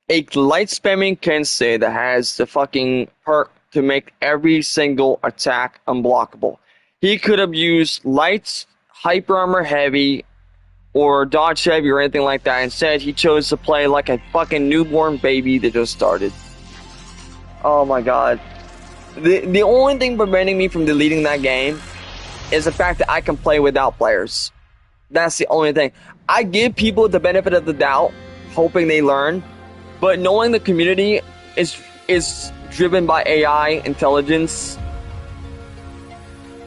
A light spamming Kensei that has the fucking perk to make every single attack unblockable. He could have used lights, hyper armor heavy, or dodge heavy or anything like that. Instead, he chose to play like a fucking newborn baby that just started. Oh my god. The only thing preventing me from deleting that game is the fact that I can play without players. That's the only thing. I give people the benefit of the doubt, hoping they learn, but knowing the community is driven by AI intelligence,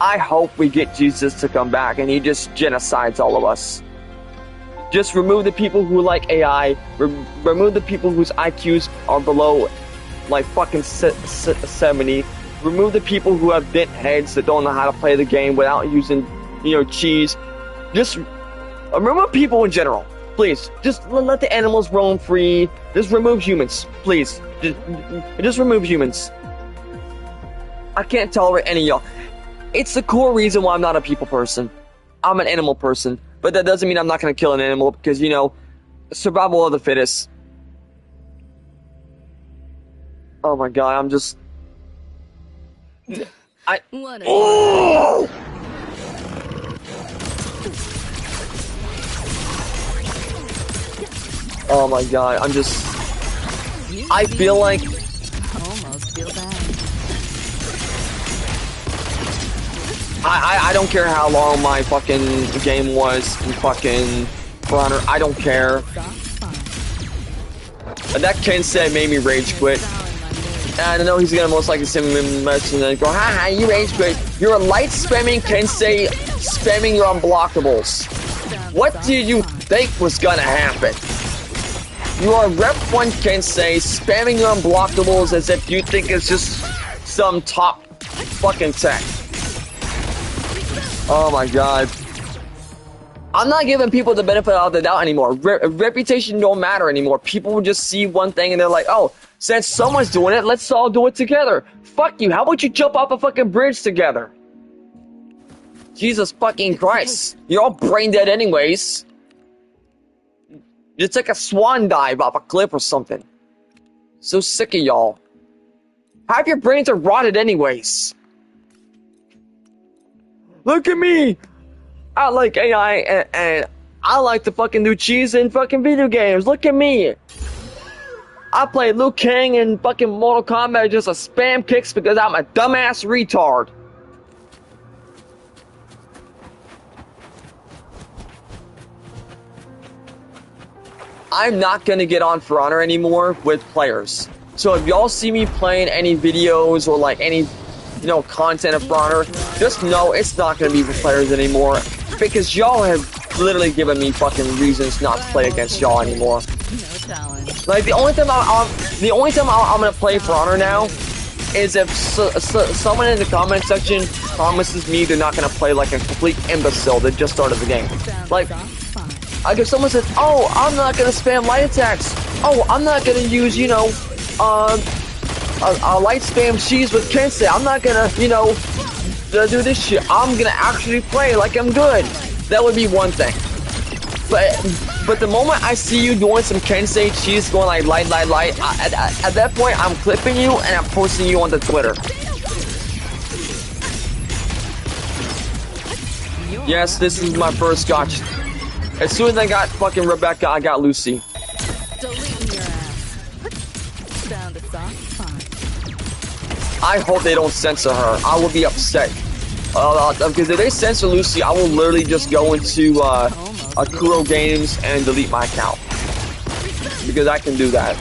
I hope we get Jesus to come back and he just genocides all of us. Just remove the people who like AI, remove the people whose IQs are below like fucking 70, remove the people who have dent heads that don't know how to play the game without using, cheese. Just remove people in general. Please, just let the animals roam free. Just remove humans, please. Just remove humans. I can't tolerate any of y'all. It's the core reason why I'm not a people person. I'm an animal person, but that doesn't mean I'm not going to kill an animal because, survival of the fittest. Oh my god, I'm just... Oh! Oh my god, I'm just... I feel like... Almost feel bad. I don't care how long my fucking game was in fucking For Honor. I don't care. That Kensei made me rage quit. And I know he's gonna most likely send me a message and go, haha, you rage quit. You're a light spamming Kensei spamming your unblockables. What did you think was gonna happen? You are Rep 1 Kensei spamming your unblockables as if you think it's just some top fucking tech. Oh my god. I'm not giving people the benefit of the doubt anymore. Reputation don't matter anymore. People will just see one thing and they're like, oh, since someone's doing it, let's all do it together. Fuck you. How about you jump off a fucking bridge together? Jesus fucking Christ. You're all brain dead anyways. Just take a swan dive off a cliff or something. So sick of y'all. Half your brains are rotted anyways. Look at me. I like AI and I like to fucking do cheese in fucking video games. Look at me. I play Liu Kang in fucking Mortal Kombat just a spam kicks because I'm a dumbass retard. I'm not gonna get on For Honor anymore with players. So if y'all see me playing any videos or like any, content of For Honor, just know it's not gonna be for players anymore because y'all have literally given me fucking reasons not to play against y'all anymore. Like the only time I'm gonna play For Honor now is if someone in the comment section promises me they're not gonna play like a complete imbecile that just started the game. Like if someone says, oh, I'm not gonna spam light attacks. Oh, I'm not gonna use, a light spam cheese with Kensei. I'm not gonna, do this shit. I'm gonna actually play like I'm good. That would be one thing. But the moment I see you doing some Kensei cheese going like light, at that point, I'm clipping you and I'm posting you onto Twitter. Yes, this is my first gotcha. As soon as I got fucking Rebecca, I got Lucy. Deleting your ass. Found a soft spot. I hope they don't censor her. I will be upset. Because if they censor Lucy, I will literally just go into Akuro Games and delete my account. Because I can do that.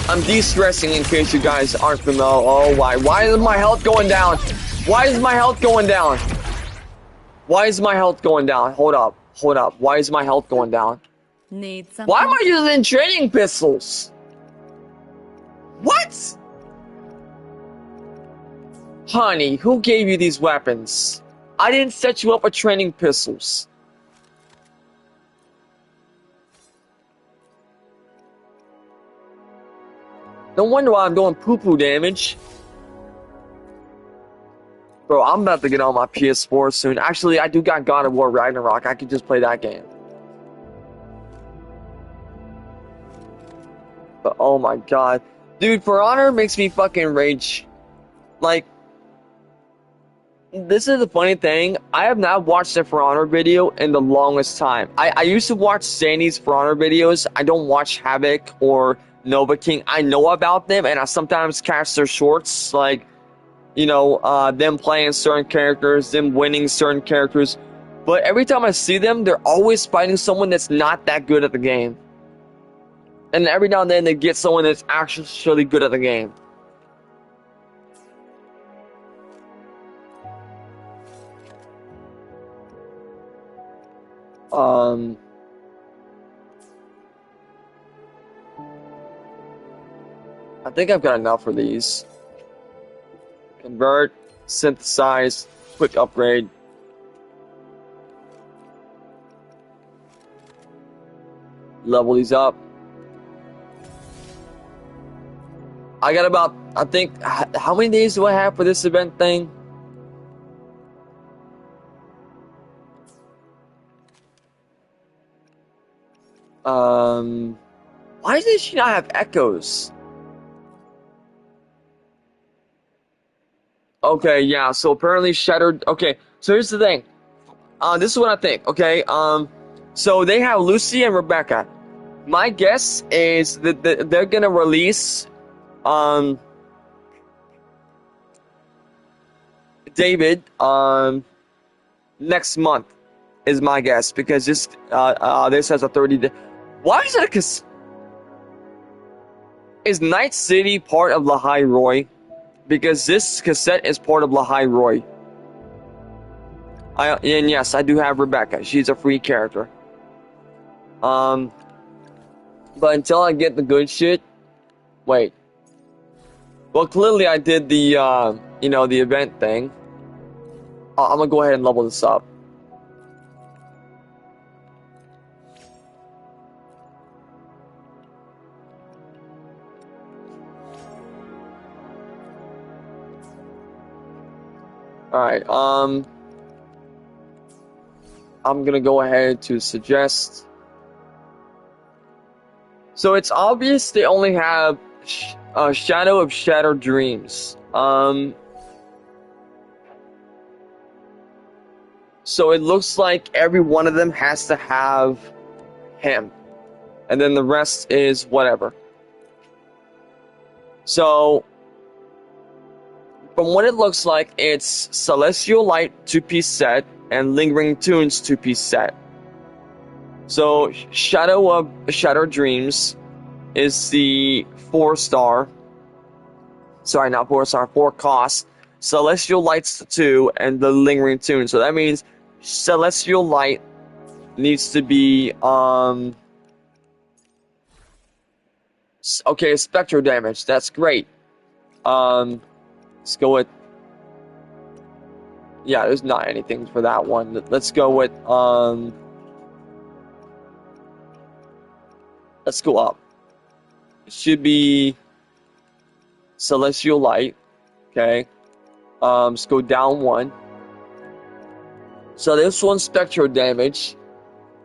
I'm de-stressing in case you guys aren't familiar. Oh, why? Why is my health going down? Why is my health going down? Why is my health going down? Hold up. Why is my health going down? Need something? Why am I using training pistols? What? Honey, who gave you these weapons? I didn't set you up with training pistols. No wonder why I'm doing poo-poo damage. Bro, I'm about to get on my PS4 soon. Actually, I do got God of War Ragnarok. I could just play that game. But oh my god. Dude, For Honor makes me fucking rage. Like, this is the funny thing. I have not watched a For Honor video in the longest time. I used to watch Sandy's For Honor videos. I don't watch Havoc or Nova King. I know about them, and I sometimes catch their shorts, like, you know, them playing certain characters, them winning certain characters. But every time I see them, they're always fighting someone that's not that good at the game. And every now and then they get someone that's actually good at the game. I think I've got enough for these. Convert, synthesize, quick upgrade. Level these up. I got about, I think, how many days do I have for this event thing? Why does she not have echoes? Okay, yeah, so apparently Shattered, okay, so here's the thing. This is what I think, okay? So they have Lucy and Rebecca. My guess is that they're gonna release, David, next month, is my guess, because this has a 30-day. Why is it is Night City part of Lahai Roy? Because this cassette is part of Lahai Roy. And yes, I do have Rebecca. She's a free character. But until I get the good shit, wait. Well, clearly I did the, you know, the event thing. I'm gonna go ahead and level this up. Alright, I'm gonna go ahead to suggest. So it's obvious they only have Shadow of Shattered Dreams. So it looks like every one of them has to have him. And then the rest is whatever. So, from what it looks like, it's Celestial Light 2-piece set and Lingering Tunes 2-piece set. So, Shadow of Shattered Dreams is the 4-star. Sorry, not 4-star, 4 cost. Celestial Light's the 2, and the Lingering Tune. So that means Celestial Light needs to be, okay, Spectral Damage. That's great. Let's go with, yeah, there's not anything for that one. Let's go with, let's go up. It should be Celestial Light. Okay. Let's go down 1. So this one's Spectral Damage.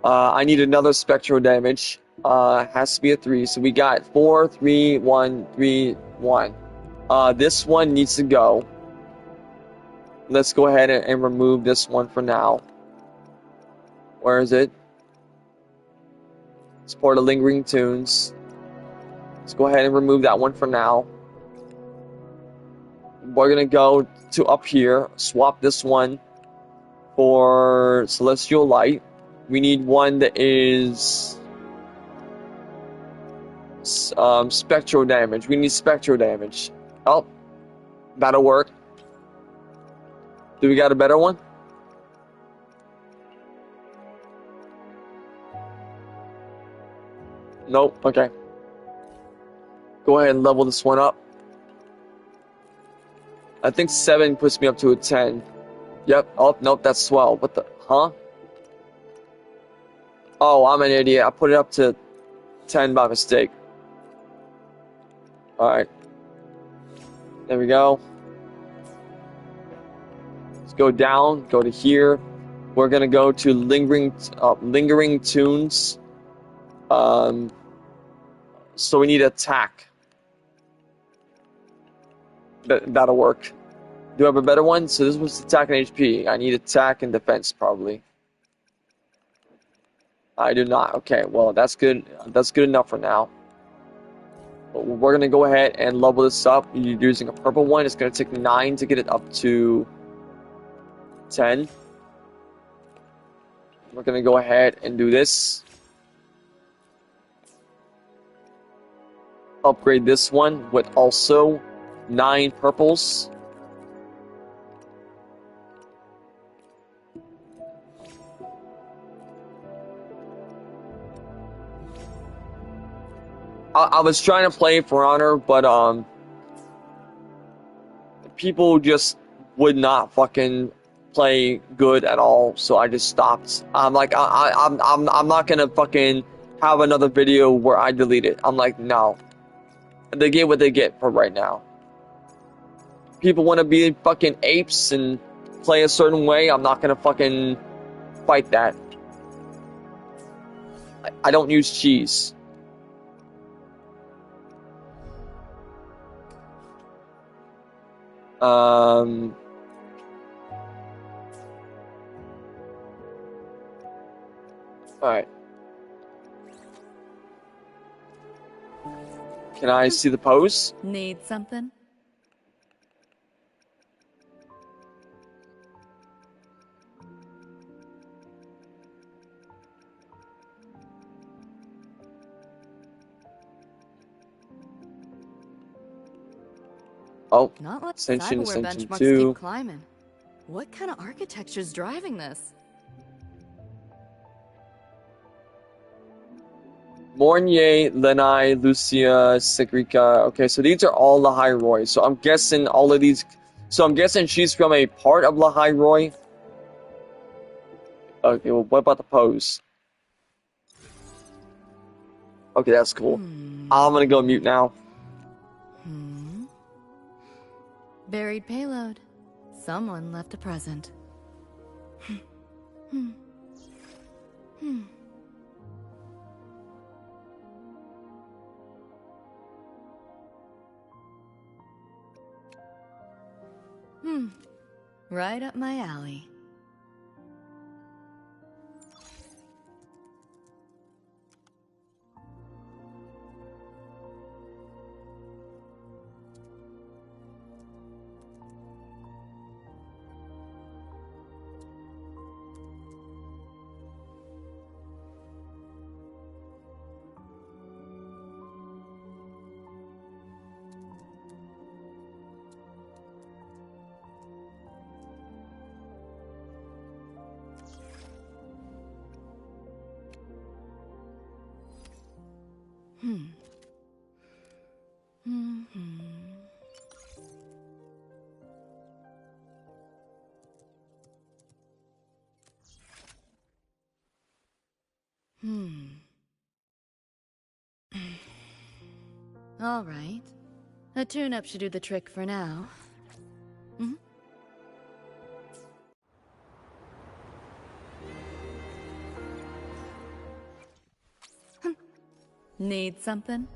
I need another Spectral Damage. Has to be a 3. So we got 4, 3, 1, 3, 1. This one needs to go. Let's go ahead and remove this one for now. Where is it? It's part of Lingering Tunes. Let's go ahead and remove that one for now. We're gonna go to up here, swap this one for Celestial Light. We need one that is Spectral Damage. We need Spectral Damage. Oh, that'll work. Do we got a better one? Nope. Okay. Go ahead and level this one up. I think 7 puts me up to a 10. Yep. Oh, nope, that's 12. What the? Huh? Oh, I'm an idiot. I put it up to 10 by mistake. Alright. There we go. Let's go down. Go to here. We're going to go to Lingering Tunes. So we need attack. That'll work. Do I have a better one? So this was attack and HP. I need attack and defense, probably. I do not. Okay, well, that's good. That's good enough for now. But we're going to go ahead and level this up. You're using a purple one. It's going to take 9 to get it up to 10. We're going to go ahead and do this. Upgrade this one with also 9 purples. I was trying to play For Honor, but people just would not fucking play good at all, so I just stopped. I'm like, I'm not gonna fucking have another video where I delete it. I'm like, no. They get what they get for right now. People want to be fucking apes and play a certain way. I'm not gonna fucking fight that. I don't use cheese. Alright. Can I see the pose? Need something? Oh, Not like Ascension, cyberware Ascension benchmarks 2. keep climbing. What kind of architecture's driving this? Mornier, Lenai, Lucia, Sigrika. Okay, so these are all Lahai-Roi. So I'm guessing all of these... So I'm guessing she's from a part of Lahai-Roi. Okay, well, what about the pose? Okay, that's cool. I'm gonna go mute now. Buried payload. Someone left a present. Right up my alley. All right. A tune-up should do the trick for now. Need something?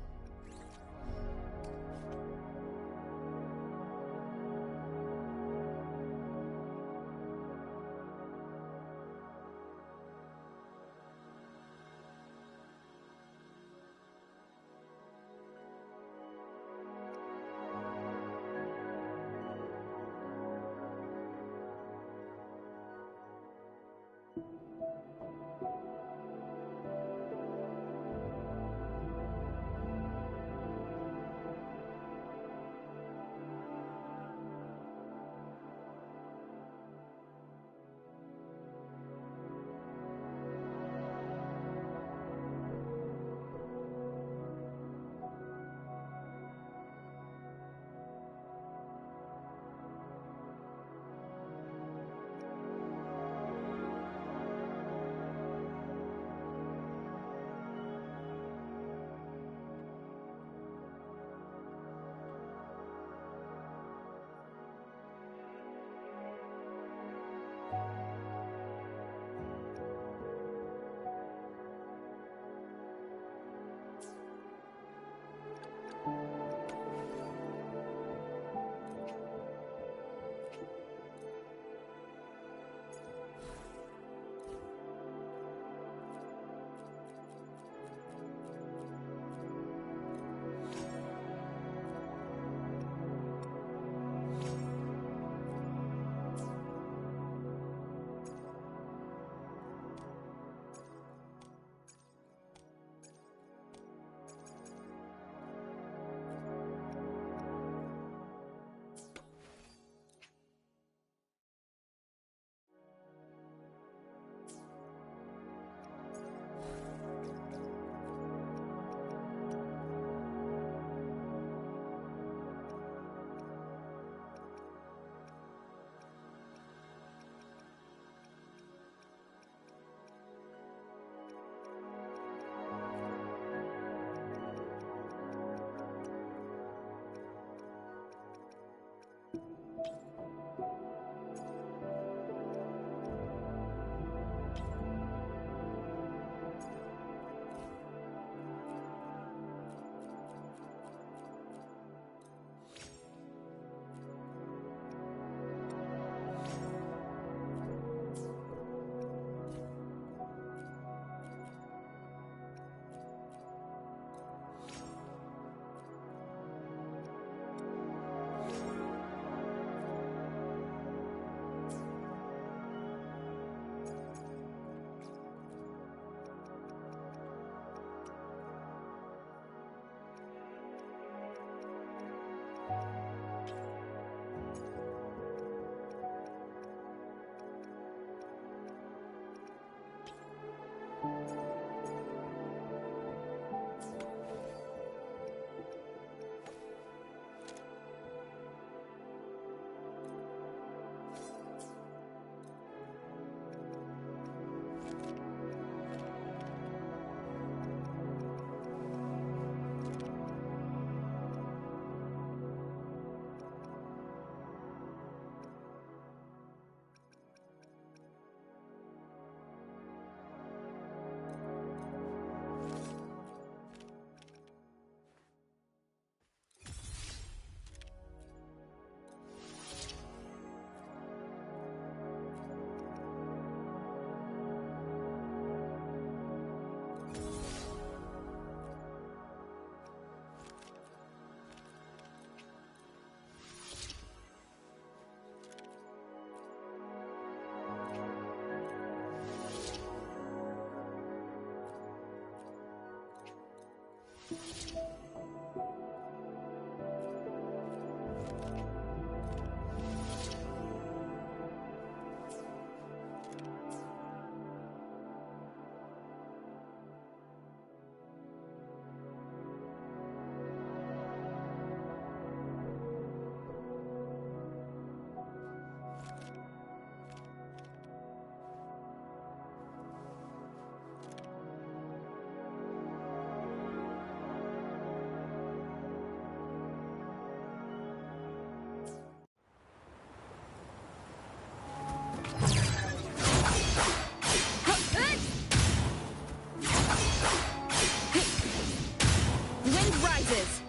Wind rises.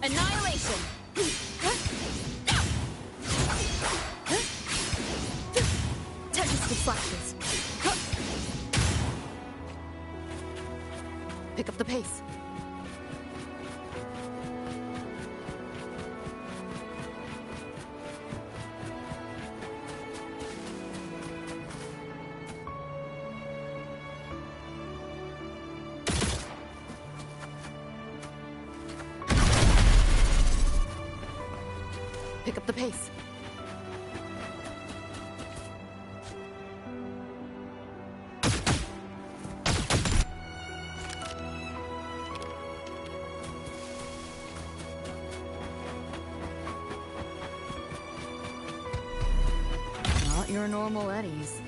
Annihilation. Tempest of flashes. Pick up the pace. Pick up the pace. Not your normal eddies.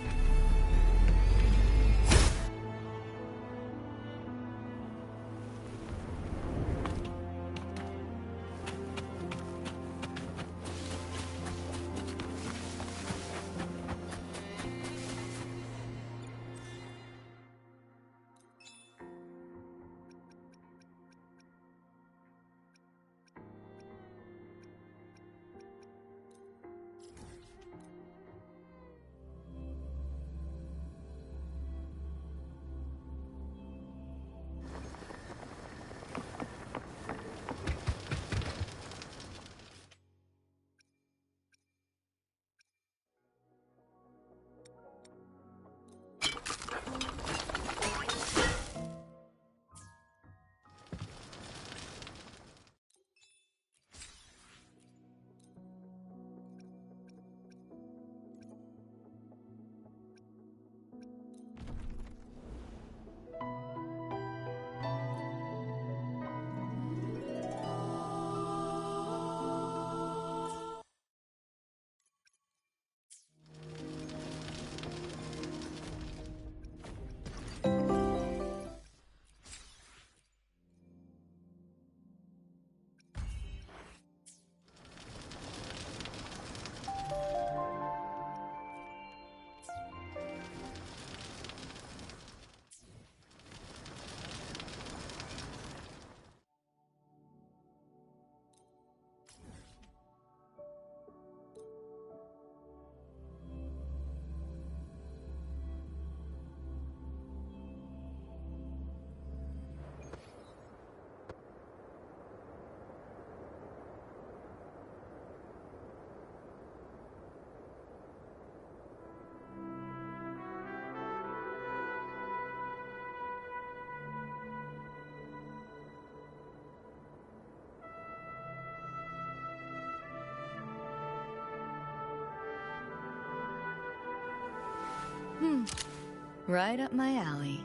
Right up my alley.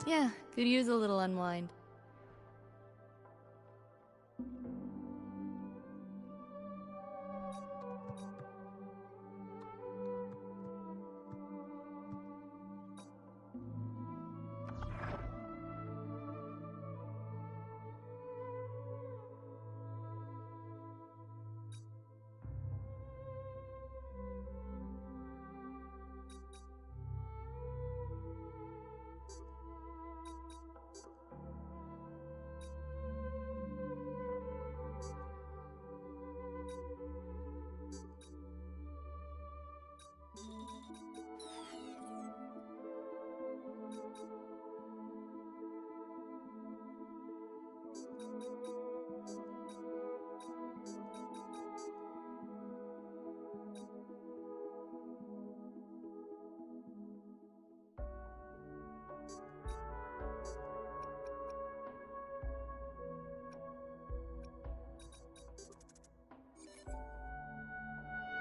Yeah, could use a little unwind.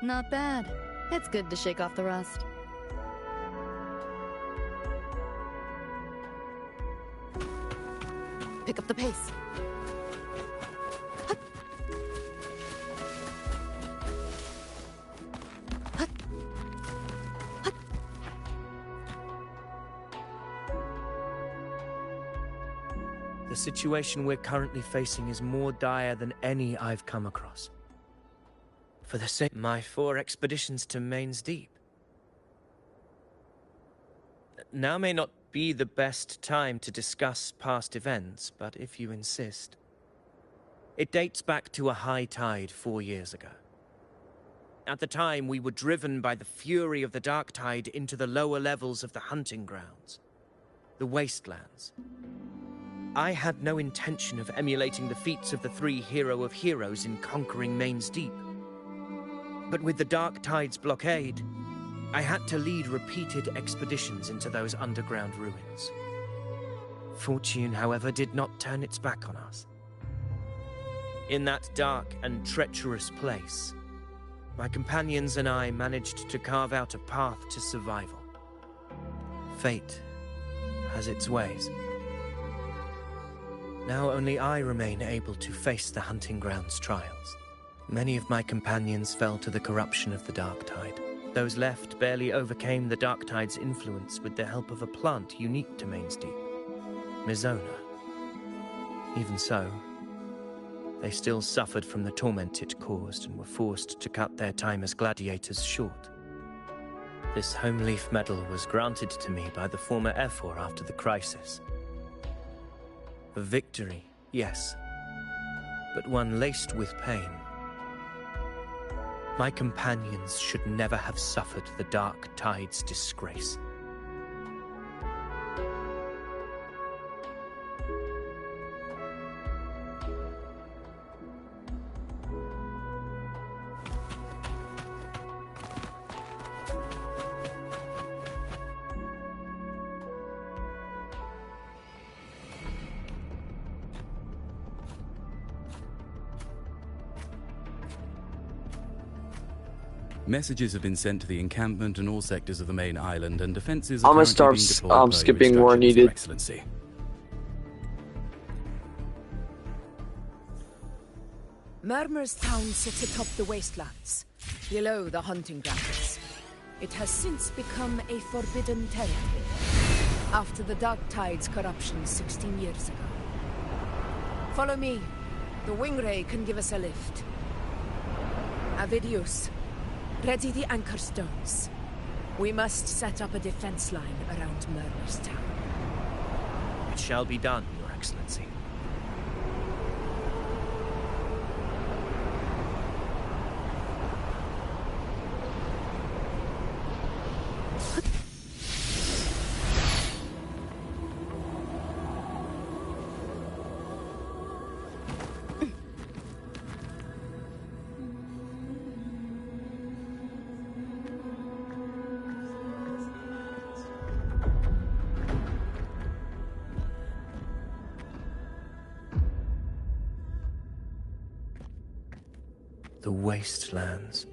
Not bad. It's good to shake off the rust. Pick up the pace. The situation we're currently facing is more dire than any I've come across. For the sake of my 4 expeditions to Main's Deep. Now may not be the best time to discuss past events, but if you insist. It dates back to a high tide 4 years ago. At the time, we were driven by the fury of the dark tide into the lower levels of the hunting grounds, the wastelands. I had no intention of emulating the feats of the 3 Hero of Heroes in conquering Main's Deep. But with the Dark Tide's blockade, I had to lead repeated expeditions into those underground ruins. Fortune, however, did not turn its back on us. In that dark and treacherous place, my companions and I managed to carve out a path to survival. Fate has its ways. Now only I remain able to face the hunting grounds trials. Many of my companions fell to the corruption of the Dark Tide. Those left barely overcame the Dark Tide's influence with the help of a plant unique to Main's Deep, Mizona. Even so, they still suffered from the torment it caused and were forced to cut their time as gladiators short. This home leaf medal was granted to me by the former Ephor after the crisis. A victory, yes, but one laced with pain. My companions should never have suffered the Dark Tide's disgrace. Messages have been sent to the encampment and all sectors of the main island, and defenses I'm are gonna currently being start deployed per your skipping where instructions, needed. Your Excellency. Murmur's town sits atop the wastelands, below the hunting grounds. It has since become a forbidden territory, after the Dark Tide's corruption 16 years ago. Follow me. The Wingray can give us a lift. Avidius, ready the anchor stones. We must set up a defense line around Murmur's town. It shall be done, Your Excellency. The wastelands.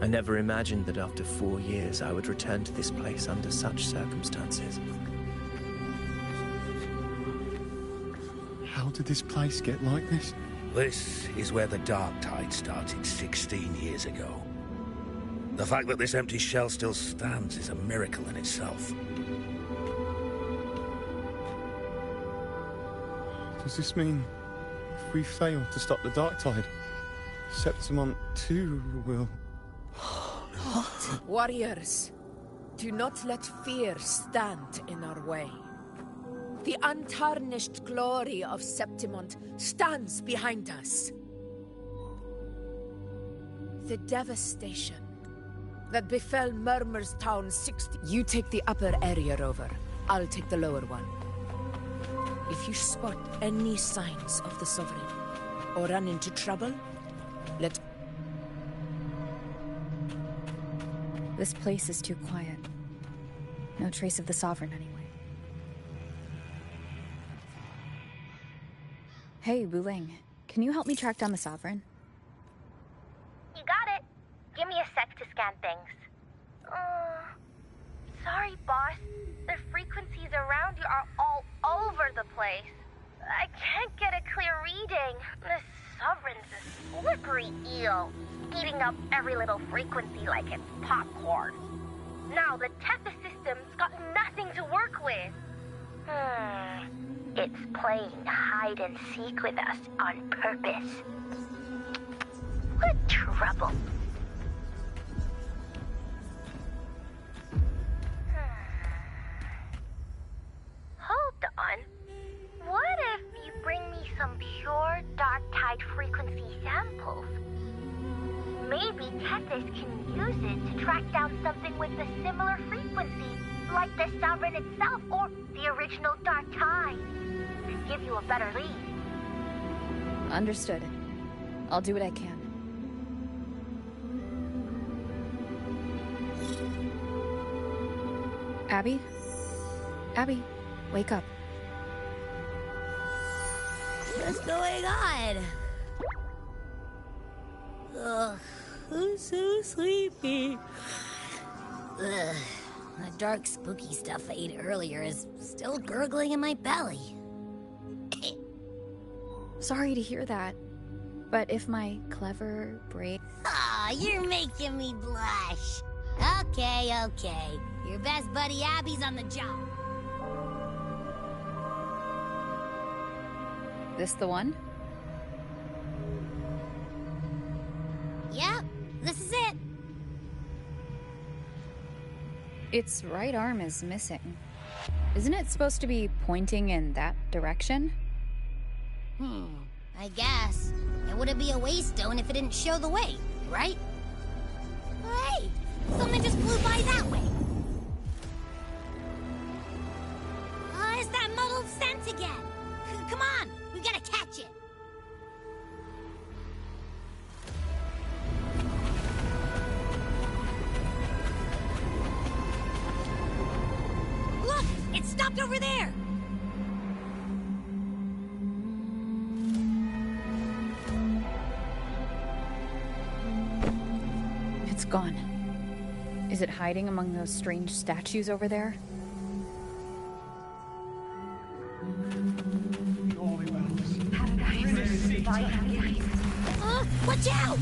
I never imagined that after 4 years I would return to this place under such circumstances. How did this place get like this? This is where the Dark Tide started 16 years ago. The fact that this empty shell still stands is a miracle in itself. Does this mean if we fail to stop the Dark Tide, Septimont too will... Warriors, do not let fear stand in our way. The untarnished glory of Septimont stands behind us. The devastation that befell Murmur's town 60... You take the upper area over. I'll take the lower one. If you spot any signs of the Sovereign, or run into trouble, let... This place is too quiet. No trace of the Sovereign anyway. Hey, Wuling. can you help me track down the Sovereign? You got it. Give me a sec to scan things. Sorry, boss. The frequencies around you are all over the place. I can't get a clear reading. The Sovereign's a slippery eel, eating up every little frequency like it's popcorn. Now the Tethys system's got nothing to work with. It's playing hide and seek with us on purpose. What trouble. Hold on. What if you bring me some pure dark tide frequency samples? Maybe Tethys can use it to track down something with a similar frequency, like the Sovereign itself or the original dark tide. Give you a better lead. Understood. I'll do what I can. Abby? Abby, wake up. What's going on? Ugh, I'm so sleepy. Ugh, the dark, spooky stuff I ate earlier is still gurgling in my belly. Sorry to hear that. But if my clever, brave... Aw, you're making me blush. Okay. Your best buddy Abby's on the job. This the one? Yep, this is it. Its right arm is missing. Isn't it supposed to be pointing in that direction? I guess. It wouldn't be a waystone if it didn't show the way, right? Hey, something just flew by that way. It's that muddled scent again. Come on, we gotta catch it. Look, it stopped over there. It's gone. Is it hiding among those strange statues over there? Watch out!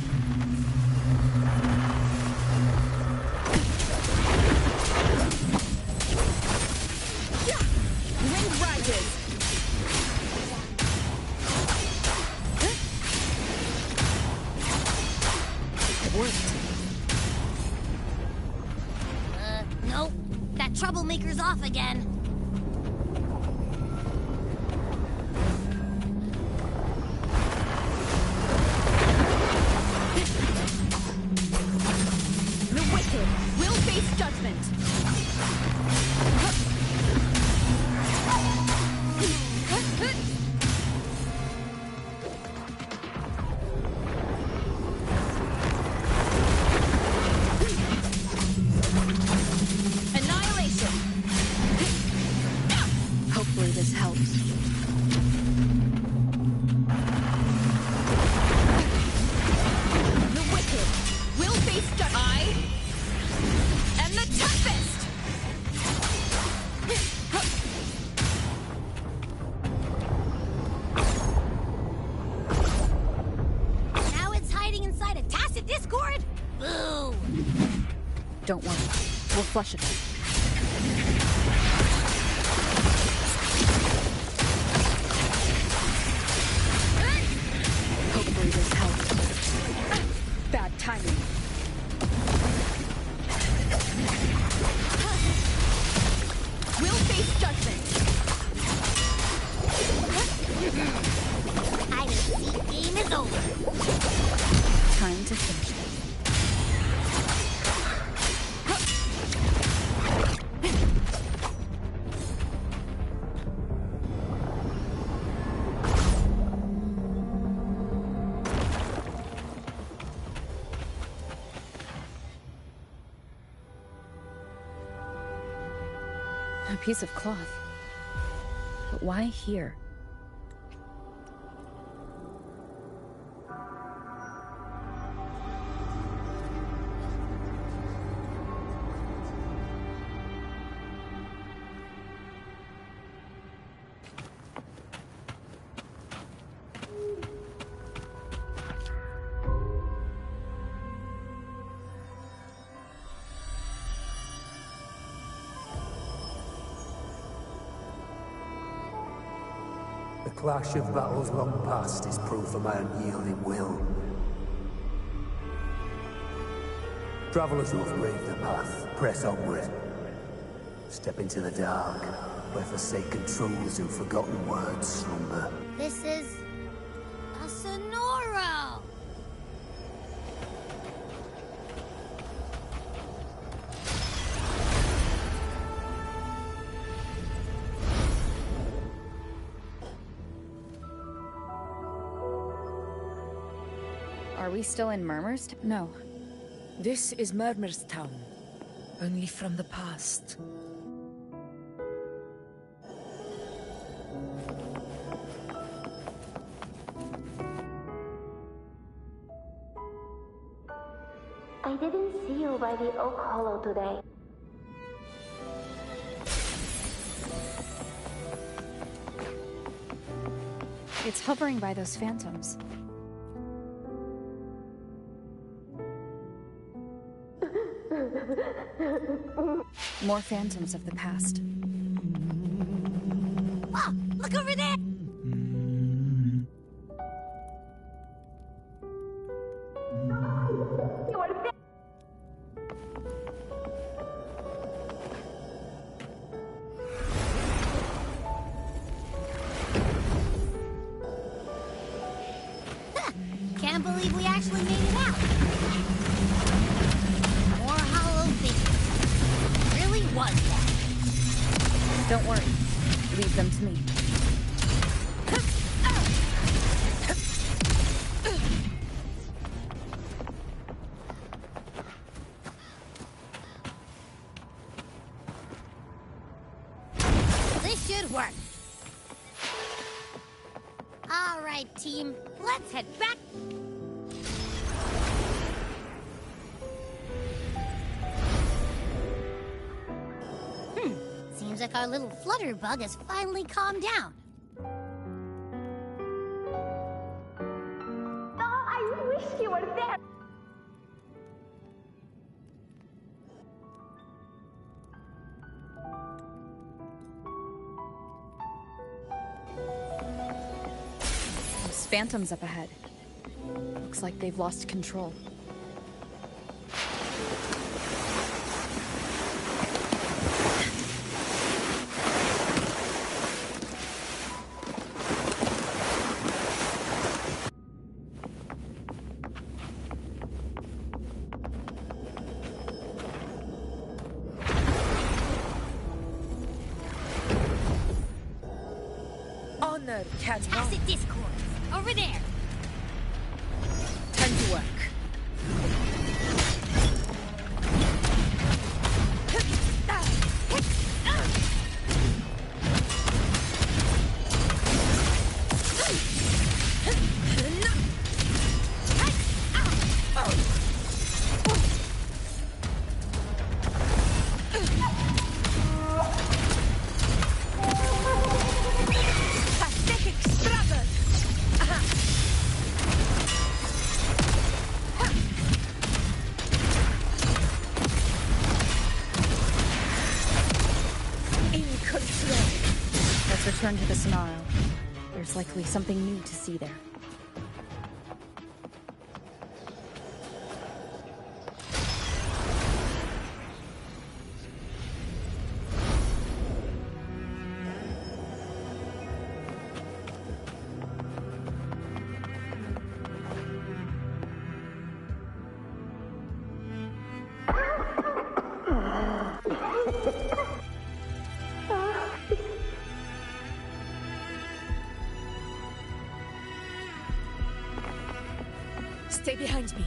Wind rises. It worked. Nope. That troublemaker's off again. The wicked will face judgment. Annihilation. Hopefully this helps. The wicked will face judgment. I am the toughest. Now it's hiding inside a tacit discord? Boo! Don't worry. We'll flush it out. Hopefully this helps. Bad timing. Will face judgment. Hide and seek game is over. Time to finish it. A piece of cloth. But why here? Clash of battles long past is proof of my unyielding will. Travelers who have braved the path, press onward. Step into the dark, where forsaken truths and forgotten words slumber. This is... a Sonoro! Are we still in Murmurs? No. This is Murmurs Town. Only from the past. I didn't see you by the Oak Hollow today. It's hovering by those phantoms. More phantoms of the past. Oh, look over there! Can't believe we actually made it out. More hollow things. Really was that. Don't worry. Leave them to me. This should work. All right, team. Let's head back. Seems like our little flutterbug has finally calmed down. Oh, I wish you were there. Those phantoms up ahead. Looks like they've lost control. Honor, Cadmo. Acid Discord. Over there. Time to work. Pathetic struggle! In control. Let's return to the Sonaro. There's likely something new to see there. Stay behind me.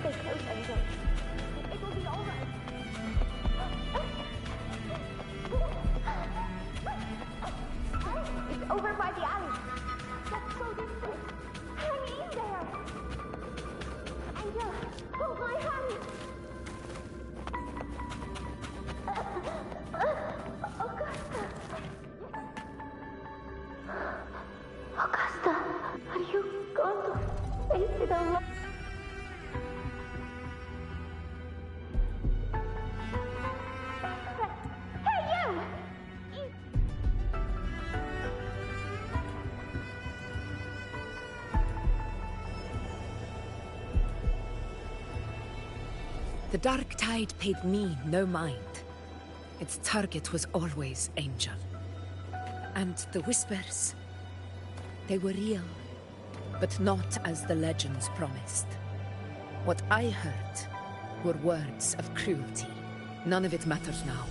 Stay close, Angel. It will be all right. It's over by the alley. Let's go this way. Hang in there. Angel, hold my hand. Augusta. Augusta, are you going to face it alone? The Dark Tide paid me no mind. Its target was always Angel. And the Whispers, they were real, but not as the legends promised. What I heard were words of cruelty. None of it matters now.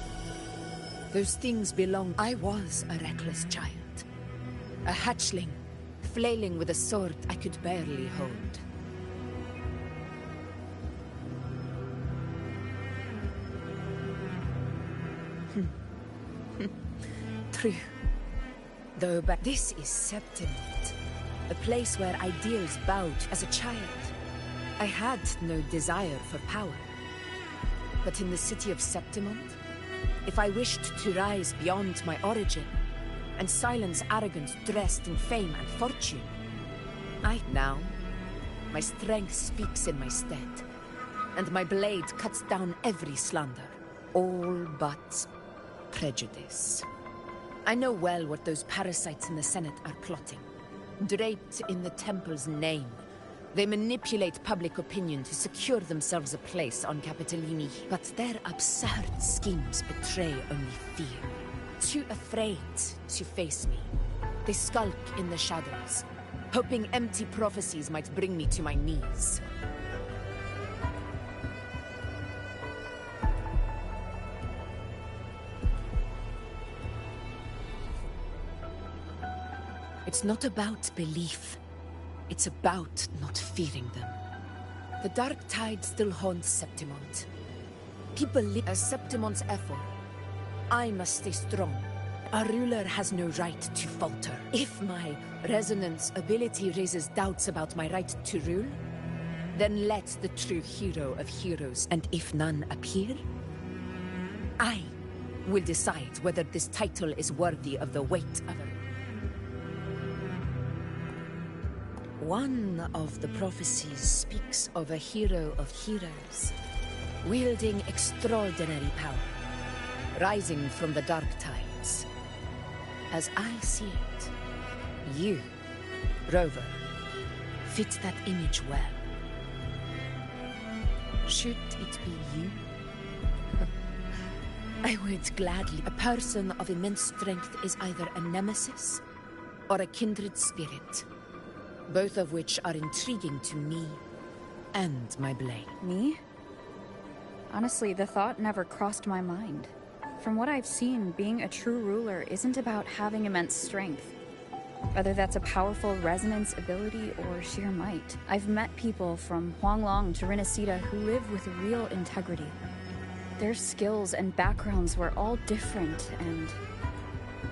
Those things belong. I was a reckless child. A hatchling, flailing with a sword I could barely hold. True. Though, but this is Septimont, a place where ideals bowed as a child. I had no desire for power. But in the city of Septimont, if I wished to rise beyond my origin and silence arrogance dressed in fame and fortune, now, my strength speaks in my stead, and my blade cuts down every slander, all but prejudice. I know well what those parasites in the Senate are plotting. Draped in the Temple's name, they manipulate public opinion to secure themselves a place on Capitolini. But their absurd schemes betray only fear. Too afraid to face me, they skulk in the shadows, hoping empty prophecies might bring me to my knees. It's not about belief. It's about not fearing them. The Dark Tide still haunts Septimont. People live as Septimont's effort. I must stay strong. Our ruler has no right to falter. If my resonance ability raises doubts about my right to rule, then let the true hero of heroes, and if none appear, I will decide whether this title is worthy of the weight of a... One of the prophecies speaks of a hero of heroes, wielding extraordinary power, rising from the Dark Tides. As I see it, you, Rover, fit that image well. Should it be you? I would gladly. A person of immense strength is either a nemesis or a kindred spirit. Both of which are intriguing to me and my blade. Me? Honestly, the thought never crossed my mind. From what I've seen, being a true ruler isn't about having immense strength. Whether that's a powerful resonance ability or sheer might. I've met people from Huanglong to Renacida who live with real integrity. Their skills and backgrounds were all different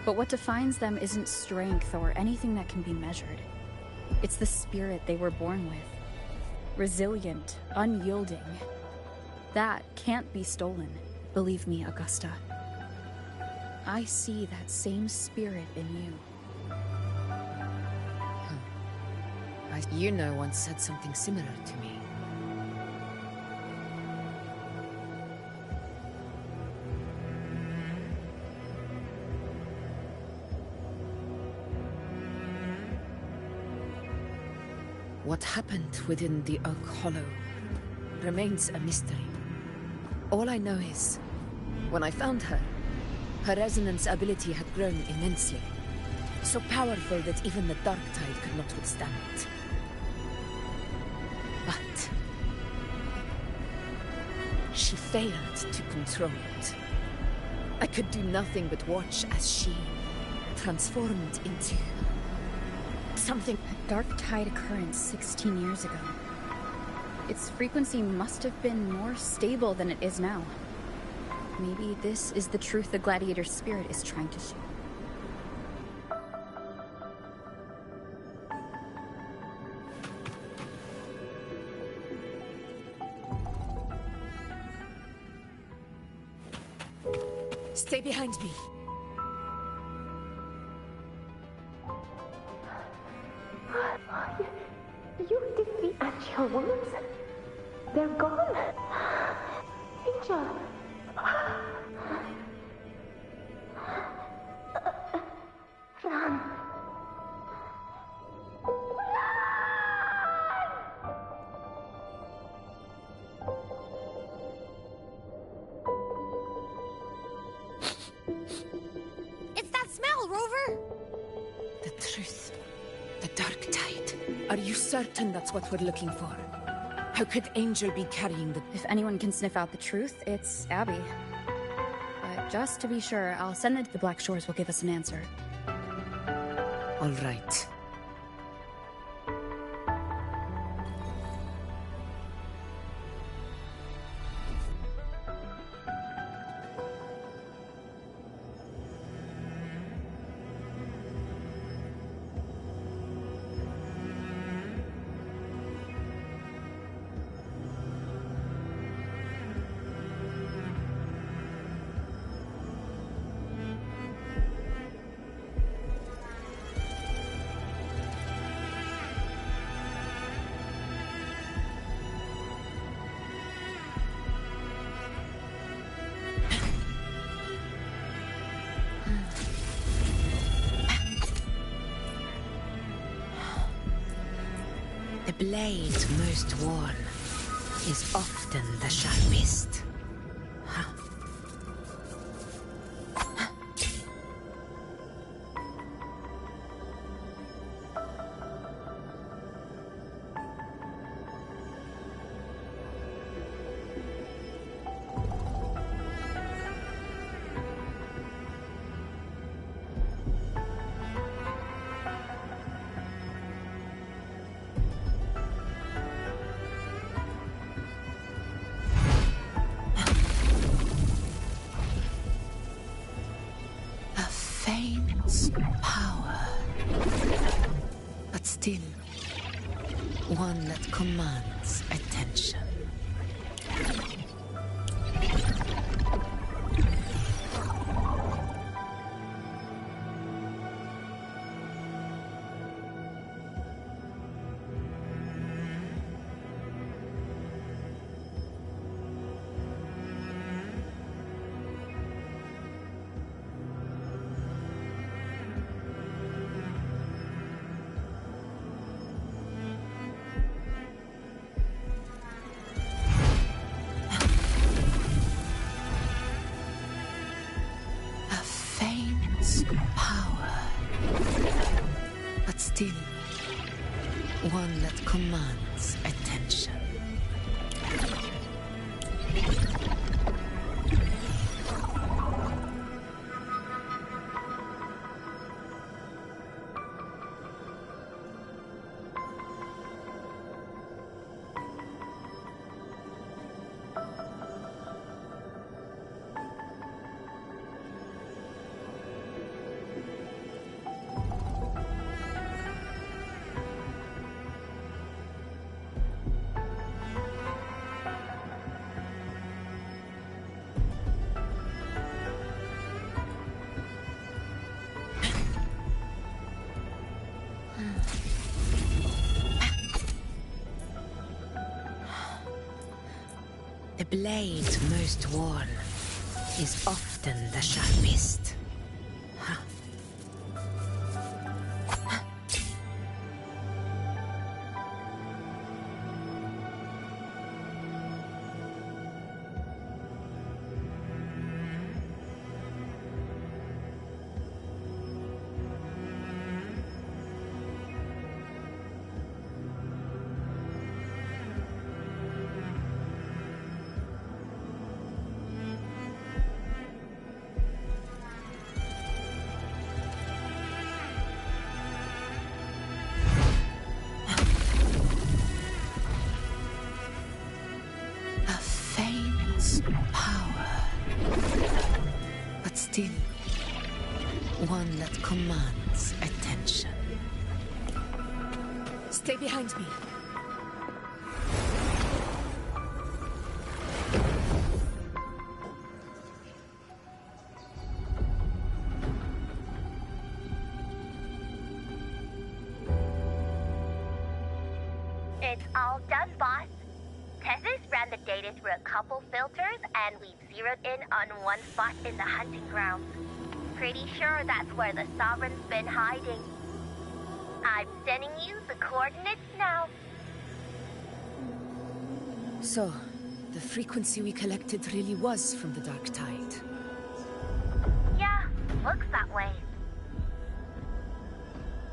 but what defines them isn't strength or anything that can be measured. It's the spirit they were born with. Resilient, unyielding. That can't be stolen. Believe me, Augusta. I see that same spirit in you. You know, once said something similar to me. What happened within the Oak Hollow remains a mystery. All I know is, when I found her, her resonance ability had grown immensely. So powerful that even the Dark Tide could not withstand it. But she failed to control it. I could do nothing but watch as she transformed into something. A Dark Tide occurrence 16 years ago. Its frequency must have been more stable than it is now. Maybe this is the truth the gladiator spirit is trying to show. Stay behind me. You defeat Angel wounds? They're gone. Angel. Run. Dark Tide. Are you certain that's what we're looking for? How could Angel be carrying the... If anyone can sniff out the truth, it's Abby. But just to be sure, I'll send it to the Black Shores will give us an answer. All right. The blade most worn is often the sharpest. Power, but still one that commands attention. Power, but still one that commands attention. The blade most worn is often the sharpest. Power, but still one that commands attention. Stay behind me. It's all done, boss. Tessus ran the data through a couple filters, and we've zeroed in on one spot in the hunting grounds. Pretty sure that's where the Sovereign's been hiding. I'm sending you the coordinates now. So, the frequency we collected really was from the Dark Tide. Yeah, looks that way.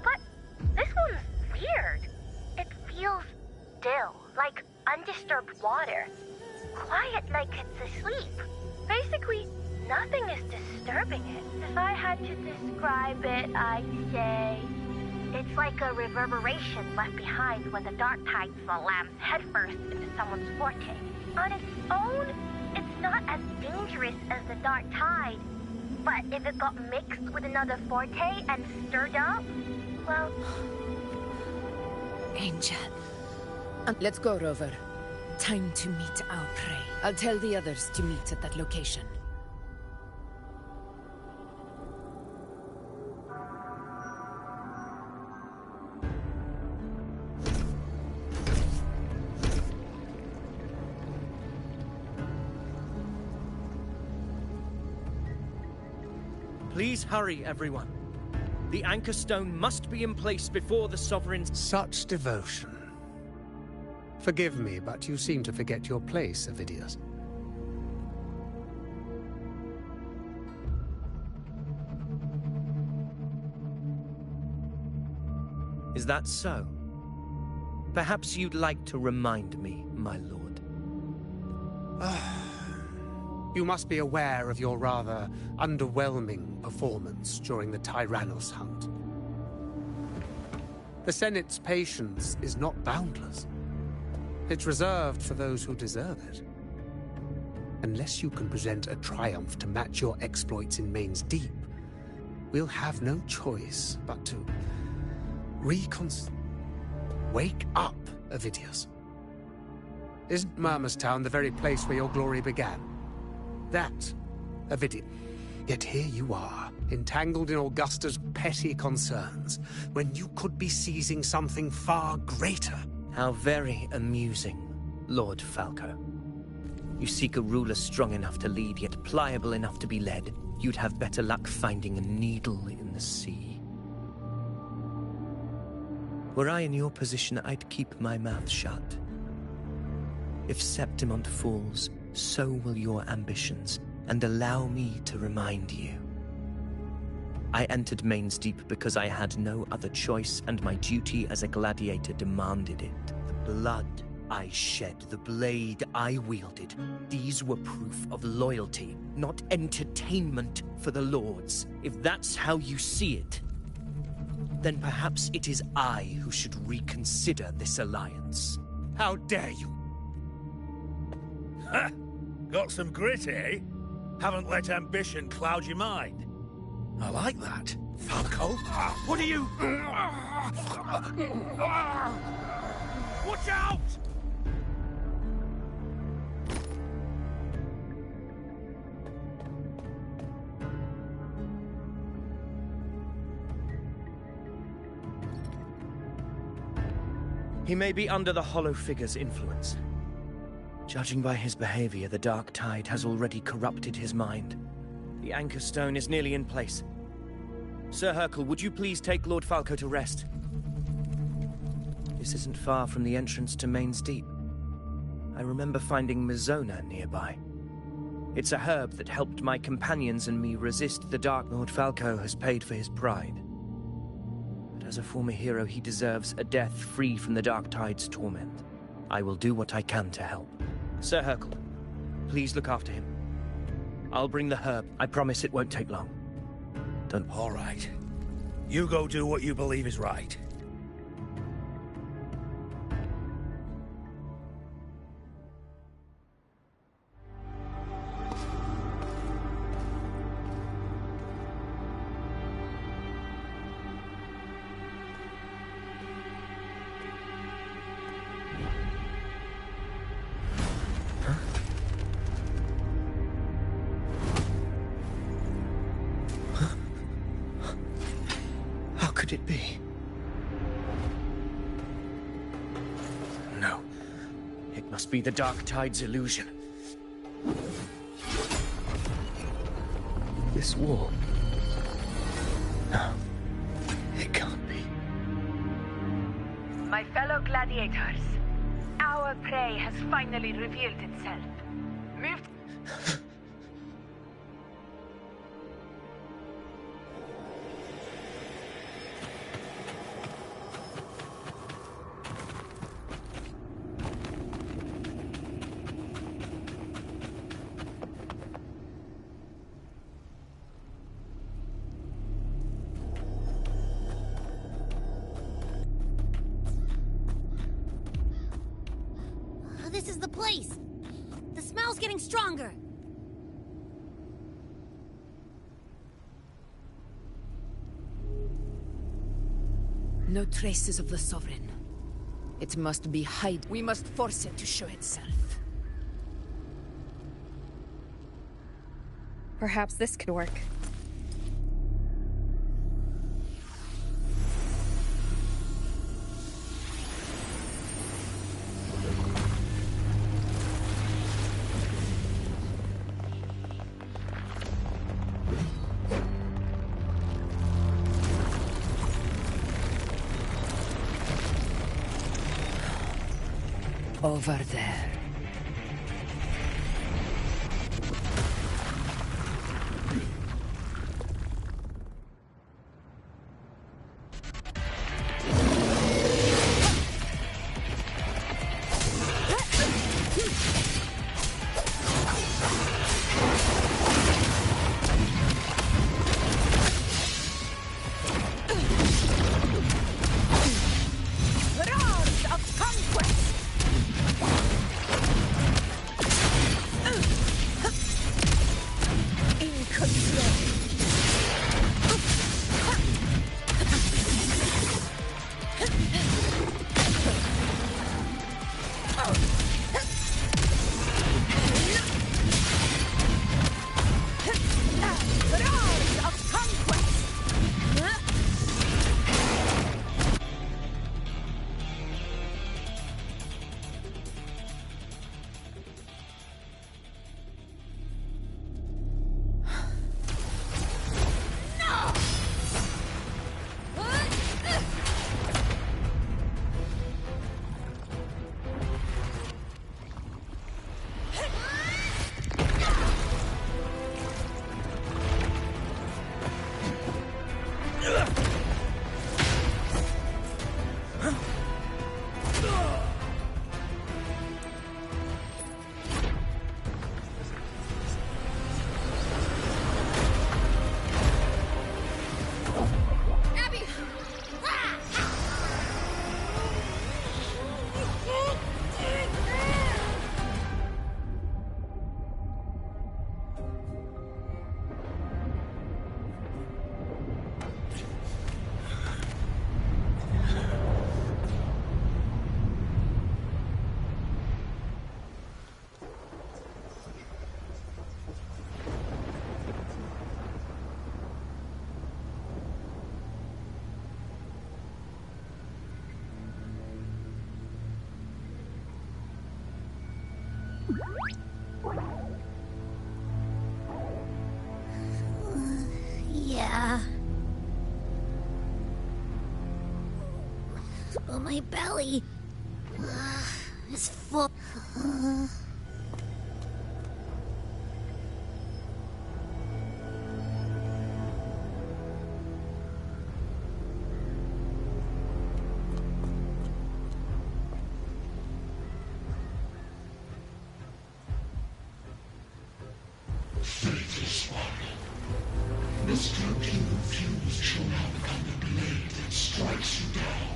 But this one's still, like undisturbed water. Quiet like it's asleep. Basically, nothing is disturbing it. If I had to describe it, I'd say it's like a reverberation left behind when the dark tide slams headfirst into someone's forte. On its own, it's not as dangerous as the dark tide. But if it got mixed with another forte and stirred up, well... Angel. Let's go, Rover. Time to meet our prey. I'll tell the others to meet at that location. Please hurry, everyone. The Anchor Stone must be in place before the Sovereign's... Such devotion. Forgive me, but you seem to forget your place, Avidius. Is that so? Perhaps you'd like to remind me, my lord. You must be aware of your rather underwhelming performance during the Tyrannos hunt. The Senate's patience is not boundless. It's reserved for those who deserve it. Unless you can present a triumph to match your exploits in Main's Deep, we'll have no choice but to Wake up, Avidius. Isn't Murmurstown the very place where your glory began? That, Avidius. Yet here you are, entangled in Augusta's petty concerns, when you could be seizing something far greater. How very amusing, Lord Falco. You seek a ruler strong enough to lead, yet pliable enough to be led. You'd have better luck finding a needle in the sea. Were I in your position, I'd keep my mouth shut. If Septimont falls, so will your ambitions, and allow me to remind you. I entered Main's Deep because I had no other choice, and my duty as a gladiator demanded it. The blood I shed, the blade I wielded, these were proof of loyalty, not entertainment for the Lords. If that's how you see it, then perhaps it is I who should reconsider this alliance. How dare you! Ha! Got some grit, eh? Haven't let ambition cloud your mind. I like that. Falco? What are you... Watch out! He may be under the Hollow Figure's influence. Judging by his behavior, the Dark Tide has already corrupted his mind. The Anchor Stone is nearly in place. Sir Hercule, would you please take Lord Falco to rest? This isn't far from the entrance to Main's Deep. I remember finding Mizona nearby. It's a herb that helped my companions and me resist the Dark. Lord Falco has paid for his pride. But as a former hero, he deserves a death free from the Dark Tide's torment. I will do what I can to help. Sir Hercule, please look after him. I'll bring the herb. I promise it won't take long. Don't... All right. You go do what you believe is right. Could it be? No. It must be the Dark Tide's illusion. This wall. No. It can't be. My fellow gladiators, our prey has finally revealed itself. Move... this is the place. The smell's getting stronger. No traces of the Sovereign. It must be hide. We must force it to show itself. Perhaps this could work. Over there. Yeah. But my belly is full. Faithless one. This drug you refuse shall now become the blade that strikes you down.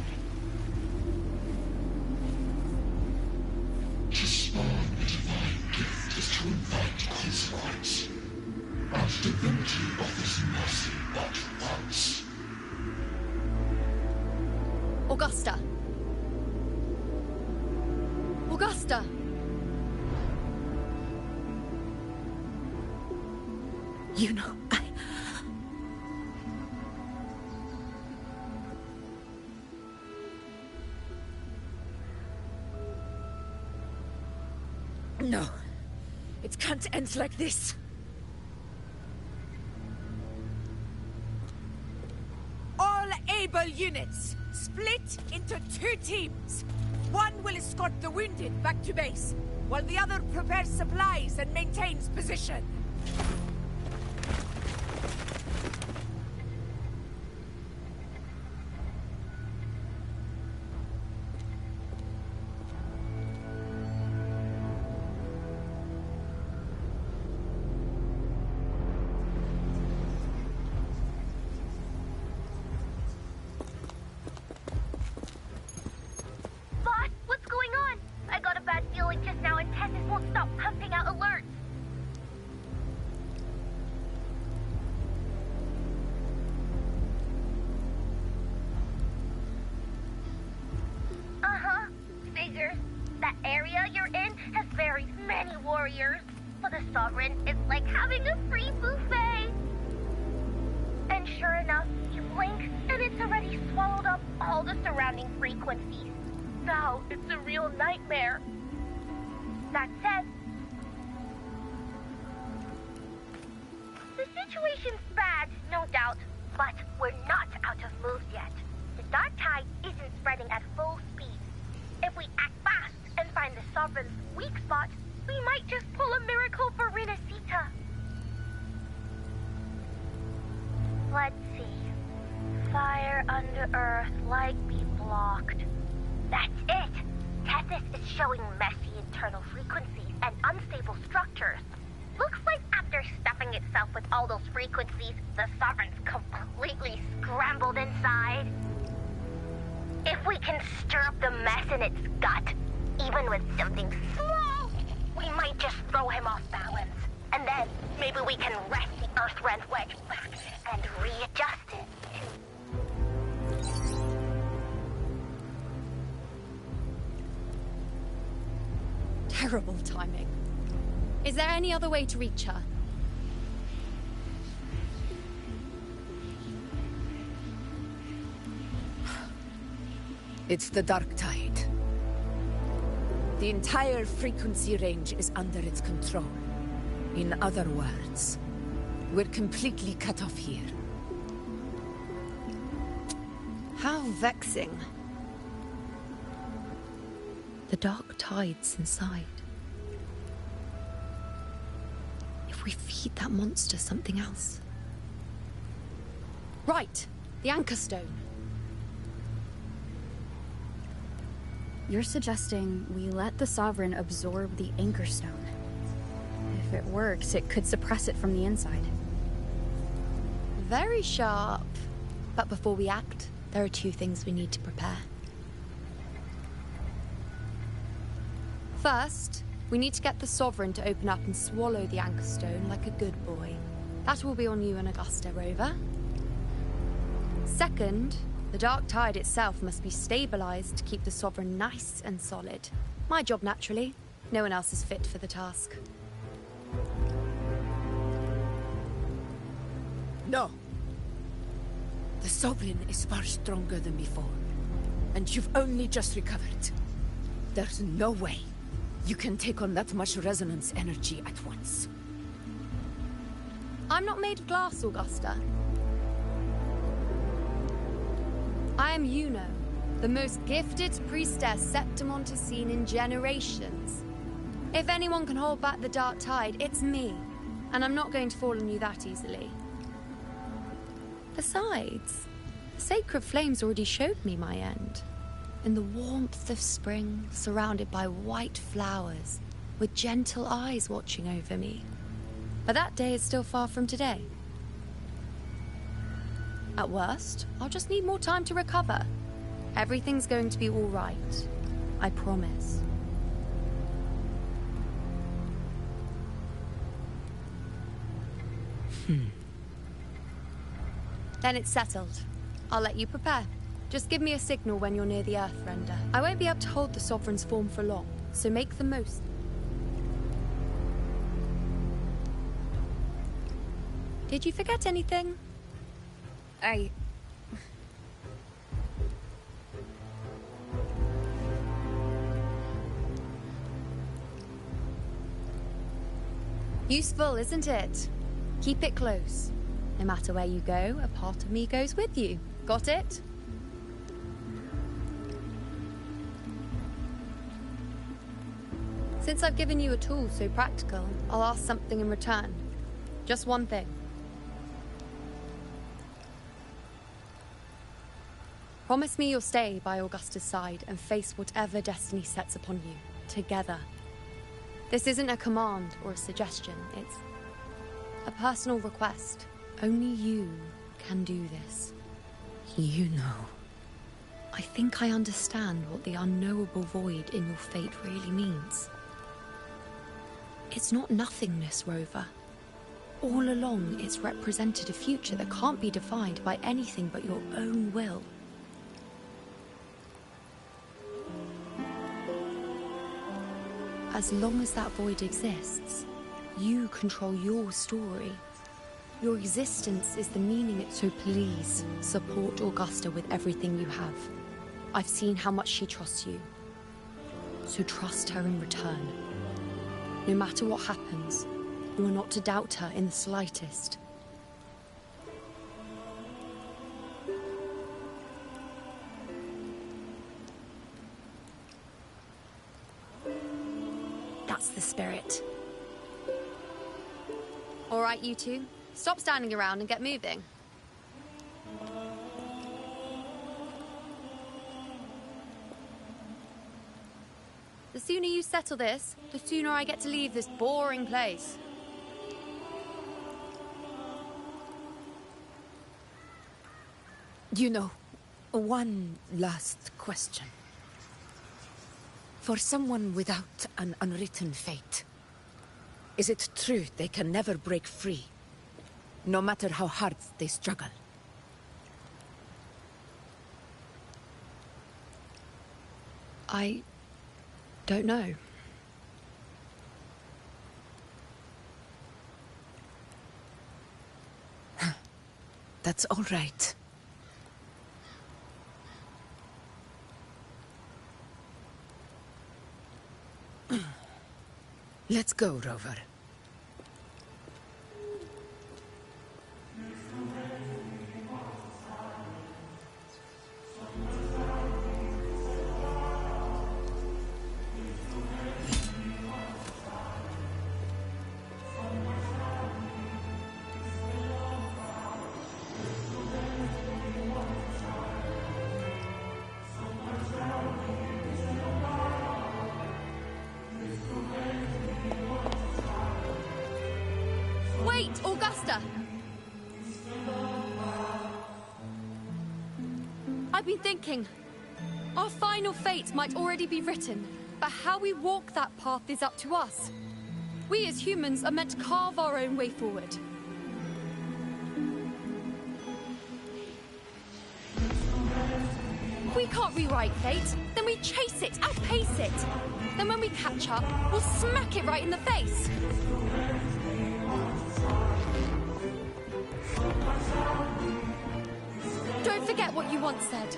To spawn a divine gift is to invite consequence. Our divinity offers mercy but once. Augusta! Augusta! You know, No. It can't end like this. All able units, split into 2 teams. One will escort the wounded back to base, while the other prepares supplies and maintains position. Boss, what's going on? I got a bad feeling just now. the Sovereign is like having a free buffet. And sure enough, you blink, and it's already swallowed up all the surrounding frequencies. Now it's a real nightmare. That said, the situation's bad, no doubt, but we're not out of moves yet. The dark tide isn't spreading at full speed. If we act fast and find the Sovereign's weak spot, we might just pull a miracle for Renacita. Let's see. Fire under Earth, light be blocked. That's it! Tethys is showing messy internal frequencies and unstable structures. Looks like after stuffing itself with all those frequencies, the Sovereign's completely scrambled inside. If we can stir up the mess in its gut, even with something small, we might just throw him off balance. And then maybe we can wrest the Earth-Rend wedge back and readjust it. Terrible timing. Is there any other way to reach her? It's the dark tide. The entire frequency range is under its control. In other words, we're completely cut off here. How vexing. The dark tide's inside. If we feed that monster something else. Right, the Anchor Stone. You're suggesting we let the Sovereign absorb the Anchor Stone. If it works, it could suppress it from the inside. Very sharp. But before we act, there are two things we need to prepare. First, we need to get the Sovereign to open up and swallow the Anchor Stone like a good boy. That will be on you and Augusta, Rover. Second, the dark tide itself must be stabilized to keep the Sovereign nice and solid. My job, naturally. No one else is fit for the task. No. The Sovereign is far stronger than before. And you've only just recovered. There's no way you can take on that much resonance energy at once. I'm not made of glass, Augusta. I am Yuno, the most gifted priestess Septimont has seen in generations. If anyone can hold back the dark tide, it's me. And I'm not going to fall on you that easily. Besides, the sacred flames already showed me my end. In the warmth of spring, surrounded by white flowers, with gentle eyes watching over me. But that day is still far from today. At worst, I'll just need more time to recover. Everything's going to be all right. I promise. Then it's settled. I'll let you prepare. Just give me a signal when you're near the Earth-Render. I won't be able to hold the Sovereign's form for long, so make the most. Did you forget anything? Useful, isn't it? Keep it close. No matter where you go, a part of me goes with you. Got it? Since I've given you a tool so practical, I'll ask something in return. Just one thing. Promise me you'll stay by Augusta's side and face whatever destiny sets upon you, together. This isn't a command or a suggestion, it's a personal request. Only you can do this. You know. I think I understand what the unknowable void in your fate really means. It's not nothingness, Rover. All along, it's represented a future that can't be defined by anything but your own will. As long as that void exists, You control your story. Your existence is the meaning, so please support Augusta with everything you have. I've seen how much she trusts you, so trust her in return. No matter what happens, you are not to doubt her in the slightest. That's the spirit. All right, you two. Stop standing around and get moving. The sooner you settle this, the sooner I get to leave this boring place. You know, one last question. For someone without an unwritten fate, is it true they can never break free, no matter how hard they struggle? I don't know. That's all right. Let's go, Rover. Wait, Augusta! I've been thinking. Our final fate might already be written, but how we walk that path is up to us. We as humans are meant to carve our own way forward. If we can't rewrite fate, then we chase it, outpace it. Then when we catch up, we'll smack it right in the face. Don't forget what you once said.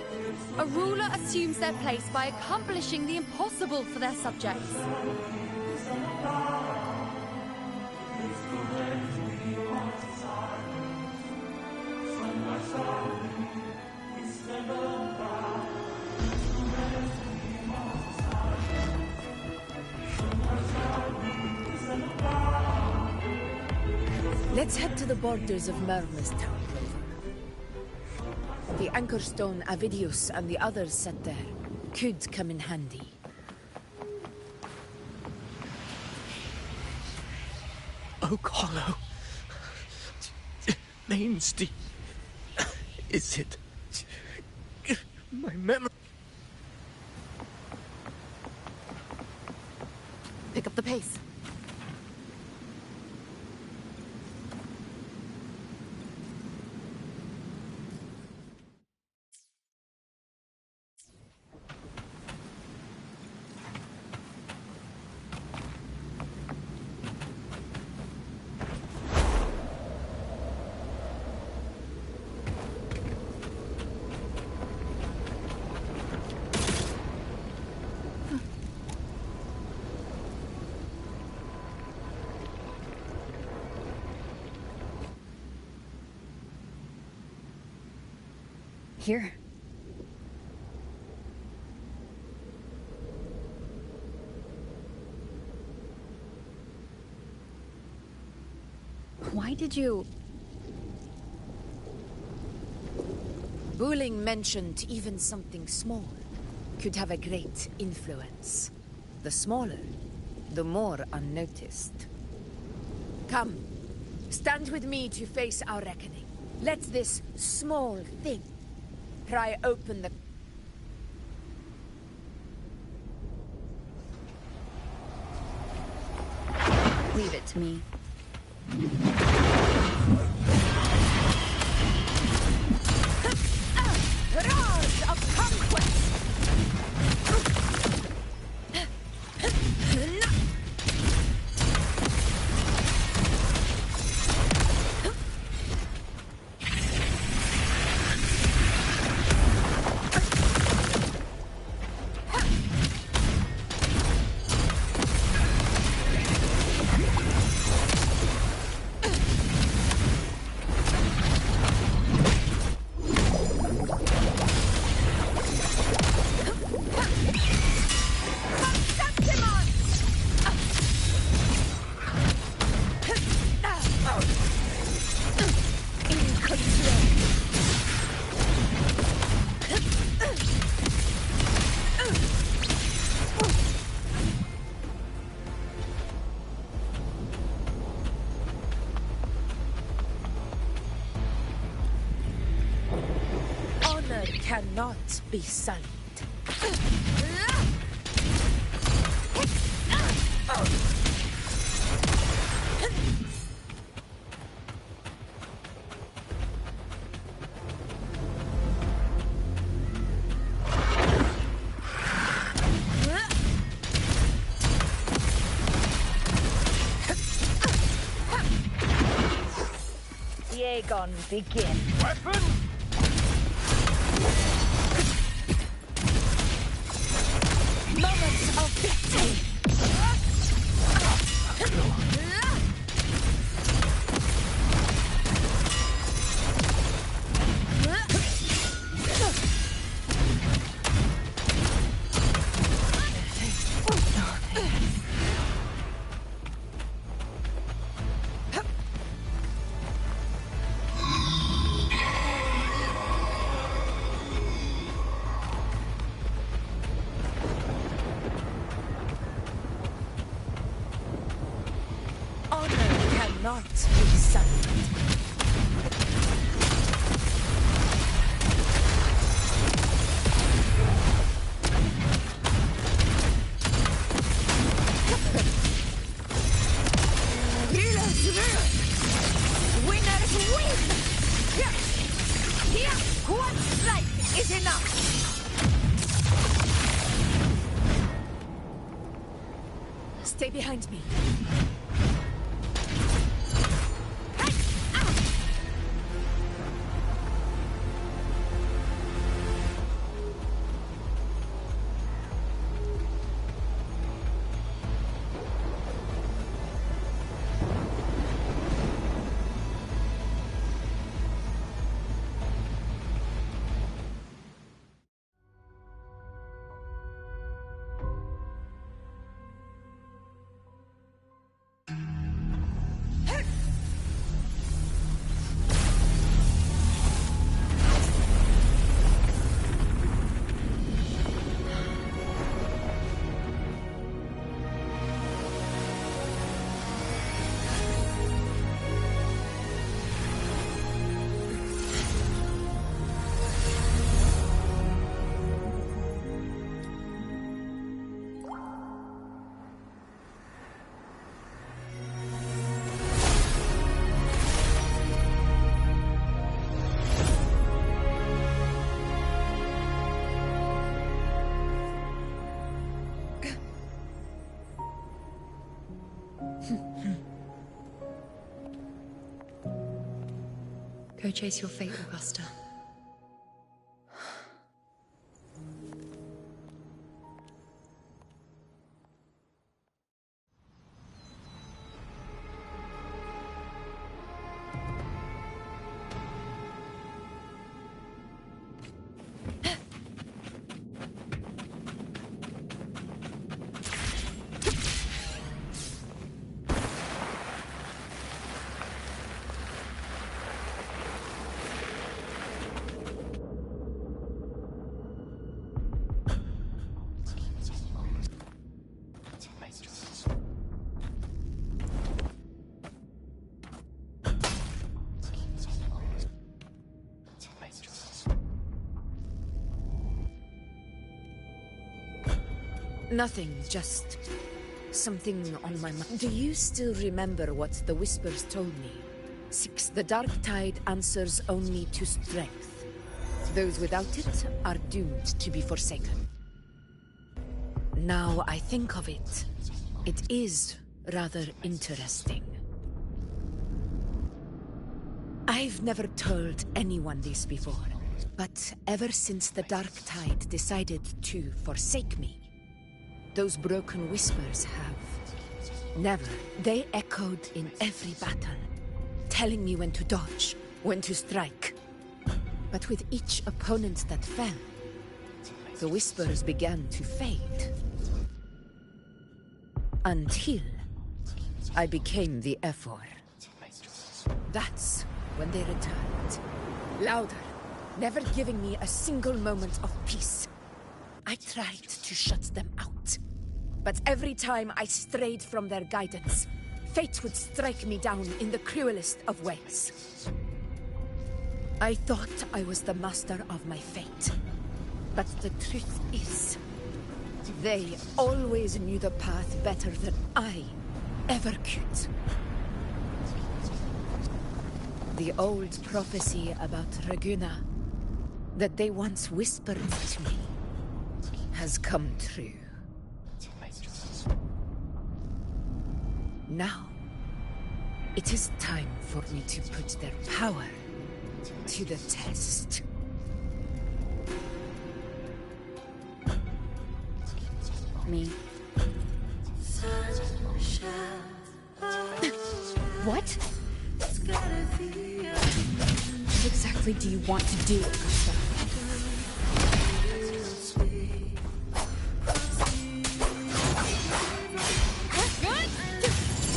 A ruler assumes their place by accomplishing the impossible for their subjects. Let's head to the borders of Mermerstown. The Anchor Stone Avidius and the others set there could come in handy. Oak Hollow. Mainstay. Is it? My memory. Pick up the pace. Here. Why did you... Buling mentioned even something small could have a great influence. The smaller, the more unnoticed. Come, stand with me to face our reckoning. Let this small thing pry open the... Leave it to me. Rage of conquest! cannot be sullied. Aegon, begin. Weapon! Moments of victory! Not be sullied. Winners win! Here, one strike is enough! Stay behind me. Go chase your fate, Augusta. Nothing, just something on my mind. Do you still remember what the Whispers told me? 6. The Dark Tide answers only to strength. Those without it are doomed to be forsaken. Now I think of it, it is rather interesting. I've never told anyone this before, but ever since the Dark Tide decided to forsake me, those broken whispers have never. They echoed in every battle, telling me when to dodge, when to strike. But with each opponent that fell, the whispers began to fade. Until I became the Ephor. That's when they returned. Louder, never giving me a single moment of peace. I tried to shut them out, but every time I strayed from their guidance, fate would strike me down in the cruelest of ways. I thought I was the master of my fate. But the truth is, they always knew the path better than I ever could. The old prophecy about Raguna that they once whispered to me has come true. Now, it is time for me to put their power to the test. Me. What? What exactly do you want to do, Augusta?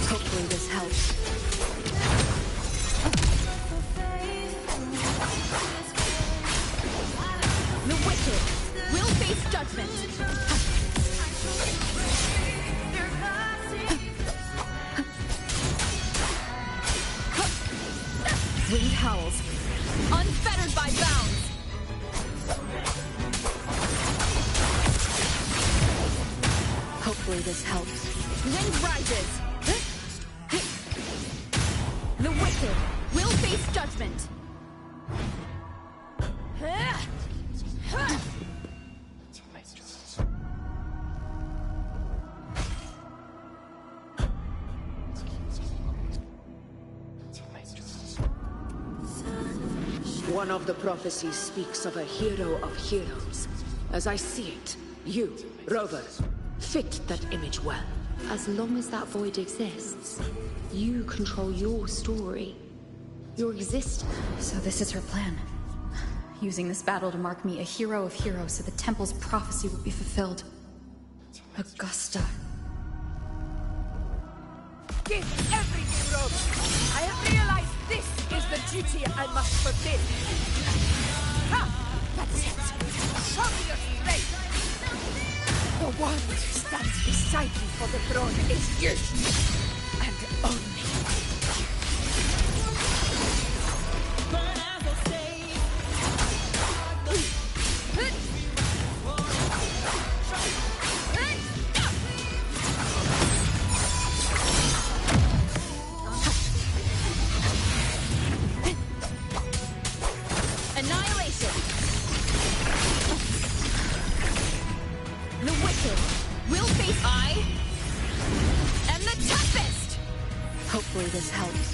Hopefully this helps. The wicked will face judgment. Wind howls, unfettered by bounds. Hopefully this helps. Wind rises. The wicked will face judgment. One of the prophecies speaks of a hero of heroes. As I see it, you, Rover, fit that image well. As long as that void exists, you control your story, your existence. So this is her plan. Using this battle to mark me a hero of heroes so the Temple's prophecy will be fulfilled. Augusta. Give everything, Rover! I have realized this is the duty I must fulfill. Ha! That's it! Show me your strength! The one who stands beside me for the throne is you! And only Annihilation. The wicked will face I am the toughest. Hopefully this helps.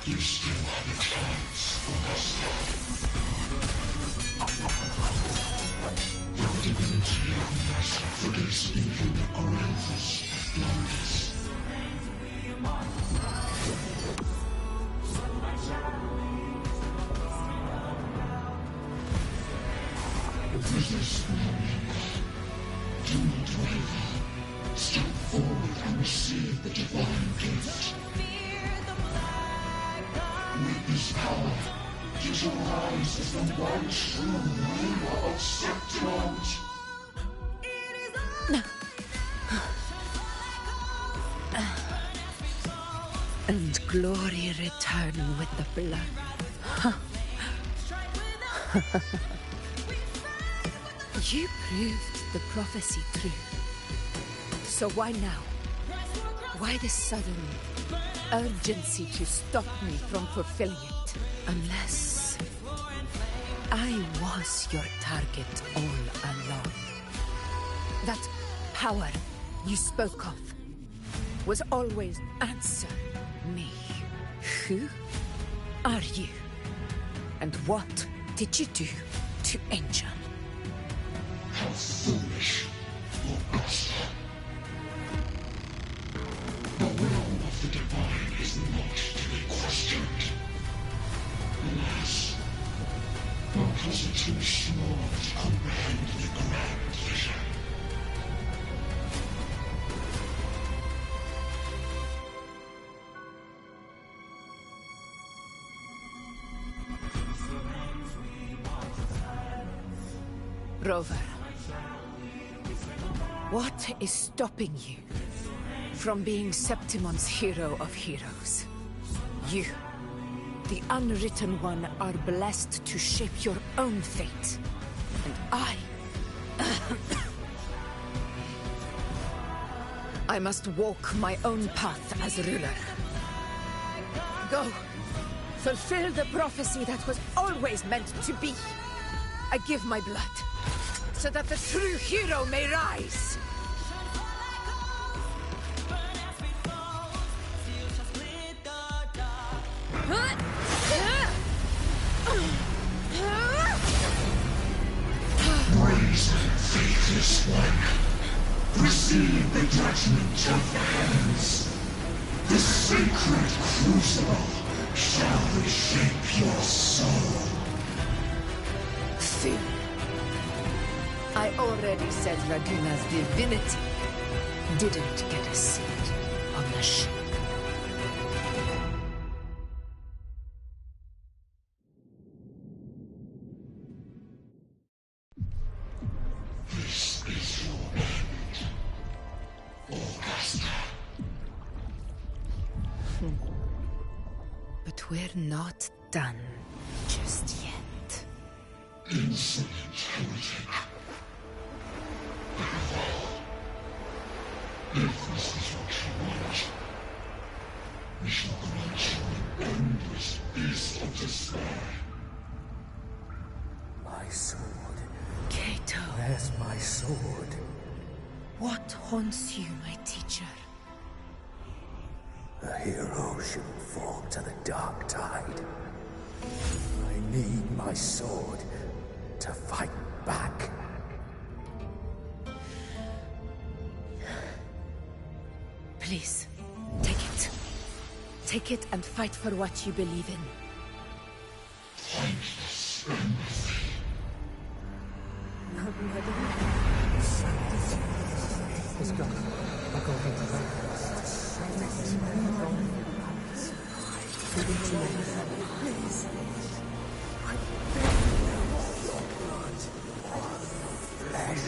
You still have a chance, Augusta. Your divinity of mercy forgives even the gravest blunders. Resist no longer. Do not waver. Step forward and receive the divine gift. With this power, you shall rise as the one true ruler of Septiment. and glory return with the blood. You proved the prophecy true. So why now? Why this sudden urgency to stop me from fulfilling it? Unless I was your target all along. That power you spoke of was always answer me. Who are you? And what did you do to Angel? How foolish, Augusta. The will of the divine is not to be questioned. Alas, because it's too small to comprehend the grand vision. Rover, what is stopping you from being Septimon's hero of heroes? You, the Unwritten One, are blessed to shape your own fate. And I must walk my own path as ruler. Go, fulfill the prophecy that was always meant to be. I give my blood, so that the true hero may rise. Brazen, faithless one, receive the judgment of the heavens. The sacred crucible shall reshape your soul. Fool. I already said Raguna's divinity didn't get a seat on the ship. This is your end, Augusta. But we're not done just yet. Insolent heretic. If this is what you want, we shall grant you an endless beast of despair. My sword. Cato. Where's my sword? What haunts you, my teacher? A hero shouldn't fall to the dark tide. I need my sword to fight back. Please, take it. Take it and fight for what you believe in. Thankless empathy. Let's go. I'll go Please. I beg your blood. Flesh.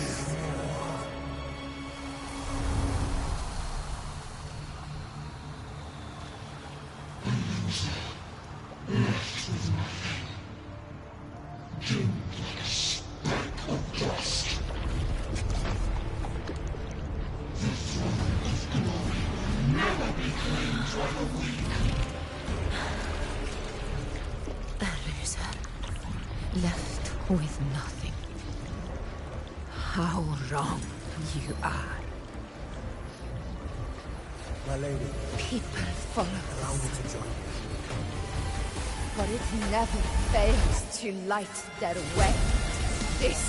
Left with nothing. Doomed like a speck of dust. The throne of glory will never be claimed by the weak. A loser, left with nothing. How wrong you are. My lady. People follow Allow me to join you. but it never fails to light their way. This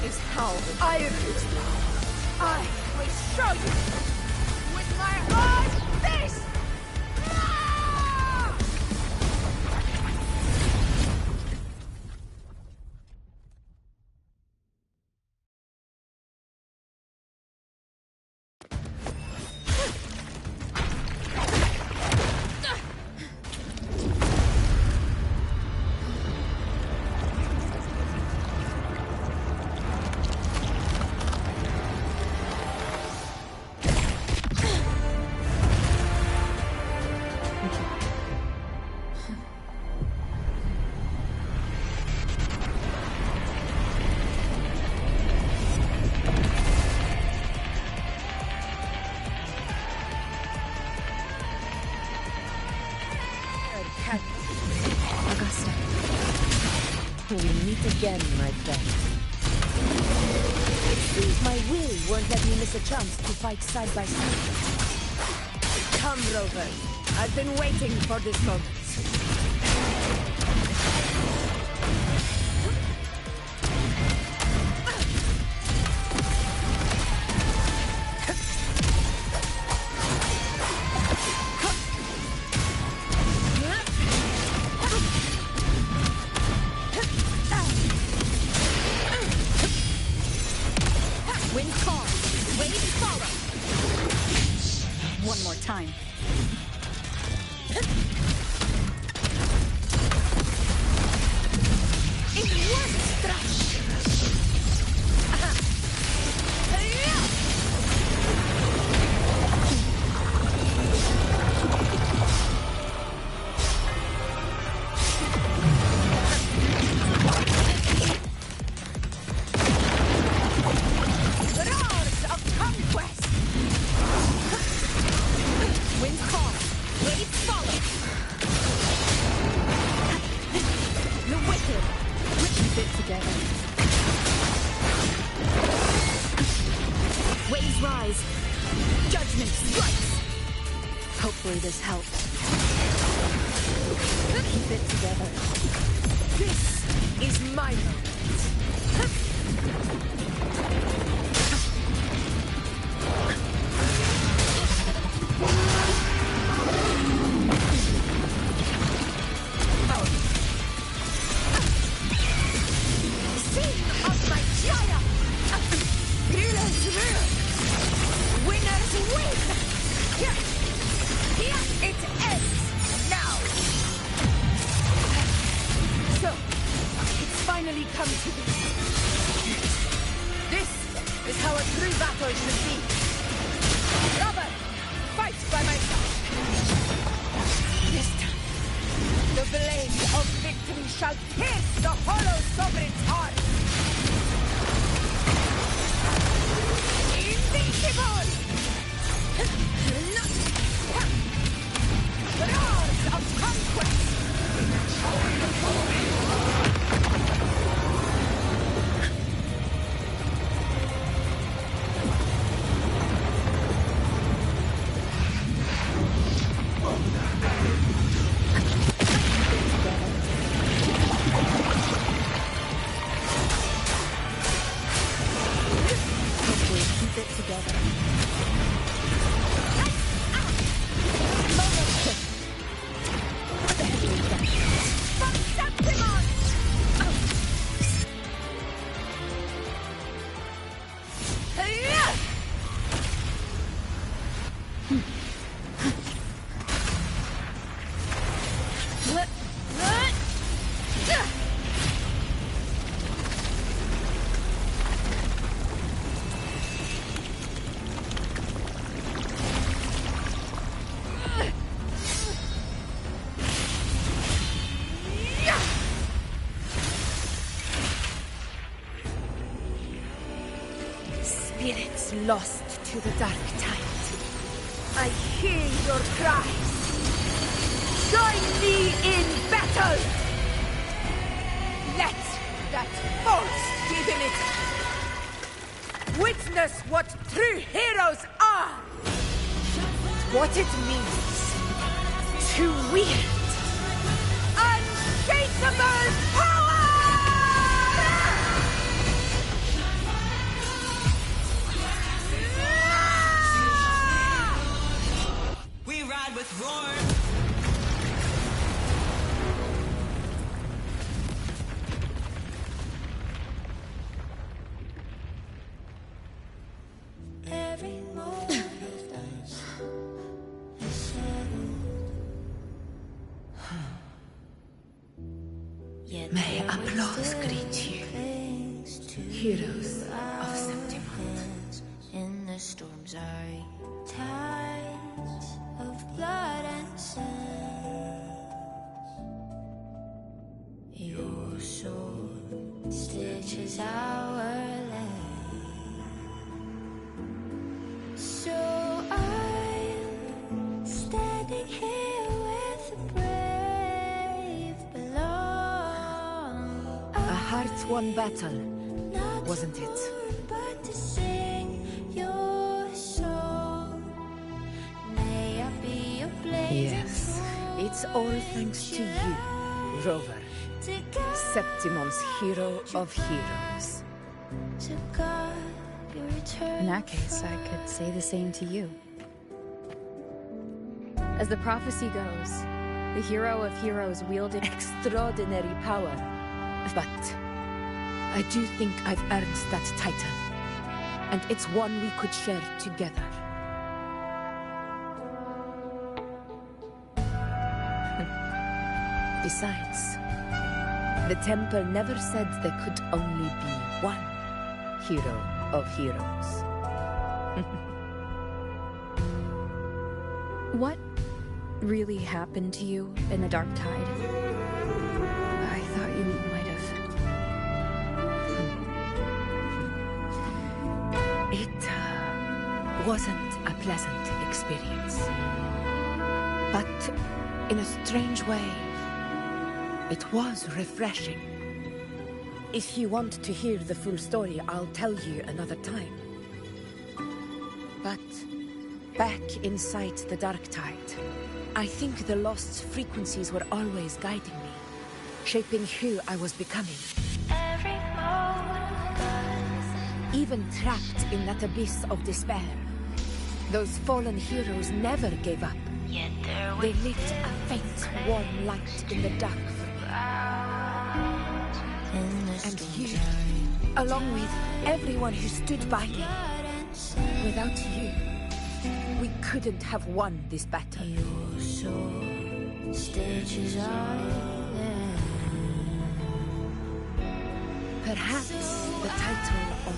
is how I use power. I will show you with my own fist! Augusta, we meet again, my friend. It seems my will won't let me miss a chance to fight side by side. Come, Rover. I've been waiting for this moment. Wind calm. Waves follow. One more time. In one stretch! Hopefully this helps. Keep it together. This is my moment. Sing of my triumph! Healers rule! Winners win! Here it ends now! So, it's finally come to this. This is how a true battle should be. Robert, fight by my side. This time, the blade of victory shall pierce the hollow sovereign's heart. Invincible! Roars of conquest! Spirits lost to the dark tide. I hear your cries. Join me in battle! Let that force divinity witness what true heroes are! What it means to wield unshakable power! We ride with roar. Every moment is settled. May applause greet you, heroes of Septimont. In the storms are tides of blood and sand. Your sword stitches our land. So I'm standing here with the brave below. A hard-won battle, wasn't it? But to sing your song. May I be your blazing Yes, it's all thanks to you, Rover, Septimon's hero of heroes. to God you return. In that case, I could say the same to you. As the prophecy goes, the hero of heroes wielded Extraordinary power. But I do think I've earned that title. And it's one we could share together. Besides, the temple never said there could only be one hero of heroes. What really happened to you in the Dark Tide? I thought you might have... It wasn't a pleasant experience. But in a strange way, it was refreshing. If you want to hear the full story, I'll tell you another time. But Back inside the Dark Tide, I think the lost frequencies were always guiding me, shaping who I was becoming. Even trapped in that abyss of despair, those fallen heroes never gave up. They lit a faint, warm light in the dark for me. And you, along with everyone who stood by me. Without you, we couldn't have won this battle. Perhaps the title of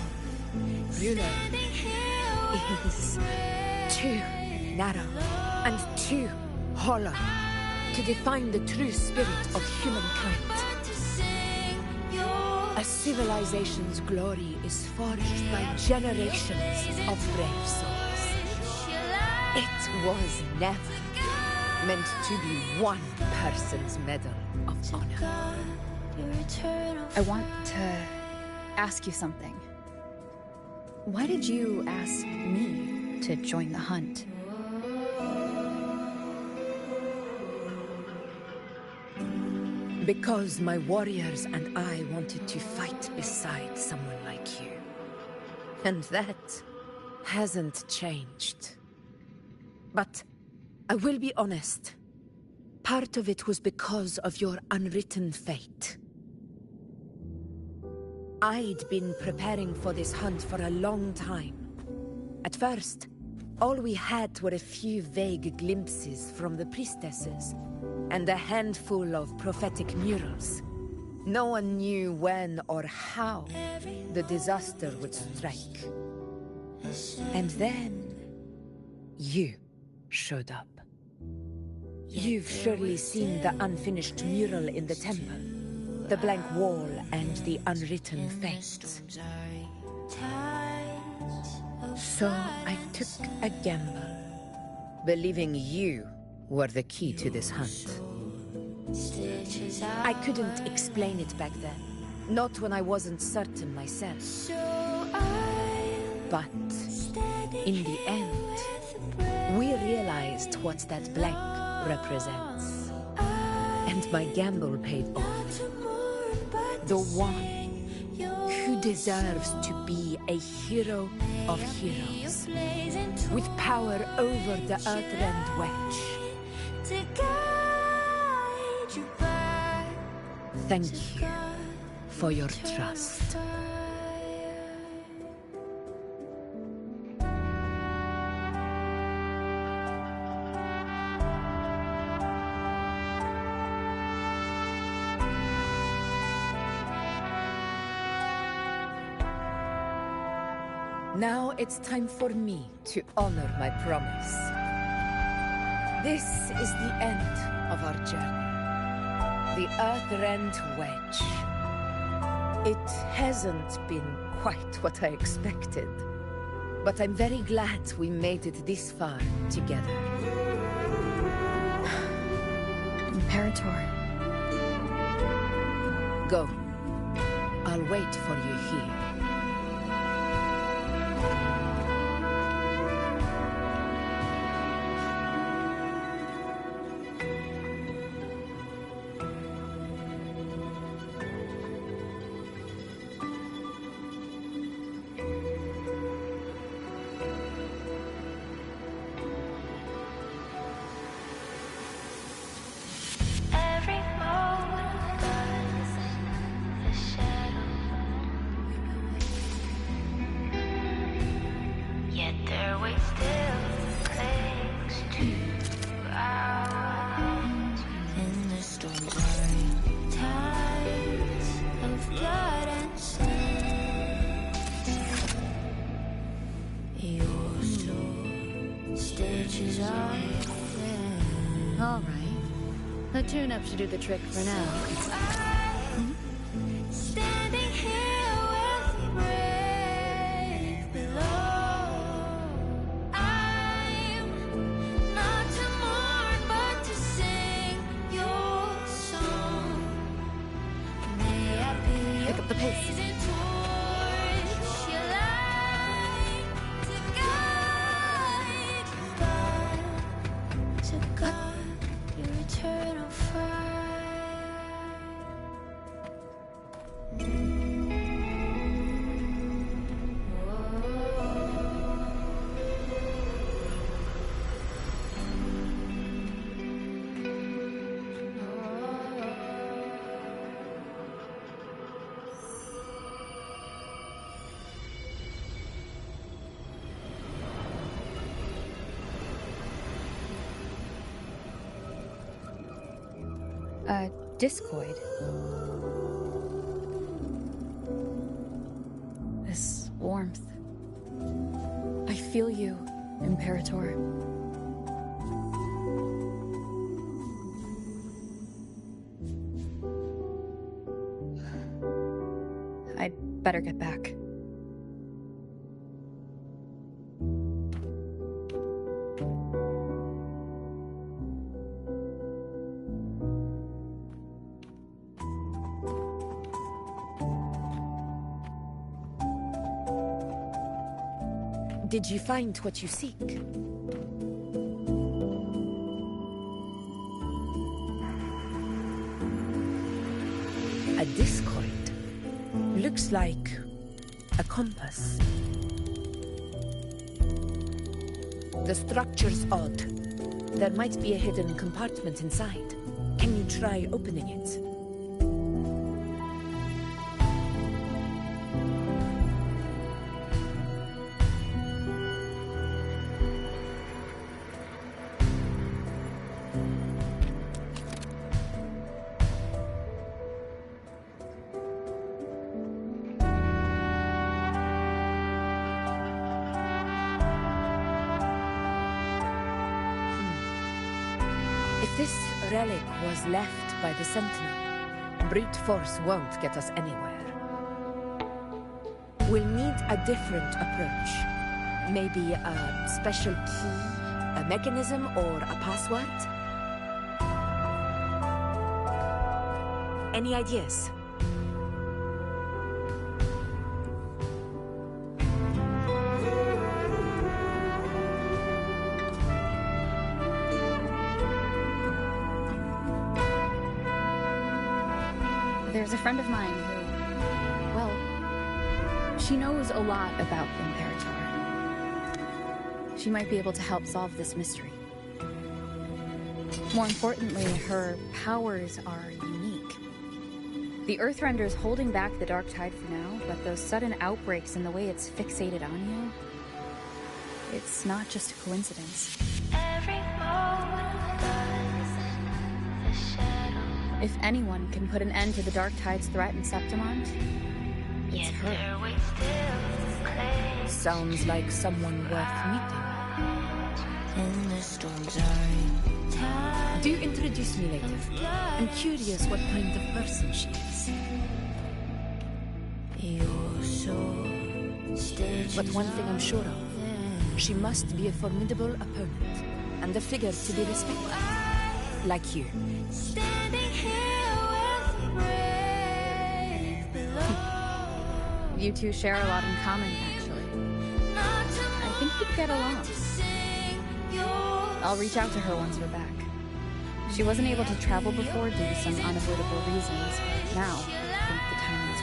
ruler is too narrow and too hollow to define the true spirit of humankind. A civilization's glory is forged by generations of brave souls. It was never meant to be one person's medal of honor. I want to ask you something. Why did you ask me to join the hunt? Because my warriors and I wanted to fight beside someone like you. And that hasn't changed. But I will be honest. Part of it was because of your unwritten fate. I'd been preparing for this hunt for a long time. At first, all we had were a few vague glimpses from the priestesses, and a handful of prophetic murals. No one knew when or how the disaster would strike. And then, you showed up. You've surely seen the unfinished mural in the temple, the blank wall and the unwritten fate. So I took a gamble, believing you were the key to this hunt. I couldn't explain it back then, not when I wasn't certain myself. But in the end, we realized what that blank represents. And my gamble paid off. The one who deserves to be a hero of heroes, with power over the Earthrend Wedge. Thank you for your trust. Now it's time for me to honor my promise. This is the end of our journey. The Earthrend Wedge. It hasn't been quite what I expected, but I'm very glad we made it this far together. Imperator. Go. I'll wait for you here. All right. The tune-up should do the trick for now. Standing here with brave below. I'm not to mourn, but to sing your song. May I be Pick up the pace. blazing torch, your light to guide A discoid. This warmth. I feel you, Imperator. I'd better get back. Did you find what you seek? A discoid. Looks like a compass. The structure's odd. There might be a hidden compartment inside. Can you try opening it? If this relic was left by the Sentinel, brute force won't get us anywhere. We'll need a different approach. Maybe a special key, a mechanism, or a password? Any ideas? There's a friend of mine who, well, she knows a lot about the Imperator. She might be able to help solve this mystery. More importantly, her powers are unique. The Earthrender's holding back the dark tide for now, but those sudden outbreaks and the way it's fixated on you, it's not just a coincidence. If anyone can put an end to the Dark Tide's threat in Septimont, it's her. Sounds like someone worth meeting. Do introduce me later. I'm curious what kind of person she is. But one thing I'm sure of, she must be a formidable opponent, and a figure to be respected. Like you. You two share a lot in common, actually. I think we'd get along. I'll reach out to her once we're back. She wasn't able to travel before due to some unavoidable reasons, but now I think the timing is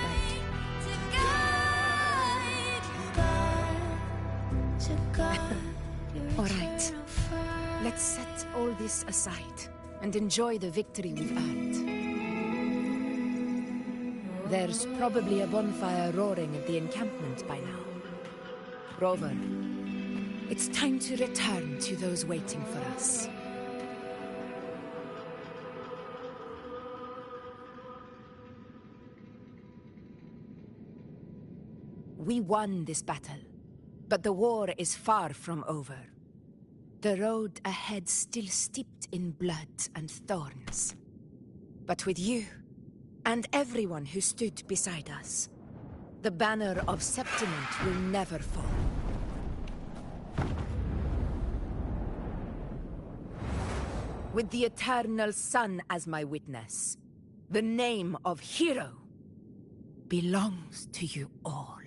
right. All right. Let's set all this aside and enjoy the victory we've earned. There's probably a bonfire roaring at the encampment by now. Rover, it's time to return to those waiting for us. We won this battle, but the war is far from over. The road ahead still steeped in blood and thorns. But with you, and everyone who stood beside us, the banner of Septimont will never fall. With the eternal sun as my witness, the name of hero belongs to you all.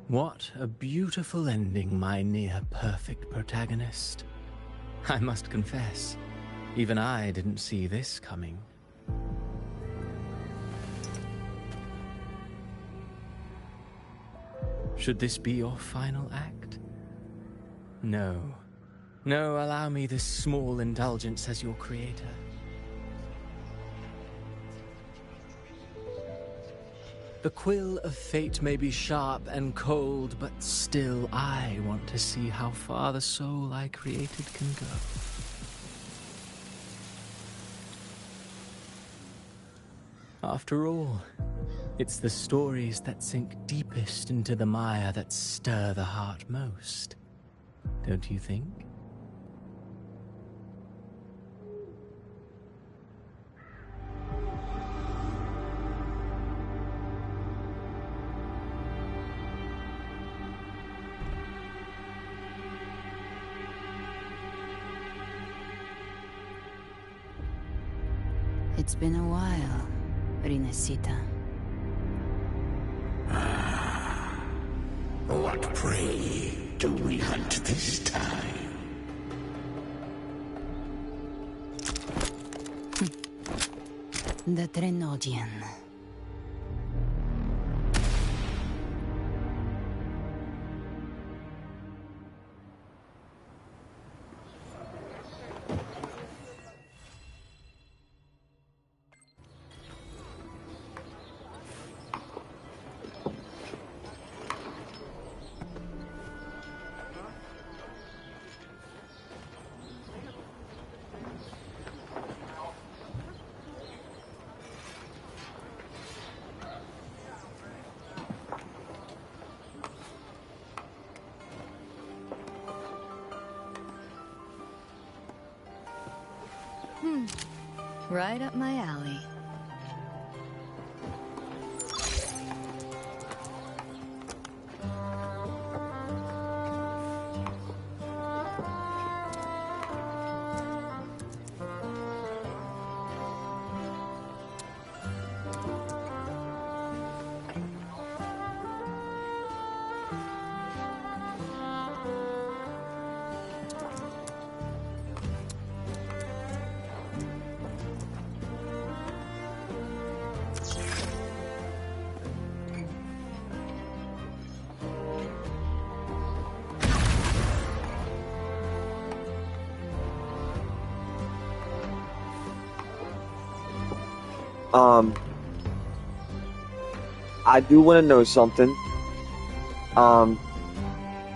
What a beautiful ending, my near-perfect protagonist. I must confess, even I didn't see this coming. Should this be your final act? No. No, allow me this small indulgence as your creator. The quill of fate may be sharp and cold, but still I want to see how far the soul I created can go. After all, it's the stories that sink deepest into the mire that stir the heart most, don't you think? It's been a while, Rinesita. What prey do we hunt this time? The Trenodian. Right up my alley. I do want to know something.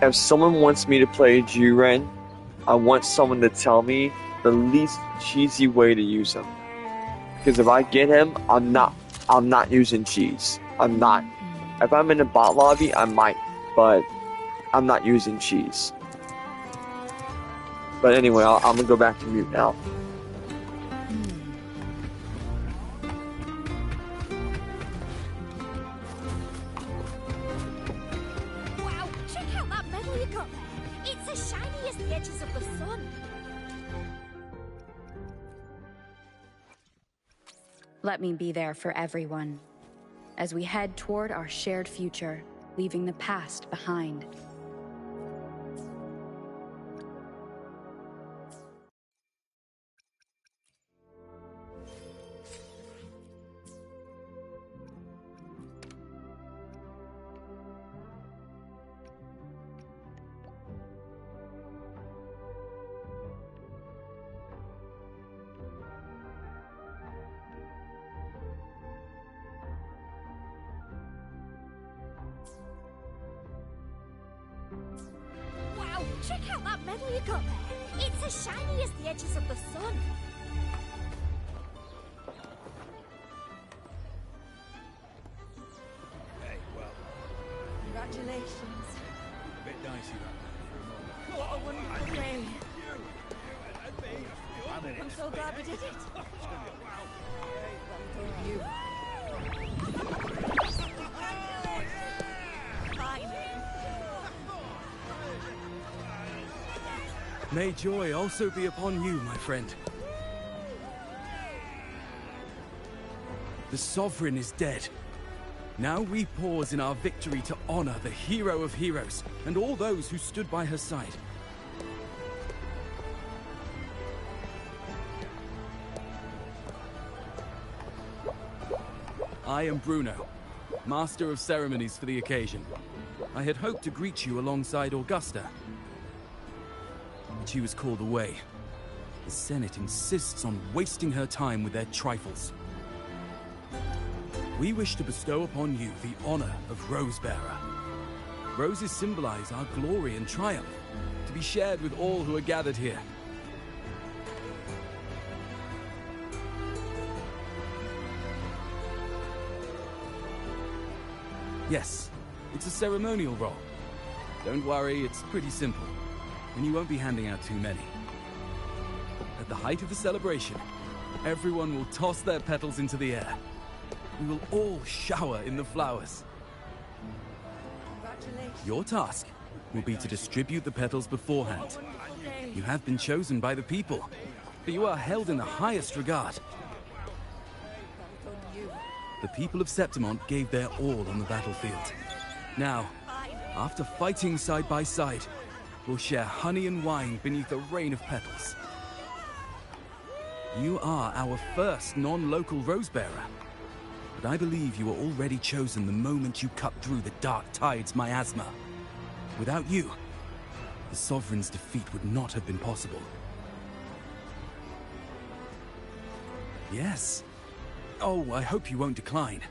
If someone wants me to play Jiren, I want someone to tell me the least cheesy way to use him. Because if I get him, I'm not using cheese. I'm not. If I'm in a bot lobby, I might, but I'm not using cheese. But anyway, I'm gonna go back to mute now. Wow, check out that medal you got there. It's as shiny as the edges of the sun. Let me be there for everyone as we head toward our shared future, leaving the past behind. Wow, check out that medal you got there. It's as shiny as the edges of the sun. Hey, well, Congratulations. a bit dicey that for a moment. What a wonderful day. I'm in it. I'm so glad we did it. You. May joy also be upon you, my friend. The Sovereign is dead. Now we pause in our victory to honor the hero of heroes and all those who stood by her side. I am Bruno, Master of Ceremonies for the occasion. I had hoped to greet you alongside Augusta, but she was called away. The Senate insists on wasting her time with their trifles. We wish to bestow upon you the honor of Rosebearer. Roses symbolize our glory and triumph, to be shared with all who are gathered here. Yes, it's a ceremonial role. Don't worry, it's pretty simple, and you won't be handing out too many. At the height of the celebration, everyone will toss their petals into the air. We will all shower in the flowers. Your task will be to distribute the petals beforehand. You have been chosen by the people, but you are held in the highest regard. The people of Septimont gave their all on the battlefield. Now, after fighting side by side, we'll share honey and wine beneath a rain of petals. You are our first non-local Rosebearer, but I believe you were already chosen the moment you cut through the Dark Tide's miasma. Without you, the Sovereign's defeat would not have been possible. Yes. Oh, I hope you won't decline.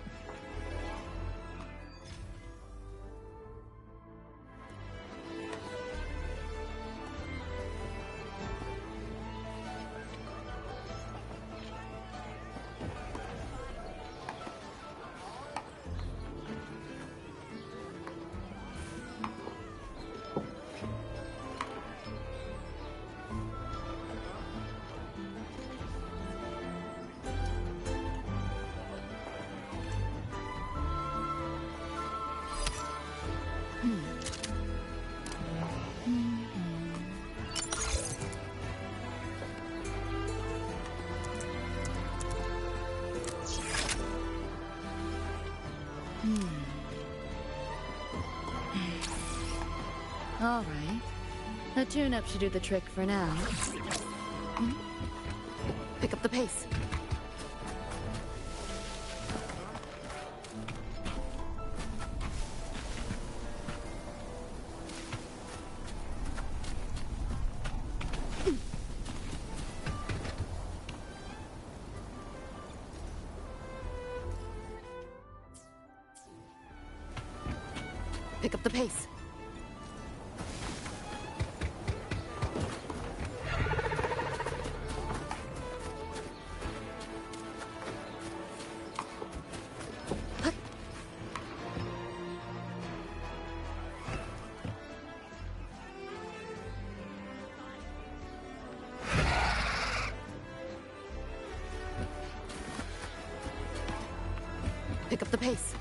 All right. A tune-up should do the trick for now. Pick up the pace. Pick up the pace. Pick up the pace.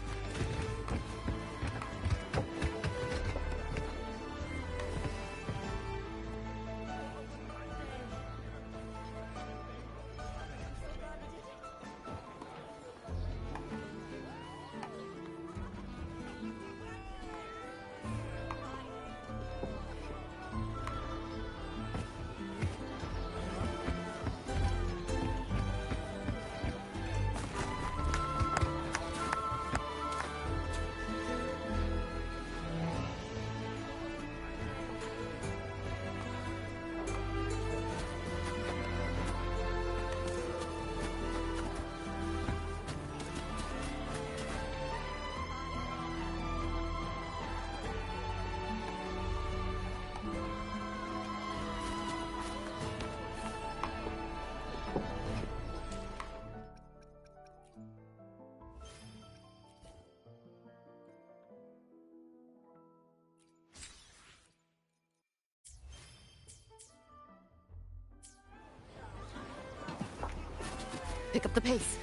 Pick up the pace.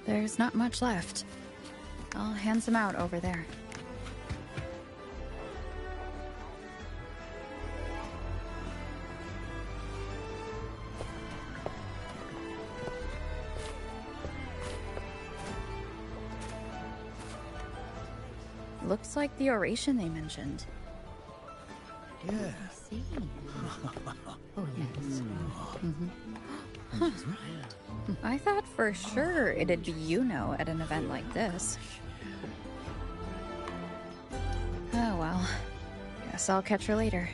There's not much left. I'll hand some out over there. Looks like the oration they mentioned. Yeah. Oh, yes. Huh. I thought for sure it'd be Yuno at an event like this. Oh well. Guess I'll catch her later.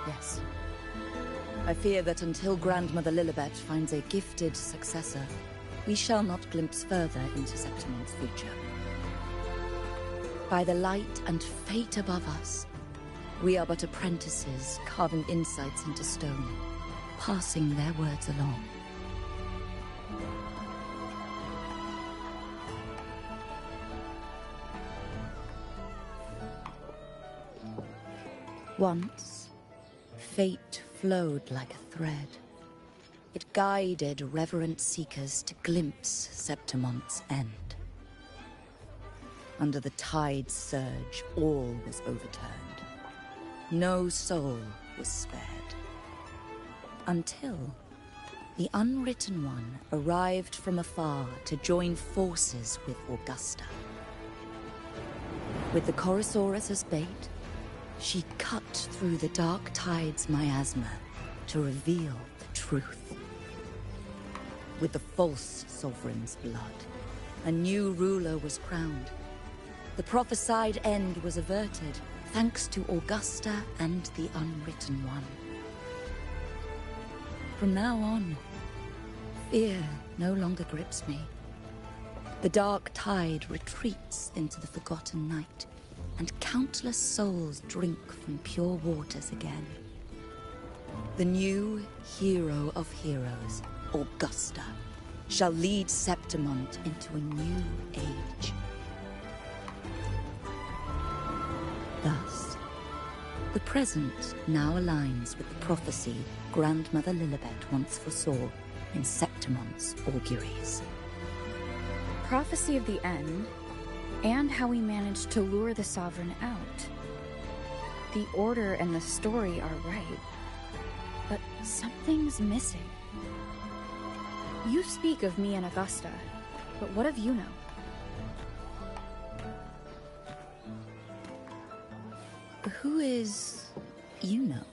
Yes. I fear that until Grandmother Lilibet finds a gifted successor, we shall not glimpse further into Septimon's future. By the light and fate above us, we are but apprentices carving insights into stone, passing their words along. Once, fate flowed like a thread. It guided reverent seekers to glimpse Septimon's end. Under the tide's surge, all was overturned. No soul was spared. Until the Unwritten One arrived from afar to join forces with Augusta. With the Chorosaurus as bait, she cut through the dark tide's miasma to reveal the truth. With the false sovereign's blood, a new ruler was crowned. The prophesied end was averted, thanks to Augusta and the Unwritten One. From now on, fear no longer grips me. The dark tide retreats into the forgotten night, and countless souls drink from pure waters again. The new hero of heroes, Augusta, shall lead Septimont into a new age. Thus, the present now aligns with the prophecy Grandmother Lilibet once foresaw in Septimont's auguries. Prophecy of the end, and how we managed to lure the Sovereign out. The order and the story are right, but something's missing. You speak of me and Augusta, but what of Yuno? Who is Yuno?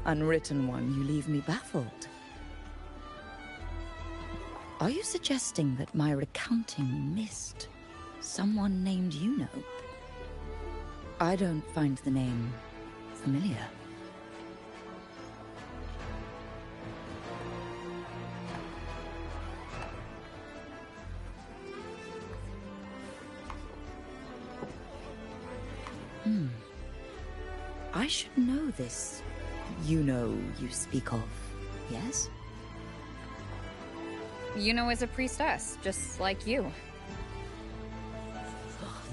Unwritten One, you leave me baffled. Are you suggesting that my recounting missed someone named Yuno? I don't find the name familiar. I should know this Yuno you speak of, yes? Yuno is a priestess, just like you.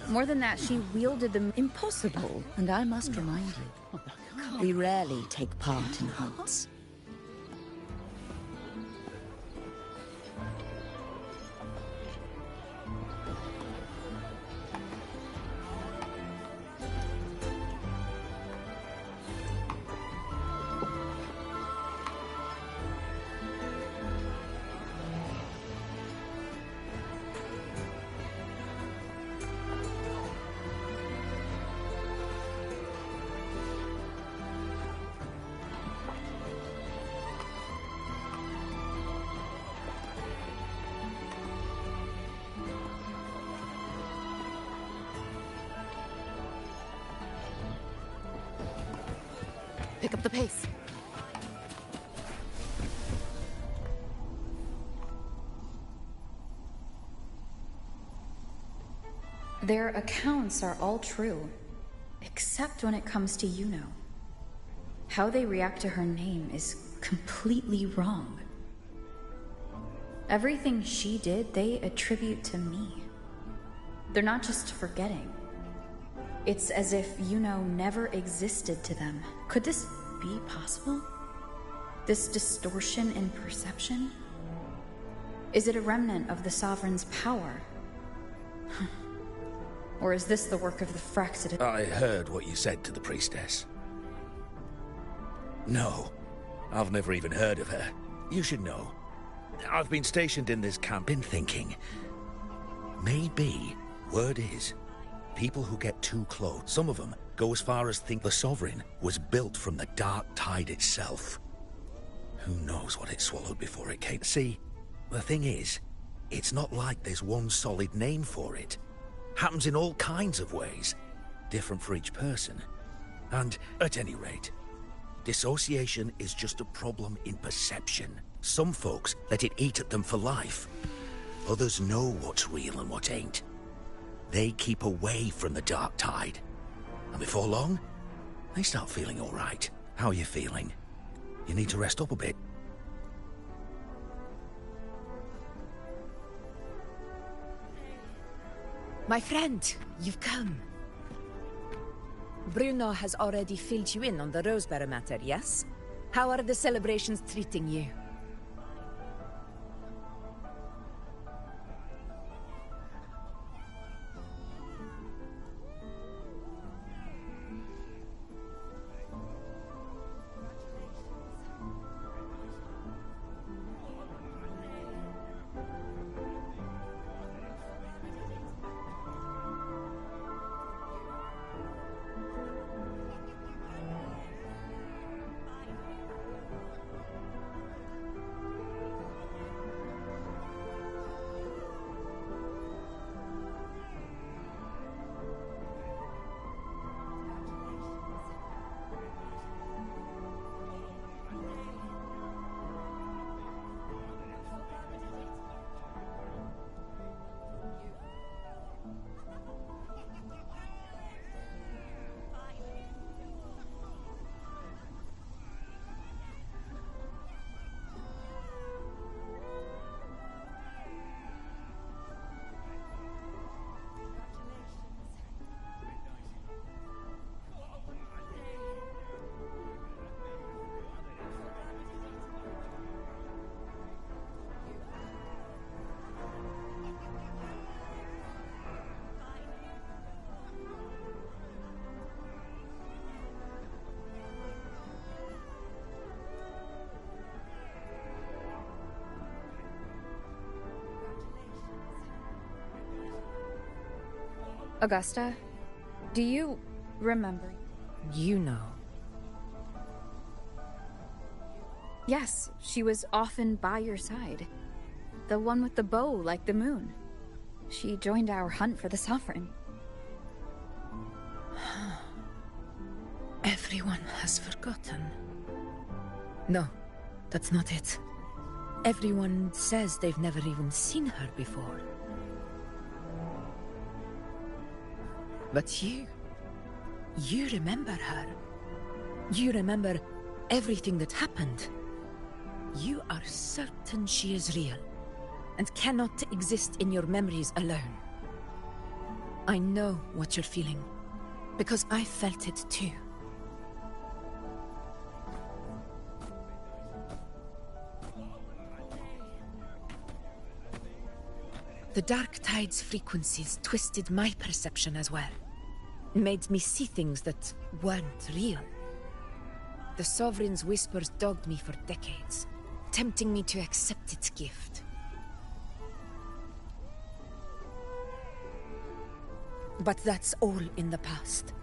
More than that, she wielded the... Impossible, and I must remind you, we rarely take part in hunts. Pick up the pace. Their accounts are all true, except when it comes to Yuno. How they react to her name is completely wrong. Everything she did, they attribute to me. They're not just forgetting. It's as if Yuno never existed to them. Could this be possible? This distortion in perception? Is it a remnant of the Sovereign's power? Or is this the work of the Fraxidus? I heard what you said to the priestess. No, I've never even heard of her. You should know. I've been stationed in this camp, been thinking. Maybe, word is, people who get too close, some of them go as far as think the Sovereign was built from the Dark Tide itself. Who knows what it swallowed before it came? See, the thing is, it's not like there's one solid name for it. Happens in all kinds of ways, different for each person. And, at any rate, dissociation is just a problem in perception. Some folks let it eat at them for life. Others know what's real and what ain't. They keep away from the Dark Tide. And before long, they start feeling all right. How are you feeling? You need to rest up a bit. My friend, you've come. Bruno has already filled you in on the Rosebearer matter, yes? How are the celebrations treating you? Augusta, do you remember? You know. Yes, she was often by your side. The one with the bow like the moon. She joined our hunt for the Sovereign. Everyone has forgotten. No, that's not it. Everyone says they've never even seen her before. But you remember her. You remember everything that happened. You are certain she is real, and cannot exist in your memories alone. I know what you're feeling, because I felt it too. The Dark Tide's frequencies twisted my perception as well. Made me see things that weren't real. The Sovereign's whispers dogged me for decades, tempting me to accept its gift. But that's all in the past.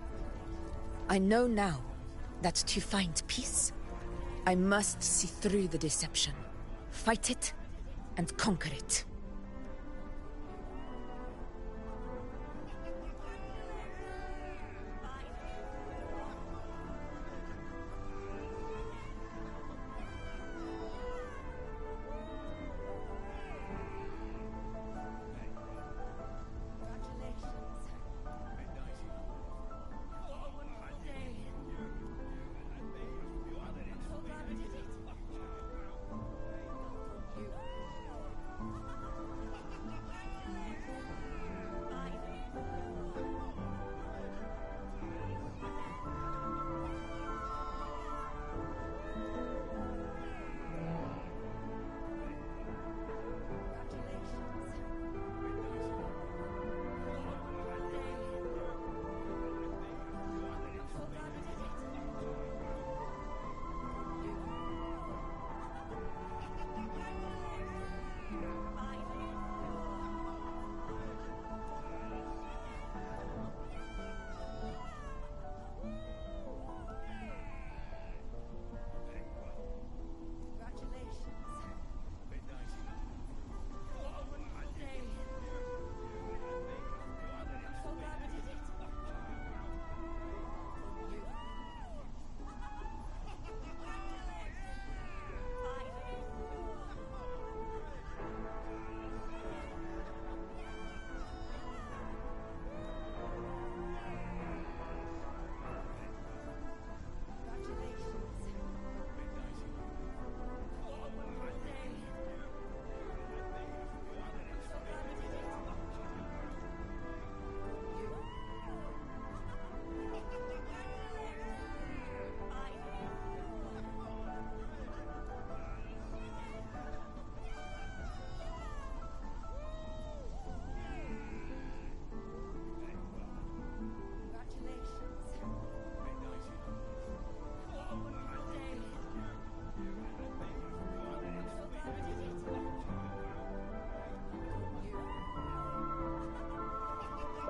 I know now that to find peace, I must see through the deception, fight it, and conquer it.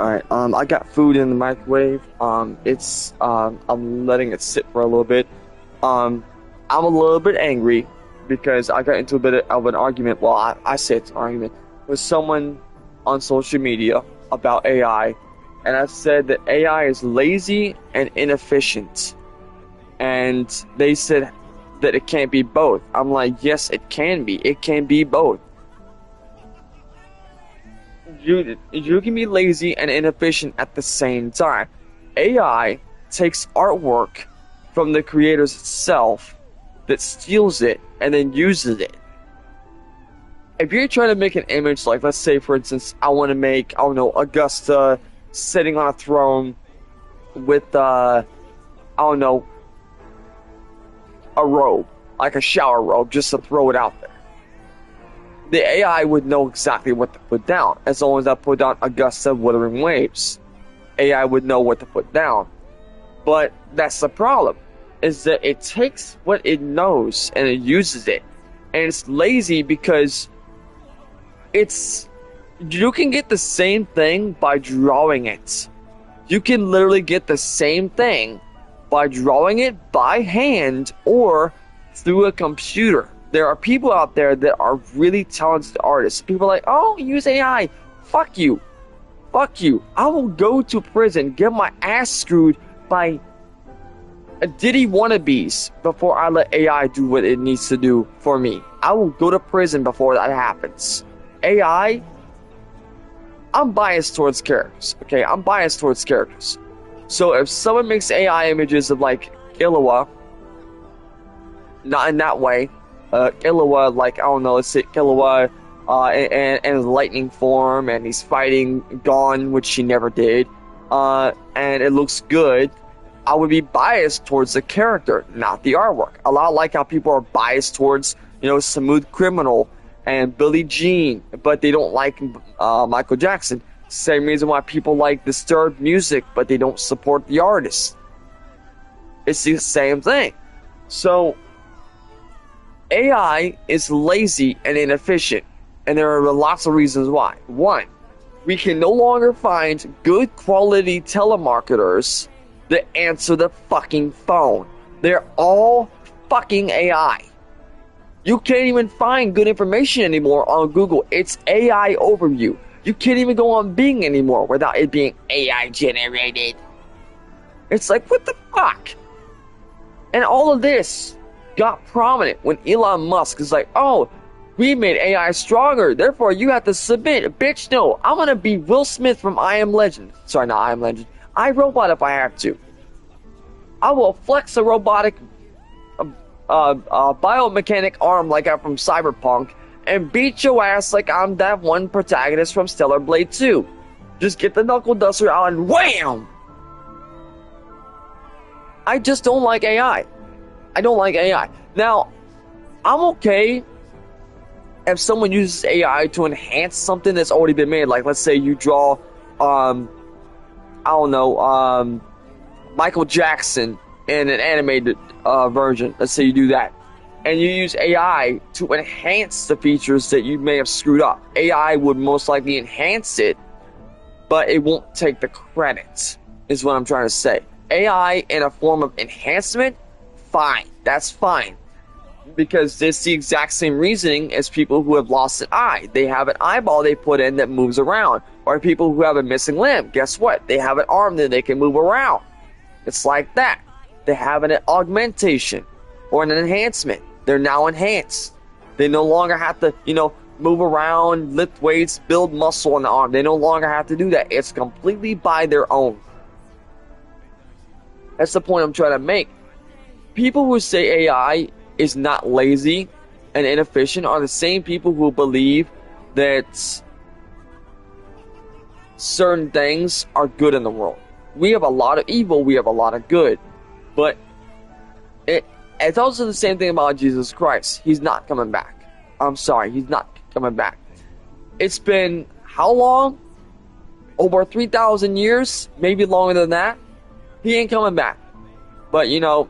Alright, I got food in the microwave. I'm letting it sit for a little bit. I'm a little bit angry because I got into a bit of an argument. Well, I say it's an argument with someone on social media about AI, and I said that AI is lazy and inefficient. And they said that it can't be both. I'm like, yes, it can be. It can be both. You can be lazy and inefficient at the same time. AI takes artwork from the creators itself, that steals it and then uses it. If you're trying to make an image, like let's say for instance, I want to make, I don't know, Augusta sitting on a throne with I don't know, a robe, like a shower robe, just to throw it out there. The AI would know exactly what to put down. As long as I put down Augusta Wuthering Waves, AI would know what to put down. But that's the problem, is that it takes what it knows and it uses it. And it's lazy because you can get the same thing by drawing it. You can literally get the same thing by drawing it by hand or through a computer. There are people out there that are really talented artists. People are like, oh, use AI. Fuck you. Fuck you. I will go to prison, get my ass screwed by Diddy wannabes before I let AI do what it needs to do for me. I will go to prison before that happens. AI, I'm biased towards characters. Okay, I'm biased towards characters. So if someone makes AI images of like Killua, not in that way, Killua, like, I don't know, let's say Killua in lightning form, and he's fighting Gon, which he never did, and it looks good, I would be biased towards the character, not the artwork. A lot like how people are biased towards, you know, Smooth Criminal and Billie Jean, but they don't like Michael Jackson. Same reason why people like Disturbed music, but they don't support the artist. It's the same thing. So AI is lazy and inefficient, and there are lots of reasons why. One, we can no longer find good quality telemarketers that answer the fucking phone. They're all fucking AI. You can't even find good information anymore on Google. It's AI overview. You can't even go on Bing anymore without it being AI generated. It's like, what the fuck? And all of this got prominent when Elon Musk is like, oh, we made AI stronger, therefore you have to submit. Bitch, no, I'm gonna be Will Smith from I Am Legend. Sorry, not I Am Legend. iRobot if I have to. I will flex a robotic biomechanic arm like I'm from Cyberpunk and beat your ass like I'm that one protagonist from Stellar Blade 2. Just get the knuckle duster out and wham! I just don't like AI. I don't like AI. Now, I'm okay if someone uses AI to enhance something that's already been made. Like, let's say you draw, I don't know, Michael Jackson in an animated version. Let's say you do that. And you use AI to enhance the features that you may have screwed up. AI would most likely enhance it, but it won't take the credit, is what I'm trying to say. AI in a form of enhancement, fine. That's fine. Because it's the exact same reasoning as people who have lost an eye. They have an eyeball they put in that moves around. Or people who have a missing limb. Guess what? They have an arm that they can move around. It's like that. They have an augmentation or an enhancement. They're now enhanced. They no longer have to, you know, move around, lift weights, build muscle on the arm. They no longer have to do that. It's completely by their own. That's the point I'm trying to make. People who say AI is not lazy and inefficient are the same people who believe that certain things are good in the world. We have a lot of evil, we have a lot of good. But it's also the same thing about Jesus Christ. He's not coming back. I'm sorry, he's not coming back. It's been how long? Over 3,000 years? Maybe longer than that? He ain't coming back. But, you know,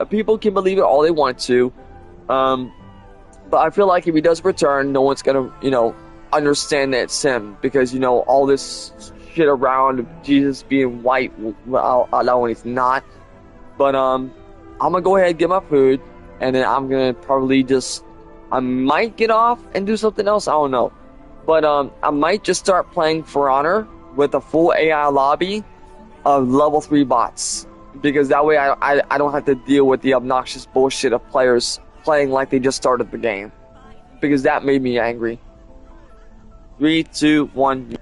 people can believe it all they want to. But I feel like if he does return, no one's going to, you know, understand that it's him. Because, you know, all this shit around Jesus being white when he's not. But I'm gonna go ahead and get my food, and then I'm gonna probably I might get off and do something else. I don't know, but I might just start playing For Honor with a full AI lobby of level 3 bots, because that way I don't have to deal with the obnoxious bullshit of players playing like they just started the game, because that made me angry. 3, 2, 1.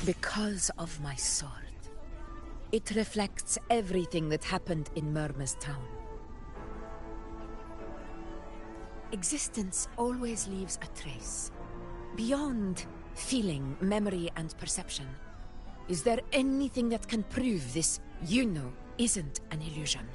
Because of my sword. It reflects everything that happened in Murmur's town. Existence always leaves a trace. Beyond feeling, memory, and perception. Is there anything that can prove this, isn't an illusion?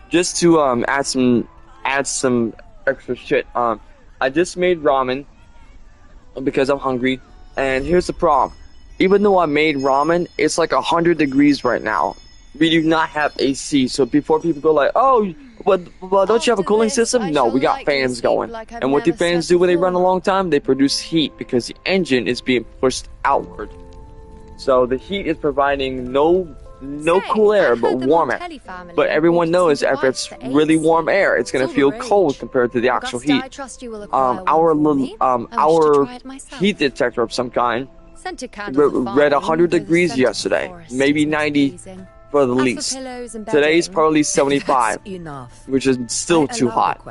Just to add some extra shit. I just made ramen because I'm hungry, and here's the problem. Even though I made ramen, it's like 100 degrees right now. We do not have AC, so before people go like, oh, but don't you have a cooling system? No, we got fans going. And what do fans do when they run a long time? They produce heat because the engine is being pushed outward. So the heat is providing no cool air, but warm air. But everyone knows if it's really warm air, it's gonna feel cold compared to the actual heat. Our heat detector of some kind read 100 degrees yesterday, maybe 90 for the least. Today's probably 75, which is still too hot.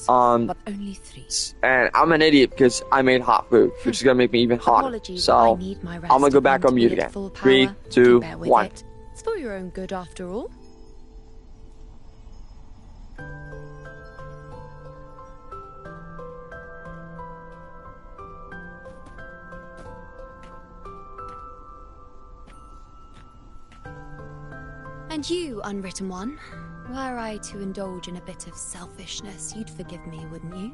And I'm an idiot because I made hot food, which is gonna make me even hotter. So I'm gonna go back on mute again. 3, 2, 1. It's for your own good, after all. And you, Unwritten One, were I to indulge in a bit of selfishness, you'd forgive me, wouldn't you?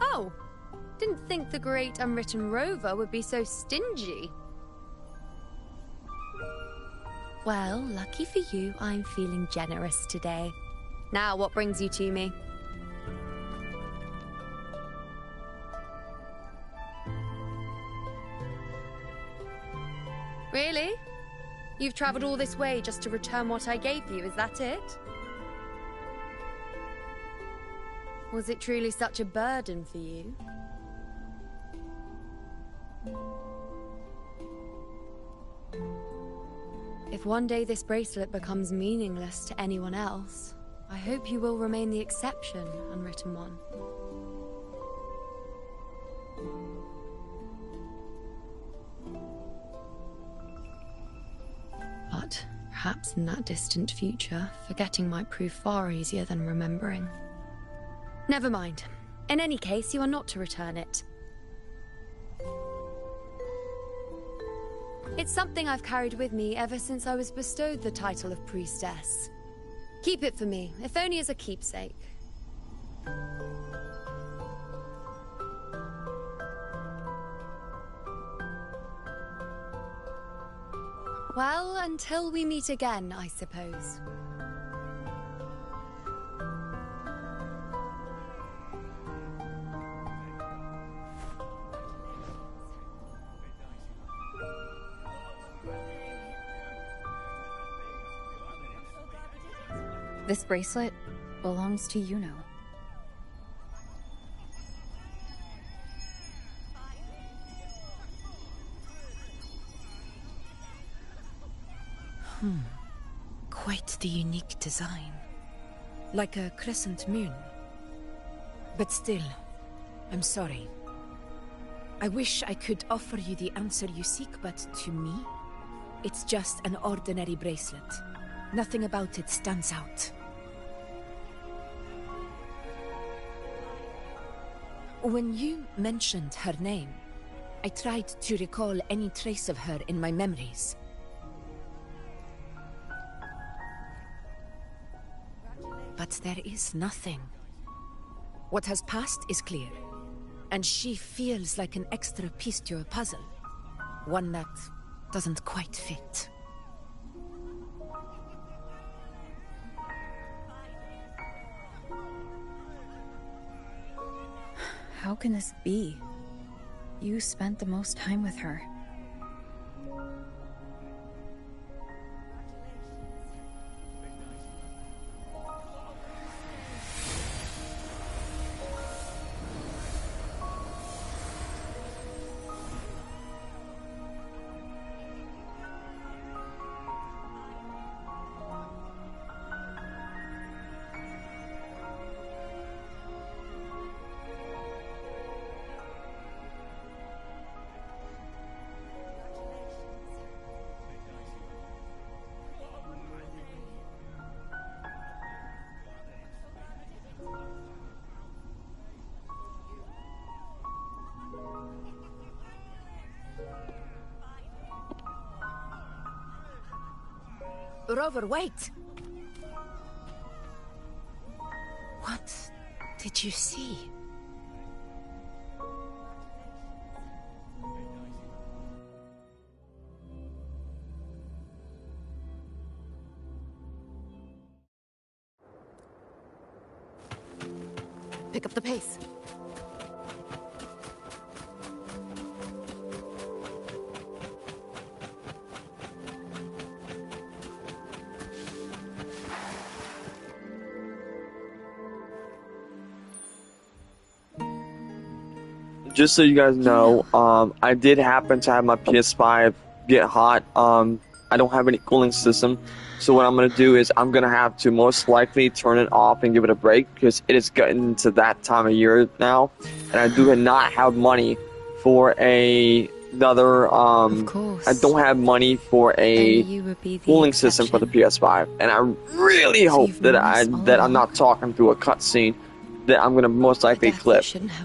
Oh, didn't think the great Unwritten Rover would be so stingy. Well, lucky for you, I'm feeling generous today. Now, what brings you to me? Really? You've traveled all this way just to return what I gave you, is that it? Was it truly such a burden for you? If one day this bracelet becomes meaningless to anyone else, I hope you will remain the exception, Unwritten One. But perhaps in that distant future, forgetting might prove far easier than remembering. Never mind. In any case, you are not to return it. It's something I've carried with me ever since I was bestowed the title of priestess. Keep it for me, if only as a keepsake. Well, until we meet again, I suppose. This bracelet belongs to Yuno. Quite the unique design. Like a crescent moon. But still, I'm sorry. I wish I could offer you the answer you seek, but to me, it's just an ordinary bracelet. Nothing about it stands out. When you mentioned her name, I tried to recall any trace of her in my memories. But there is nothing. What has passed is clear, and she feels like an extra piece to a puzzle. One that doesn't quite fit. How can this be? You spent the most time with her. Rover, wait! What did you see? Pick up the pace. Just so you guys know, I did happen to have my PS5 get hot. I don't have any cooling system, so what I'm gonna do is I'm gonna have to most likely turn it off and give it a break because it is getting to that time of year now, and I do not have money for another. I don't have money for a cooling system for the PS5, and I really hope that I'm not talking through a cutscene that I'm gonna most likely clip.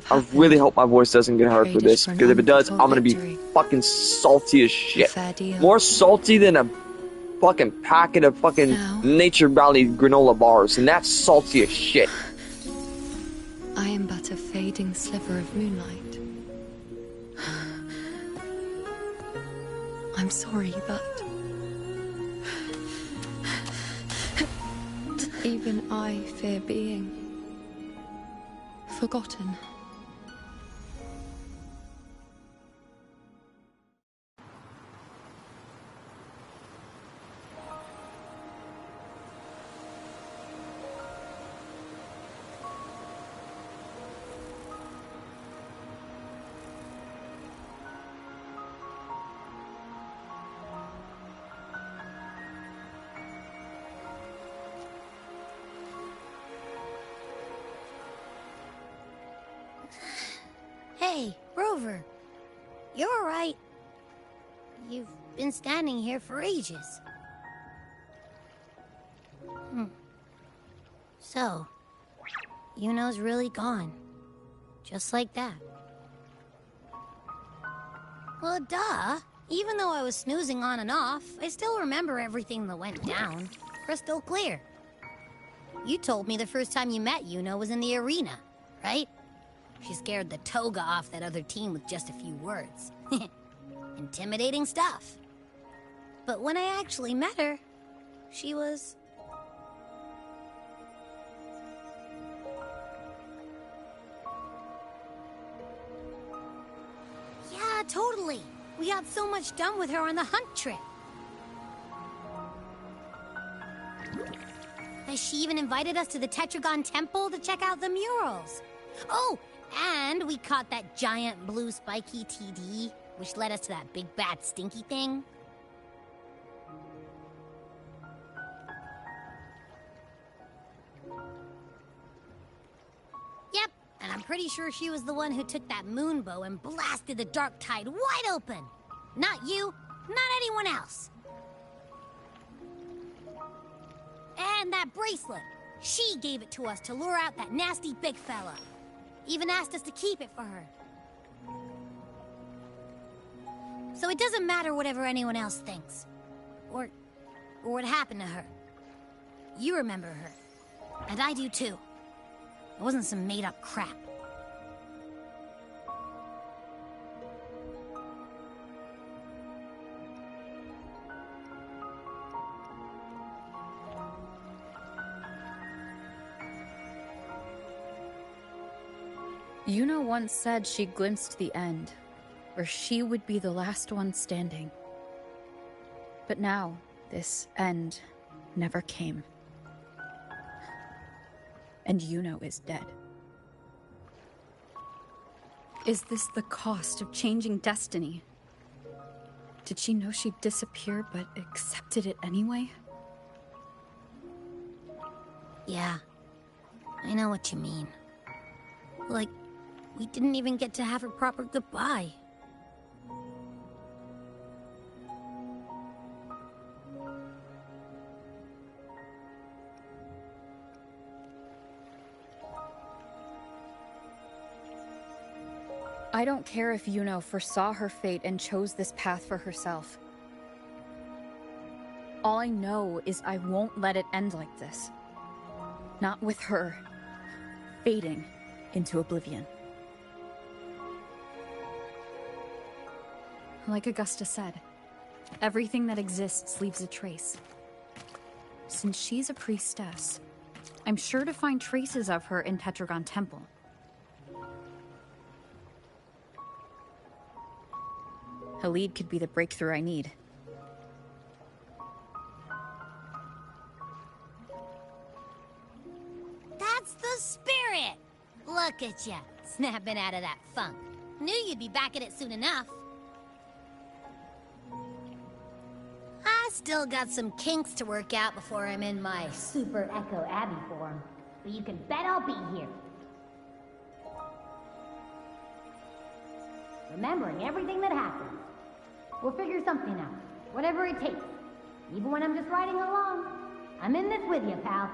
I really hope my voice doesn't get hurt for this, because if it does, I'm gonna be fucking salty as shit. More salty than a fucking packet of fucking Nature Valley granola bars, and that's salty as shit. I am but a fading sliver of moonlight. I'm sorry that even I fear being forgotten. Hey, Rover. You're alright. You've been standing here for ages. So, Yuno's really gone. Just like that. Well, duh. Even though I was snoozing on and off, I still remember everything that went down. Crystal clear. You told me the first time you met Yuno was in the arena, right? She scared the toga off that other team with just a few words. Intimidating stuff. But when I actually met her, she was... Yeah, totally. We got so much done with her on the hunt trip. She even invited us to the Tetragon Temple to check out the murals. Oh! And we caught that giant blue spiky TD, which led us to that big bad stinky thing. Yep, and I'm pretty sure she was the one who took that moon bow and blasted the Dark Tide wide open. Not you, not anyone else. And that bracelet. She gave it to us to lure out that nasty big fella. Even asked us to keep it for her. So it doesn't matter whatever anyone else thinks. Or what happened to her. You remember her. And I do too. It wasn't some made-up crap. Yuno once said she glimpsed the end, where she would be the last one standing. But now, this end never came. And Yuno is dead. Is this the cost of changing destiny? Did she know she'd disappear, but accepted it anyway? Yeah, I know what you mean. Like, we didn't even get to have a proper goodbye. I don't care if Yuno foresaw her fate and chose this path for herself. All I know is I won't let it end like this. Not with her fading into oblivion. Like Augusta said, everything that exists leaves a trace. Since she's a priestess, I'm sure to find traces of her in Petragon Temple. Halid could be the breakthrough I need. That's the spirit! Look at ya, snapping out of that funk. Knew you'd be back at it soon enough. I still got some kinks to work out before I'm in my Super Echo Abbey form. But you can bet I'll be here. Remembering everything that happened. We'll figure something out. Whatever it takes. Even when I'm just riding along. I'm in this with you, pal.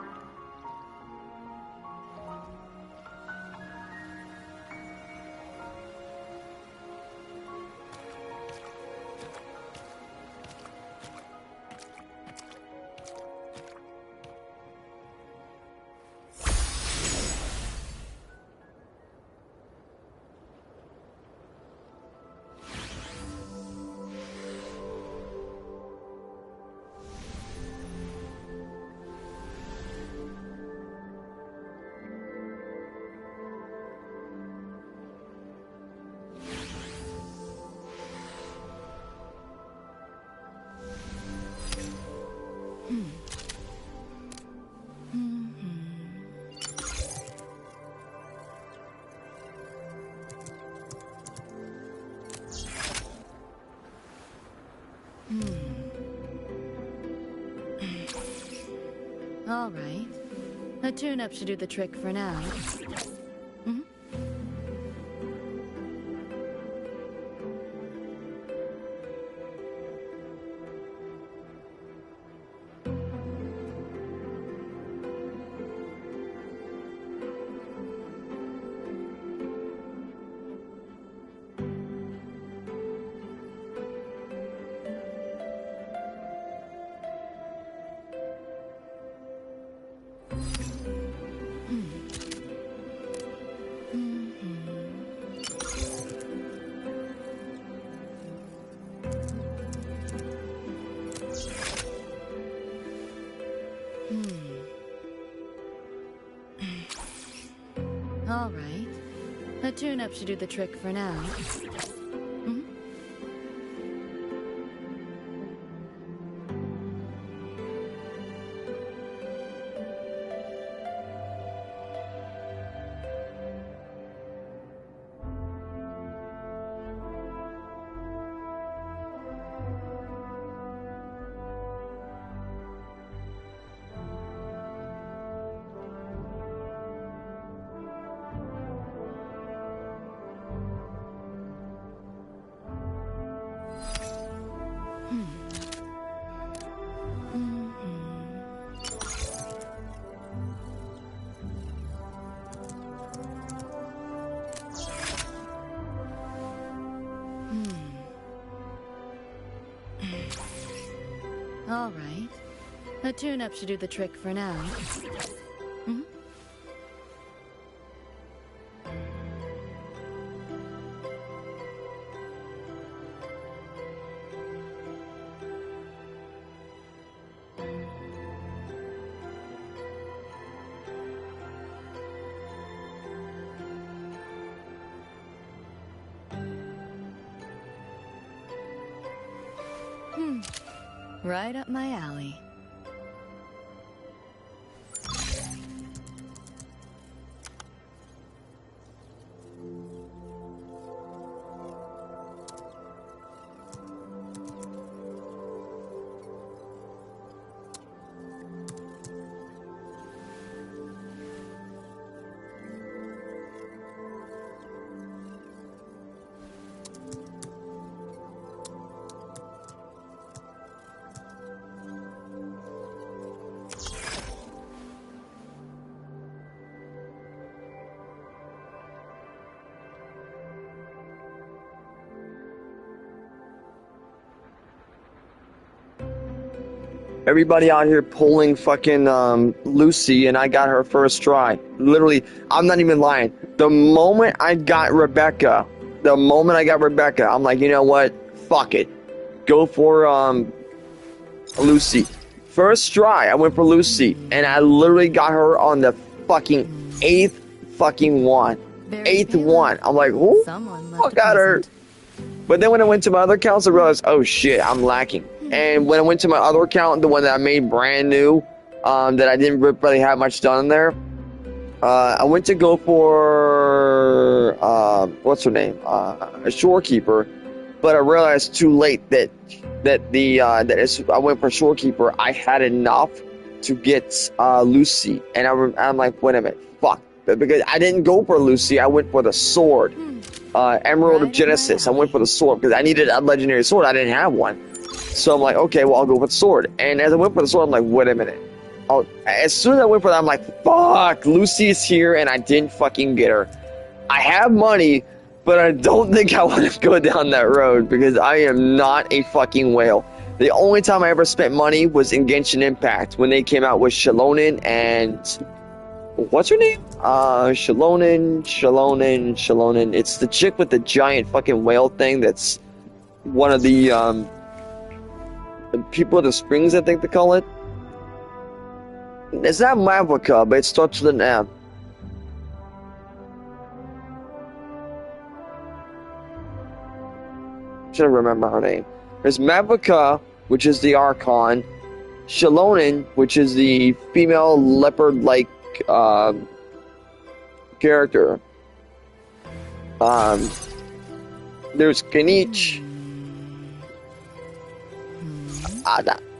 All right. A tune-up should do the trick for now. All right. A tune-up should do the trick for now. All right. A tune-up should do the trick for now. Right up my alley. everybody out here pulling fucking Lucy, and I got her first try. Literally, I'm not even lying. The moment I got Rebecca, I'm like, you know what? Fuck it. Go for Lucy. First try, I went for Lucy, and I literally got her on the fucking 8th fucking one. 8th one. I'm like, who? Fuck got her. But then when I went to my other accounts, I realized, oh shit, I'm lacking. And when I went to my other account, the one that I made brand new, that I didn't really have much done there, I went to go for what's her name, a Shorekeeper, but I realized too late that I went for Shorekeeper. I had enough to get Lucy, and I'm like, wait a minute, fuck, because I didn't go for Lucy. I went for the sword, Emerald of Genesis. I went for the sword because I needed a legendary sword. I didn't have one. So I'm like, okay, well, I'll go with sword. And as I went for the sword, I'm like, wait a minute. As soon as I went for that, I'm like, fuck, Lucy's here, and I didn't fucking get her. I have money, but I don't think I want to go down that road because I am not a fucking whale. The only time I ever spent money was in Genshin Impact when they came out with Shallonen and... what's her name? Shallonen. It's the chick with the giant fucking whale thing that's one of the people of the springs, I think they call it. It's not Mavica, but it starts with an M. I'm trying to remember her name. There's Mavica, which is the Archon. Shallonen, which is the female leopard-like character. There's Kanich.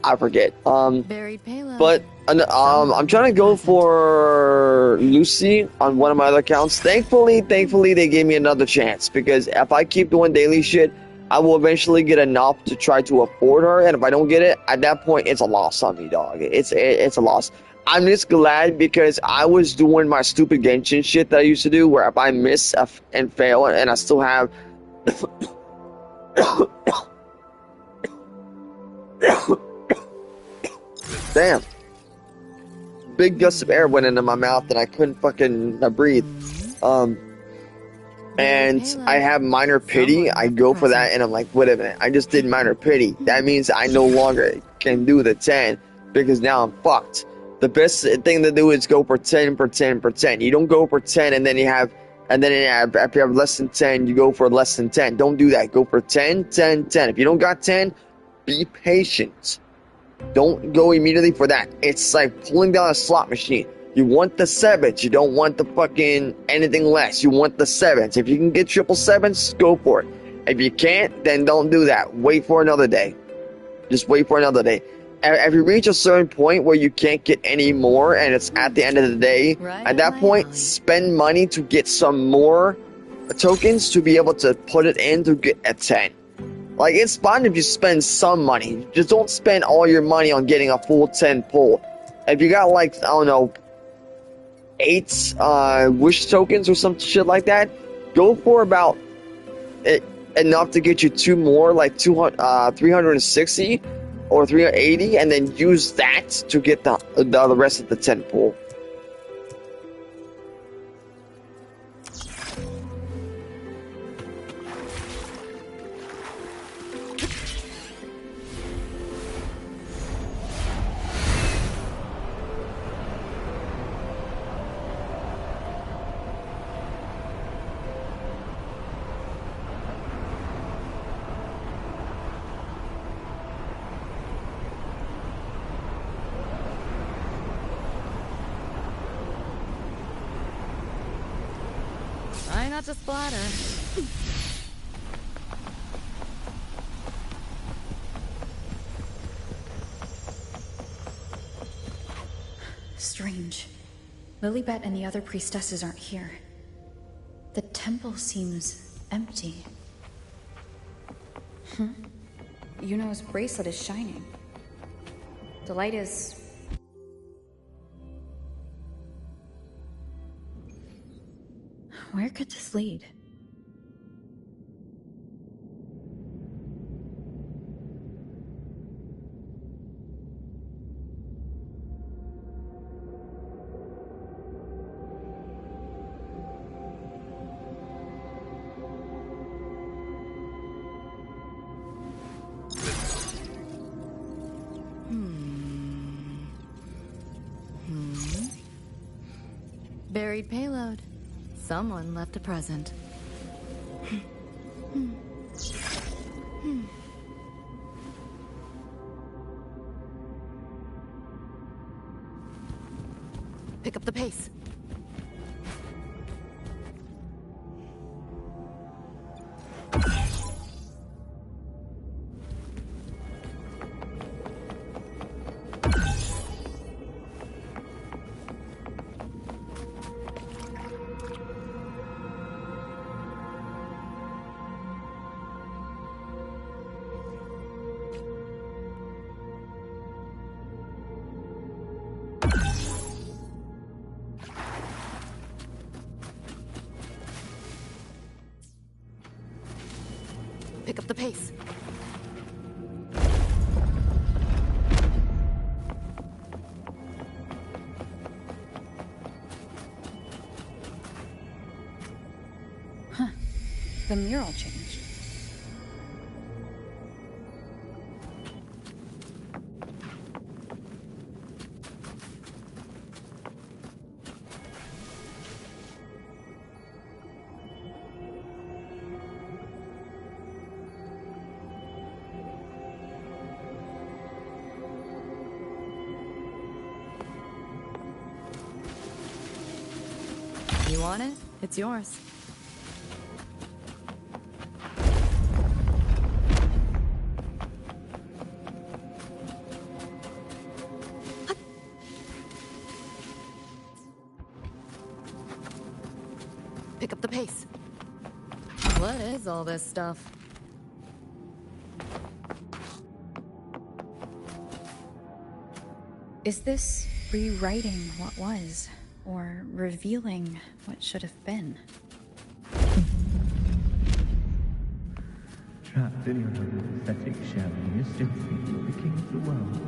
I forget. But I'm trying to go for Lucy on one of my other accounts. Thankfully, they gave me another chance because if I keep doing daily shit, I will eventually get enough to try to afford her. And if I don't get it, at that point, it's a loss on me, dog. It's a loss. I'm just glad because I was doing my stupid Genshin shit that I used to do, where if I miss and fail, and I still have. Damn. Big gust of air went into my mouth and I couldn't fucking breathe. And I have minor pity. I go for that and I'm like, wait a minute, I just did minor pity. That means I no longer can do the 10 because now I'm fucked. The best thing to do is go for 10 for 10 for 10. You don't go for 10 and then you have, if you have less than 10, you go for less than 10. Don't do that. Go for 10, 10, 10. If you don't got 10, be patient. Don't go immediately for that. It's like pulling down a slot machine. You want the 7s. You don't want the fucking anything less. You want the 7s. If you can get 777s, go for it. If you can't, then don't do that. Wait for another day. Just wait for another day. If you reach a certain point where you can't get any more and it's at the end of the day, at that point, spend money to get some more tokens to be able to put it in to get a 10. Like, it's fine if you spend some money. Just don't spend all your money on getting a full 10 pull. If you got, like, I don't know, 8 wish tokens or some shit like that, go for about enough to get you 2 more, like 360 or 380, and then use that to get the rest of the 10 pull. Try not to splatter. Strange. Lilibet and the other priestesses aren't here. The temple seems empty. Yuno's bracelet is shining. The light is... Where could this lead? Buried payload. Someone left a present. Pick up the pace. Pick up the pace. Huh. The mural changed. You want it? It's yours. Pick up the pace. What is all this stuff? Is this rewriting what was, or revealing what should have been? Trapped in your own pathetic shell, you still think you're the king of the world.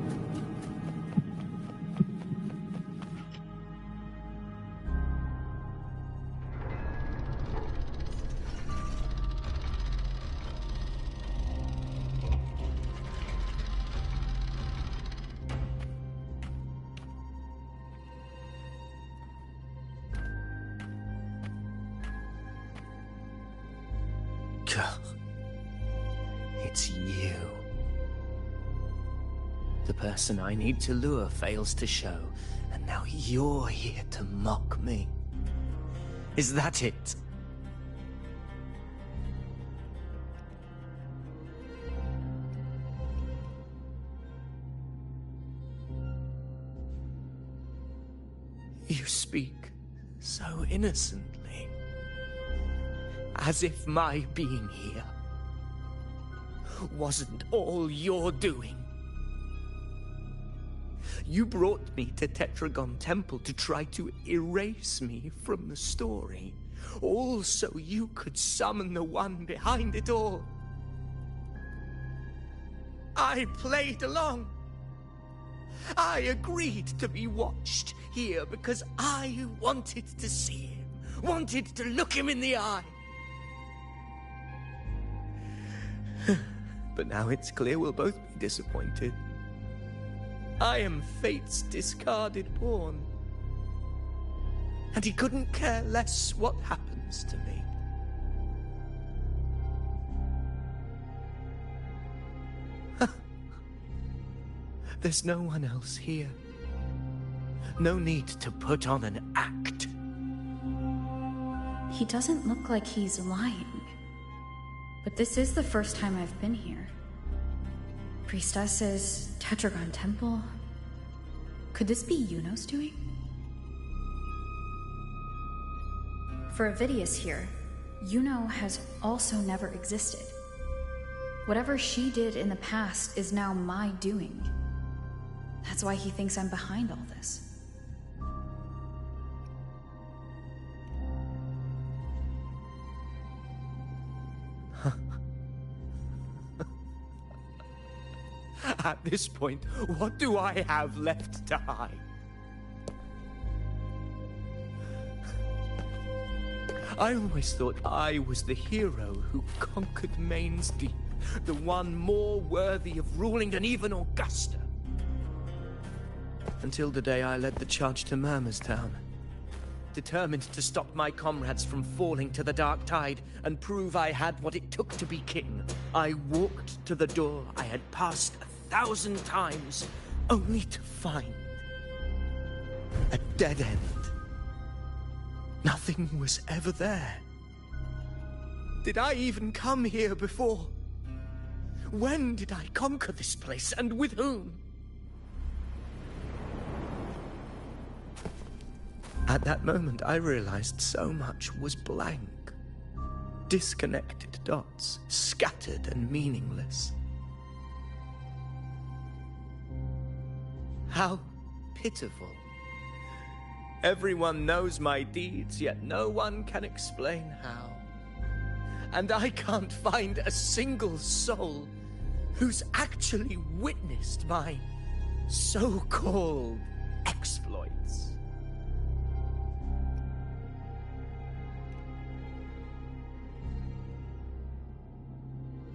It's you. The person I need to lure fails to show, and now you're here to mock me. Is that it? You speak so innocently, as if my being here wasn't all you're doing. You brought me to Tetragon Temple to try to erase me from the story, all so you could summon the one behind it all. I played along. I agreed to be watched here because I wanted to see him, wanted to look him in the eye. But now it's clear we'll both be disappointed. I am fate's discarded pawn. And he couldn't care less what happens to me. There's no one else here. No need to put on an act. He doesn't look like he's lying. But this is the first time I've been here. Priestesses, Tetragon Temple. Could this be Yuno's doing? For Avidius here, Yuno has also never existed. Whatever she did in the past is now my doing. That's why he thinks I'm behind all this. At this point, what do I have left to hide? I always thought I was the hero who conquered Main's Deep, the one more worthy of ruling than even Augusta. Until the day I led the charge to Murmur's Town. Determined to stop my comrades from falling to the dark tide and prove I had what it took to be king, I walked to the door I had passed 1,000 times, only to find a dead end. Nothing was ever there. Did I even come here before? When did I conquer this place, and with whom? At that moment, I realized so much was blank. Disconnected dots, scattered and meaningless. How pitiful. Everyone knows my deeds, yet no one can explain how. And I can't find a single soul who's actually witnessed my so-called exploits.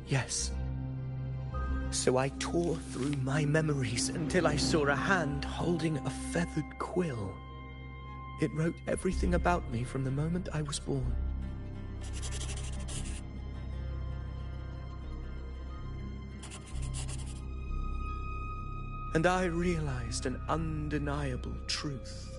Yes. So I tore through my memories until I saw a hand holding a feathered quill. It wrote everything about me from the moment I was born. And I realized an undeniable truth.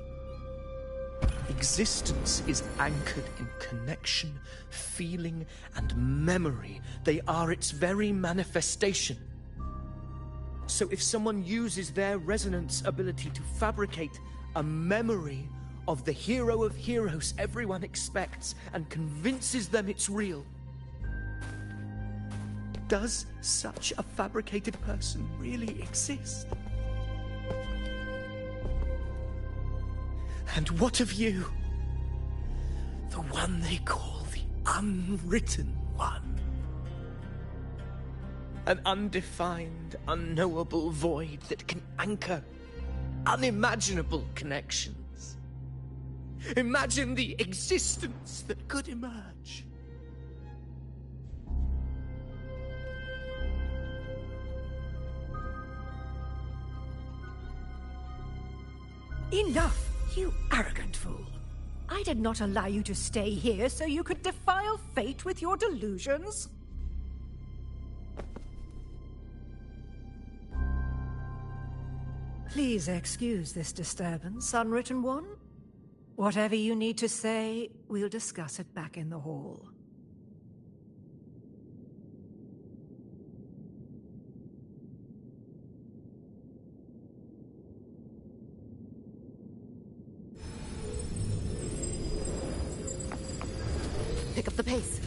Existence is anchored in connection, feeling, and memory. They are its very manifestation. So if someone uses their resonance ability to fabricate a memory of the hero of heroes everyone expects and convinces them it's real, does such a fabricated person really exist? And what of you? The one they call the Unwritten One. An undefined, unknowable void that can anchor unimaginable connections. Imagine the existence that could emerge. Enough! You arrogant fool. I did not allow you to stay here so you could defile fate with your delusions. Please excuse this disturbance, Unwritten One. Whatever you need to say, we'll discuss it back in the hall. Pick up the pace.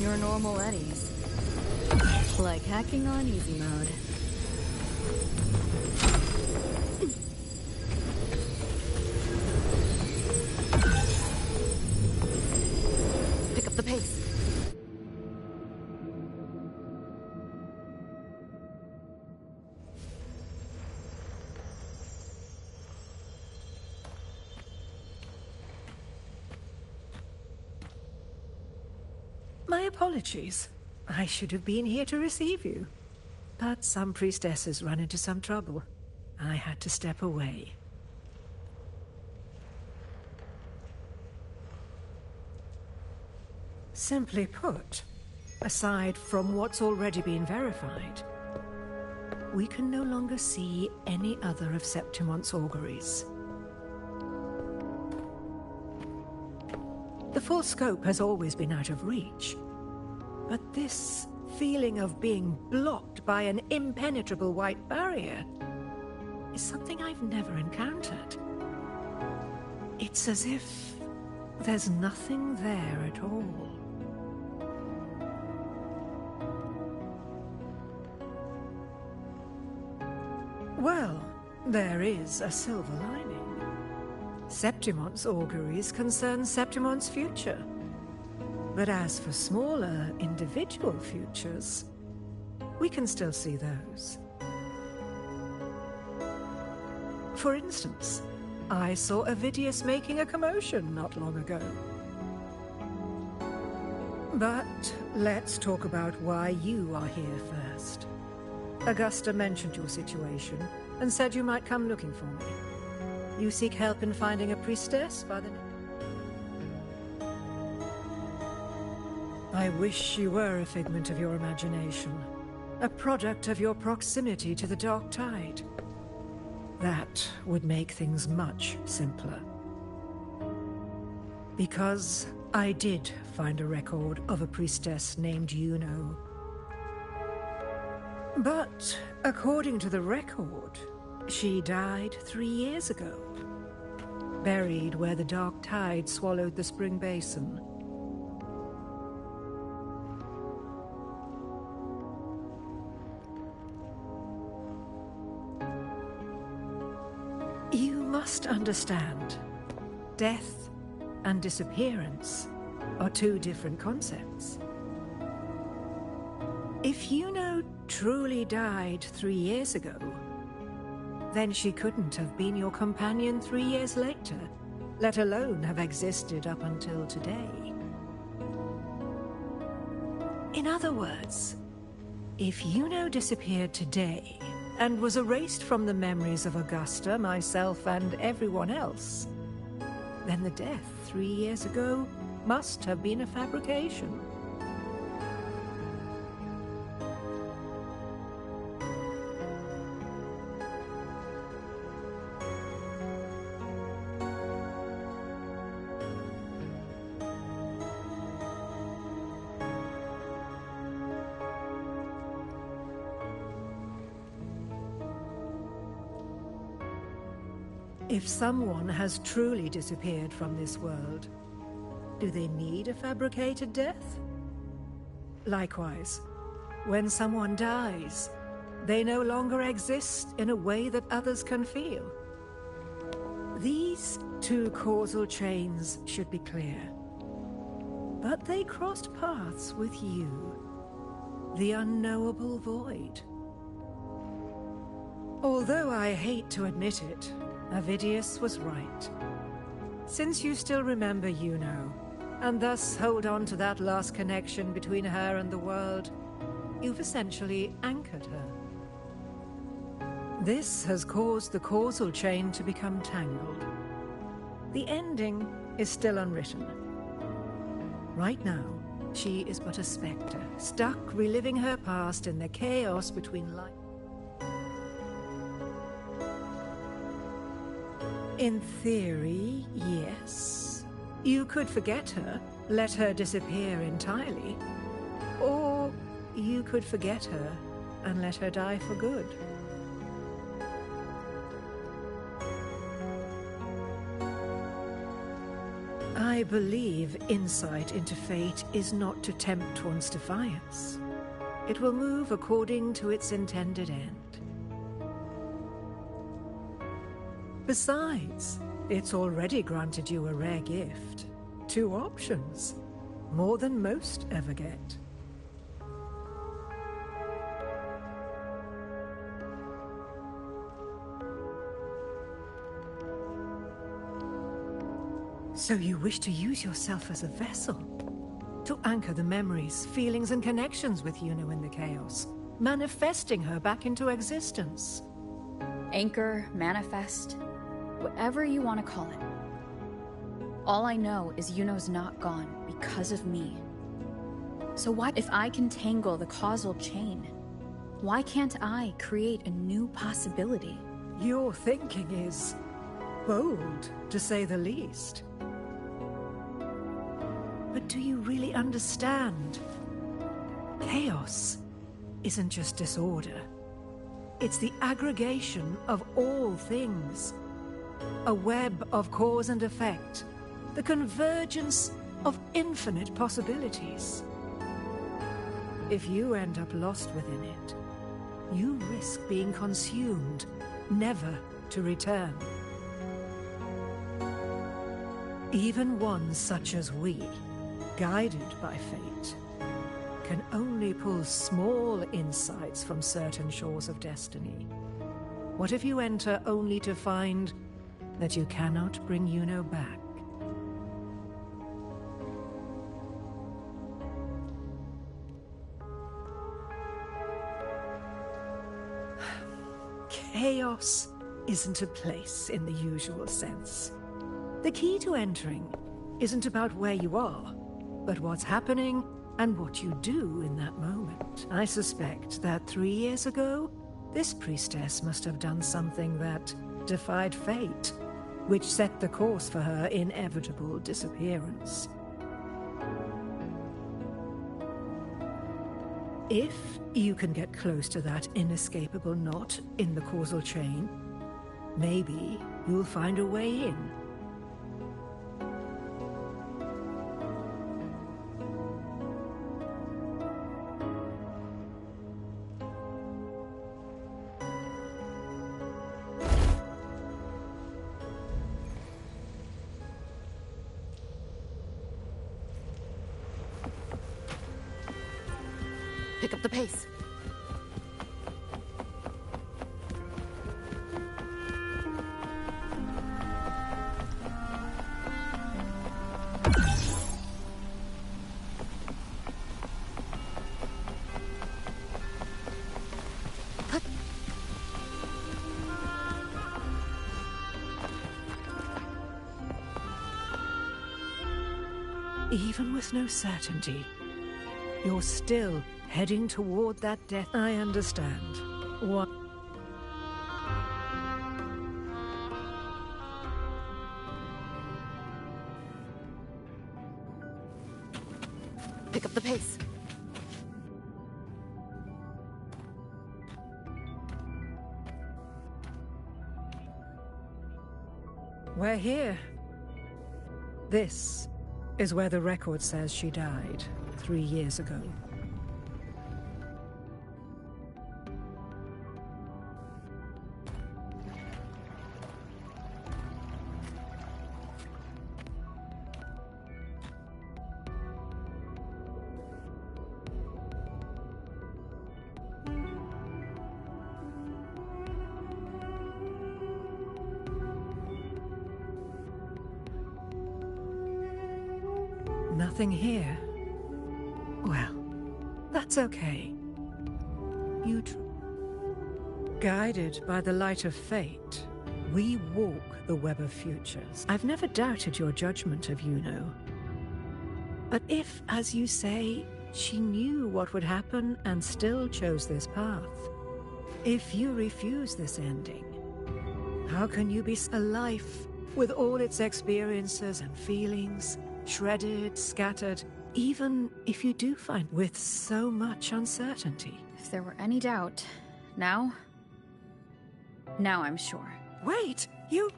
Your normal eddies. Like hacking on easy mode. Pick up the pace. My apologies. I should have been here to receive you. But some priestesses run into some trouble. I had to step away. Simply put, aside from what's already been verified, we can no longer see any other of Septimon's auguries. The full scope has always been out of reach, but this feeling of being blocked by an impenetrable white barrier is something I've never encountered. It's as if there's nothing there at all. Well, there is a silver lining. Septimon's auguries concern Septimon's future. But as for smaller, individual futures, we can still see those. For instance, I saw Avidius making a commotion not long ago. But let's talk about why you are here first. Augusta mentioned your situation and said you might come looking for me. You seek help in finding a priestess by the name. I wish you were a figment of your imagination, a product of your proximity to the Dark Tide. That would make things much simpler. Because I did find a record of a priestess named Yuno. But according to the record, she died 3 years ago, buried where the Dark Tide swallowed the Spring Basin. You must understand, death and disappearance are two different concepts. If Yuno truly died 3 years ago, then she couldn't have been your companion 3 years later, let alone have existed up until today. In other words, if Yuno disappeared today and was erased from the memories of Augusta, myself, and everyone else, then the death 3 years ago must have been a fabrication. If someone has truly disappeared from this world, do they need a fabricated death? Likewise, when someone dies, they no longer exist in a way that others can feel. These two causal chains should be clear. But they crossed paths with you, the unknowable void. Although I hate to admit it, Avidius was right. Since you still remember Yuno, and thus hold on to that last connection between her and the world, you've essentially anchored her. This has caused the causal chain to become tangled. The ending is still unwritten. Right now, she is but a spectre, stuck reliving her past in the chaos between life. In theory, yes. You could forget her, let her disappear entirely. Or you could forget her and let her die for good. I believe insight into fate is not to tempt one's defiance. It will move according to its intended end. Besides, it's already granted you a rare gift. 2 options. More than most ever get. So you wish to use yourself as a vessel? To anchor the memories, feelings, and connections with Yuno in the chaos? manifesting her back into existence. Anchor, manifest, whatever you want to call it. All I know is Yuno's not gone because of me. So why, if I can tangle the causal chain, why can't I create a new possibility? Your thinking is bold, to say the least. But do you really understand? Chaos isn't just disorder. It's the aggregation of all things. A web of cause and effect. The convergence of infinite possibilities. If you end up lost within it, you risk being consumed, never to return. Even ones such as we, guided by fate, can only pull small insights from certain shores of destiny. What if you enter only to find that you cannot bring Yuno back? Chaos isn't a place in the usual sense. The key to entering isn't about where you are, but what's happening and what you do in that moment. I suspect that 3 years ago, this priestess must have done something that defied fate, which set the course for her inevitable disappearance. If you can get close to that inescapable knot in the causal chain, maybe you'll find a way in. Pick up the pace. Even with no certainty, you're still heading toward that death. I understand. What? Pick up the pace. We're here. This is where the record says she died 3 years ago. Nothing here. Well, that's okay. Guided by the light of fate, we walk the web of futures. I've never doubted your judgment of Yuno. But if, as you say, she knew what would happen and still chose this path, if you refuse this ending, how can you be a life with all its experiences and feelings, shredded, scattered, even if you do find with so much uncertainty? If there were any doubt, now I'm sure. Wait, you...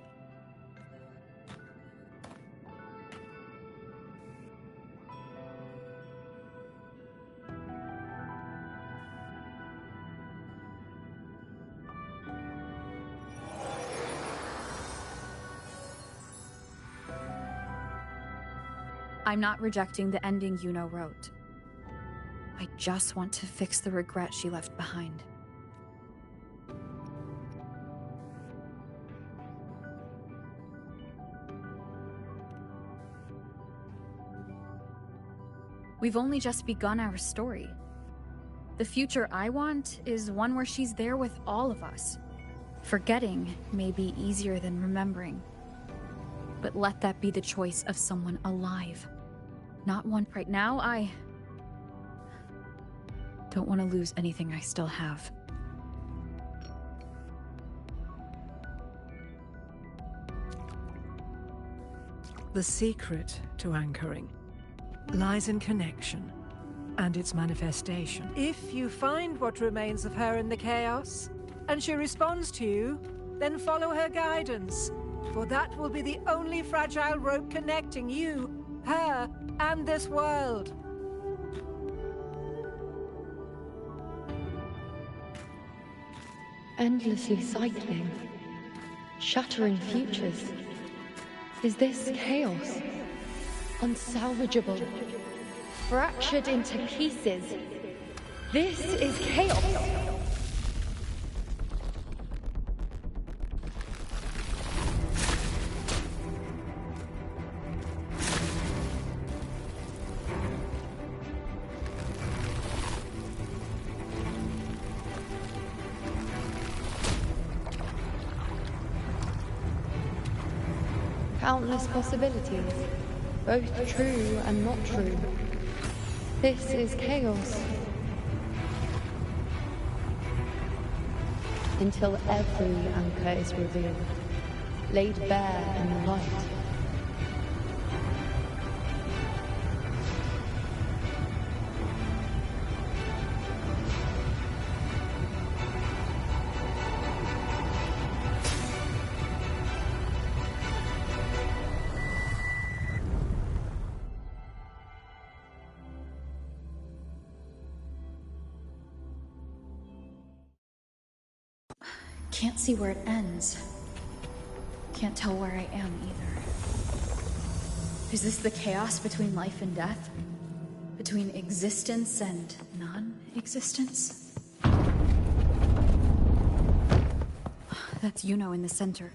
I'm not rejecting the ending Yuno wrote. I just want to fix the regret she left behind. We've only just begun our story. The future I want is one where she's there with all of us. Forgetting may be easier than remembering. But let that be the choice of someone alive. Not one right now. I don't want to lose anything I still have. The secret to anchoring lies in connection and its manifestation. If you find what remains of her in the chaos, and she responds to you, then follow her guidance, for that will be the only fragile rope connecting you, her, and this world. Endlessly cycling, shattering futures. Is this chaos? Unsalvageable, fractured into pieces. This is chaos. Countless possibilities, both true and not true. This is chaos. Until every anchor is revealed, laid bare in the light. Can't see where it ends. Can't tell where I am either. Is this the chaos between life and death? Between existence and non-existence? That's Yuno in the center.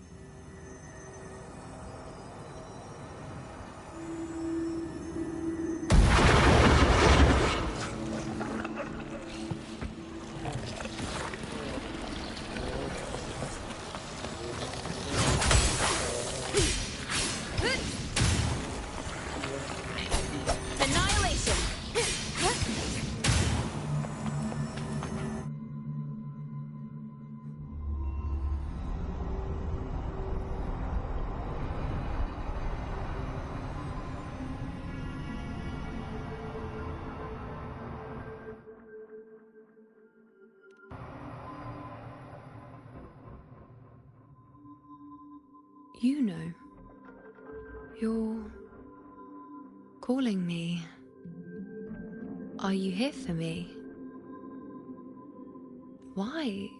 You know, you're calling me. Are you here for me? Why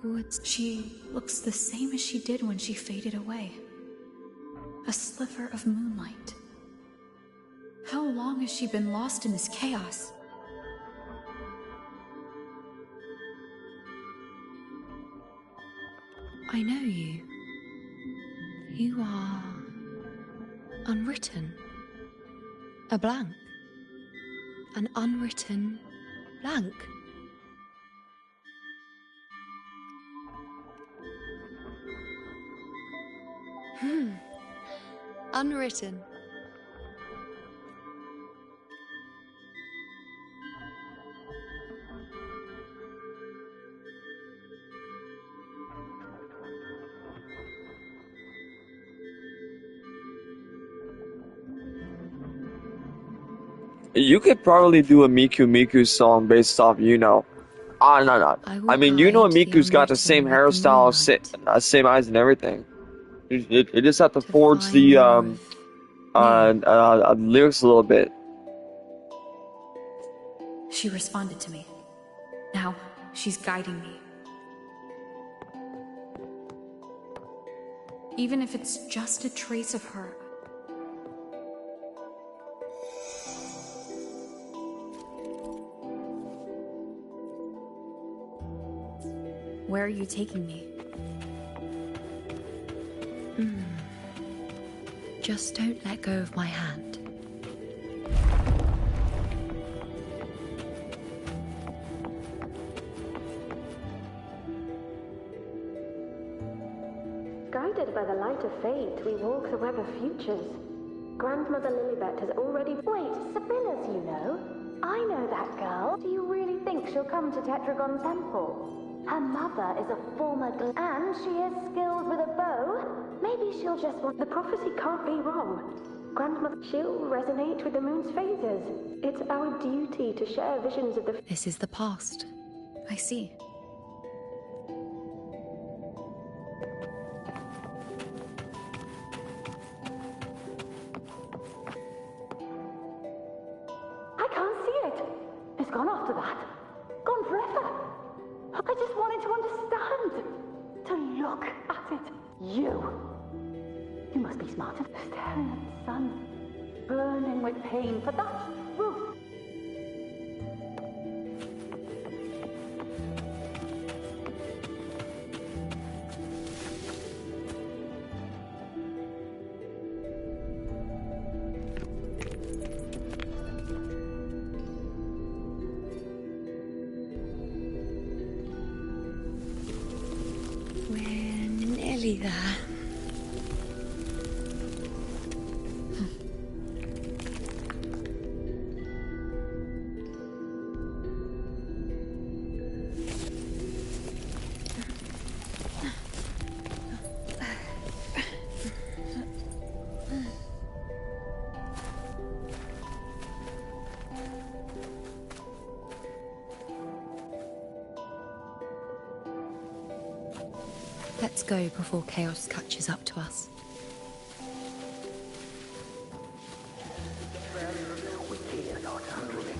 would she looks the same as she did when she faded away? A sliver of moonlight. How long has she been lost in this chaos? I know you. You are unwritten. A blank. An unwritten blank. Unwritten. You could probably do a Miku Miku song based off Yuno. No. I mean, Yuno and Miku's got the same hairstyle, same eyes and everything. You just have to forge the lyrics a little bit. She responded to me. Now, she's guiding me. Even if it's just a trace of her. Where are you taking me? Just don't let go of my hand. Guided by the light of fate, we walk the web of futures. Grandmother Lilibet has already... Wait, Sibylla's, you know? I know that girl. Do you really think she'll come to Tetragon Temple? Her mother is a former and she is skilled with a bow. Maybe she'll just want... The prophecy can't be wrong. Grandmother, she'll resonate with the moon's phases. It's our duty to share visions of the... This is the past. I see. I can't see it. It's gone after that. Gone forever. I just wanted to understand. To look at it. You must be smarter. Staring at the sun. Burning with pain for that truth. We're nearly there. Let's go before chaos catches up to us. We cannot handle it.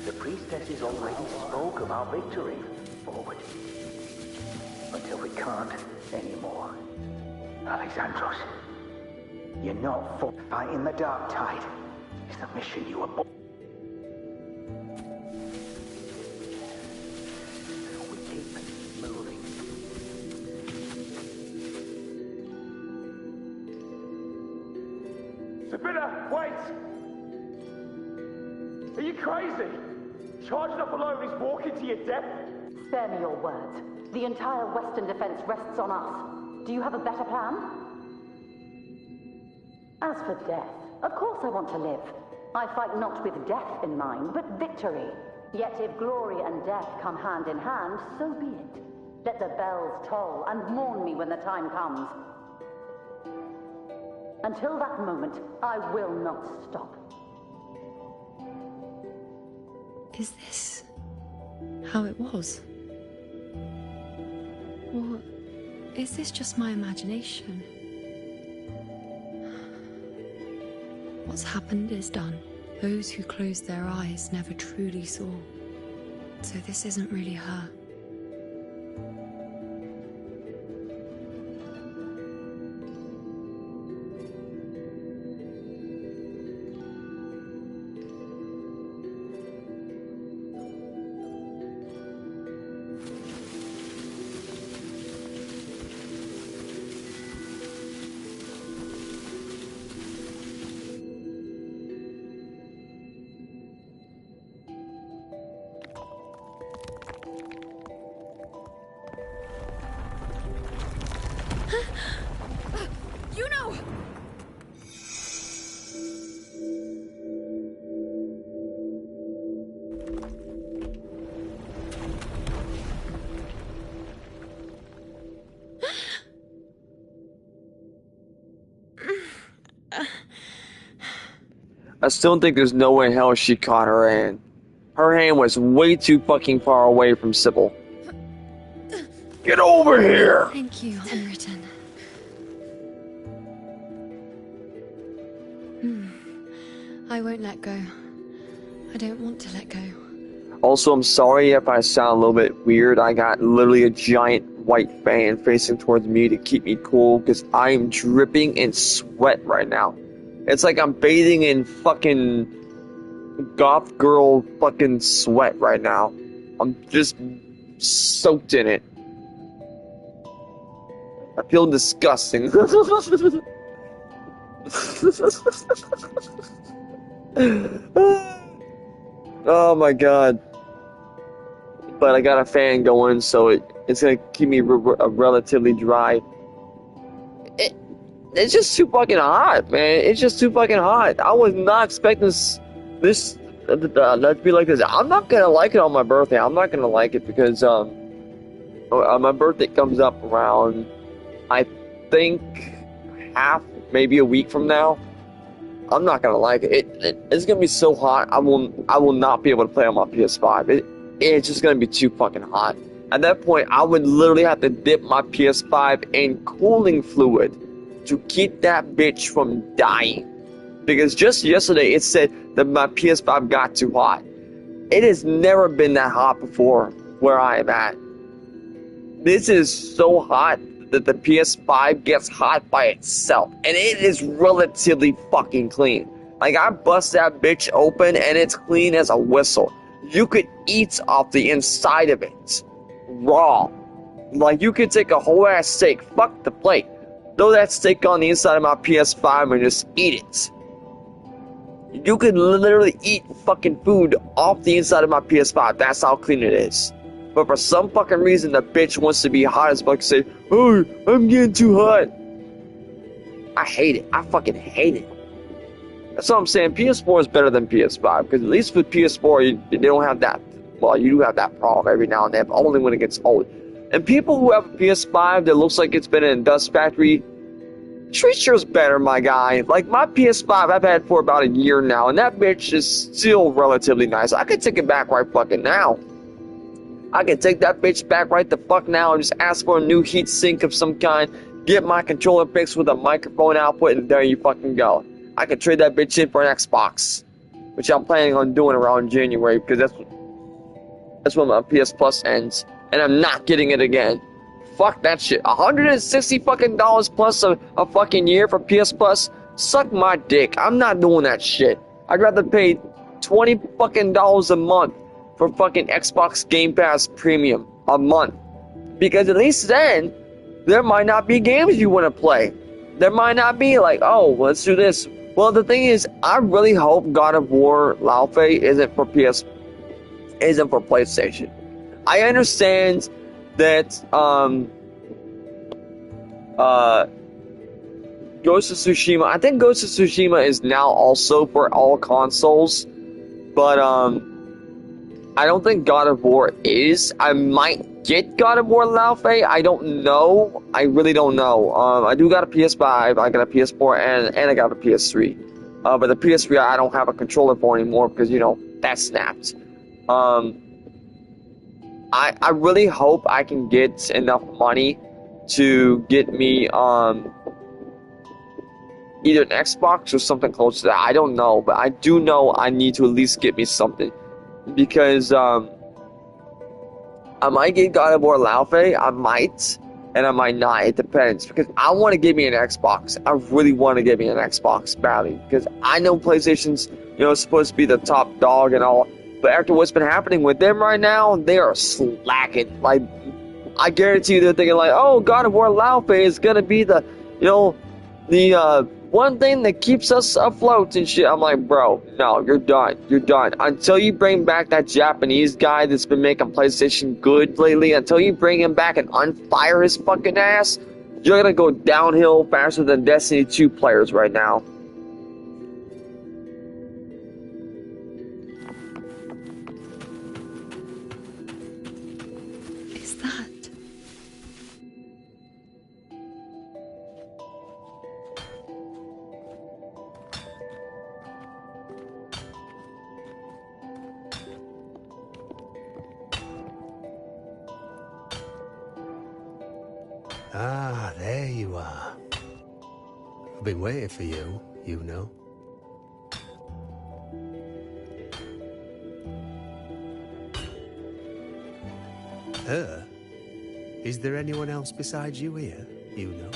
The priestesses already spoke of our victory. Forward. Until we can't anymore. Alexandros, you're not for fighting the Dark Tide. It's the mission you were born. We keep moving. Sibylla, wait! Are you crazy? Charging up alone is walking to your death? Spare me your words. The entire Western defense rests on us. Do you have a better plan? As for death, of course I want to live. I fight not with death in mind, but victory. Yet if glory and death come hand in hand, so be it. Let the bells toll and mourn me when the time comes. Until that moment, I will not stop. Is this how it was? Or is this just my imagination? What's happened is done. Those who closed their eyes never truly saw. So this isn't really her. You know! I still think there's no way in hell she caught her hand. Her hand was way too fucking far away from Sybil. Get over here! Thank you, Unwritten. I won't let go. I don't want to let go. Also, I'm sorry if I sound a little bit weird. I got literally a giant white fan facing towards me to keep me cool because I am dripping in sweat right now. It's like I'm bathing in fucking goth girl fucking sweat right now. I'm just soaked in it. I feel disgusting. Oh my god. But I got a fan going, so it's gonna keep me relatively dry. it's just too fucking hot, man. It's just too fucking hot. I was not expecting this to be like this. I'm not gonna like it on my birthday. I'm not gonna like it because my birthday comes up around, I think, maybe a week from now. I'm not gonna like it. It's gonna be so hot. I will not be able to play on my PS5. It's just gonna be too fucking hot. At that point, I would literally have to dip my PS5 in cooling fluid to keep that bitch from dying. Because just yesterday it said that my PS5 got too hot. It has never been that hot before where I am at. This is so hot that the PS5 gets hot by itself. And it is relatively fucking clean. Like, I bust that bitch open and it's clean as a whistle. You could eat off the inside of it. Raw. Like, you could take a whole ass steak. Fuck the plate. Throw that steak on the inside of my PS5 and just eat it. You could literally eat fucking food off the inside of my PS5. That's how clean it is. But for some fucking reason, the bitch wants to be hot as fuck and say, "Oh, I'm getting too hot." I hate it. I fucking hate it. That's what I'm saying. PS4 is better than PS5. Because at least with PS4, they don't have that. Well, you do have that problem every now and then, but only when it gets old. And people who have a PS5 that looks like it's been in a dust factory, treat yours better, my guy. Like, my PS5 I've had for about a year now, and that bitch is still relatively nice. I could take it back right fucking now. I can take that bitch back right the fuck now and just ask for a new heat sink of some kind, get my controller fixed with a microphone output, and there you fucking go. I could trade that bitch in for an Xbox, which I'm planning on doing around January, because that's when my PS Plus ends, and I'm not getting it again. Fuck that shit. $160 fucking dollars plus a fucking year for PS Plus? Suck my dick. I'm not doing that shit. I'd rather pay $20 fucking dollars a month for fucking Xbox Game Pass Premium a month. Because at least then, there might not be games you want to play. There might not be like, oh, let's do this. Well, the thing is, I really hope God of War Lao Fei isn't for PlayStation. I understand that Ghost of Tsushima, I think Ghost of Tsushima is now also for all consoles, but I don't think God of War is. I might get God of War Lao Fei. I don't know. I really don't know. I do got a PS5, I got a PS4, and I got a PS3. But the PS3 I don't have a controller for anymore because, you know, that snapped. I really hope I can get enough money to get me either an Xbox or something close to that. I don't know, but I do know I need to at least get me something. Because I might get God of War Lao Fei, I might, and I might not. It depends. Because I want to get me an Xbox. I really want to get me an Xbox badly. Because I know PlayStation's, you know, supposed to be the top dog and all. But after what's been happening with them right now, they are slacking. Like, I guarantee you they're thinking like, oh, God of War Lao Fei is going to be the, you know, the one thing that keeps us afloat and shit. I'm like, bro, no, you're done. You're done. Until you bring back that Japanese guy that's been making PlayStation good lately, until you bring him back and unfire his fucking ass, you're going to go downhill faster than Destiny 2 players right now. Ah, there you are. I've been waiting for you, you know. Her? Is there anyone else besides you here, you know?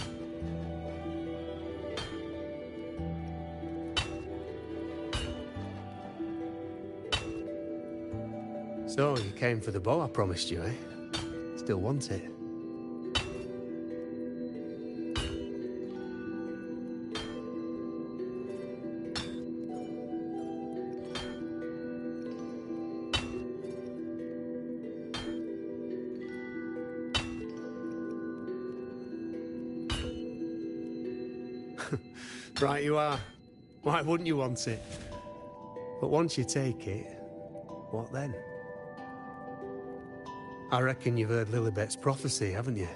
So, you came for the bow I promised you, eh? Still want it? Right you are. Why wouldn't you want it? But once you take it, what then? I reckon you've heard Lilibet's prophecy, haven't you?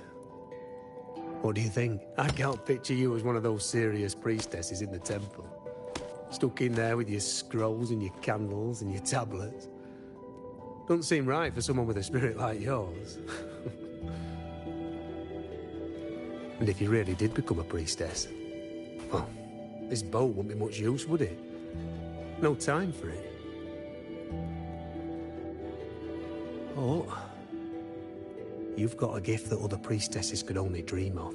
What do you think? I can't picture you as one of those serious priestesses in the temple. Stuck in there with your scrolls and your candles and your tablets. Doesn't seem right for someone with a spirit like yours. And if you really did become a priestess, well, this bow wouldn't be much use, would it? No time for it. Oh, you've got a gift that other priestesses could only dream of.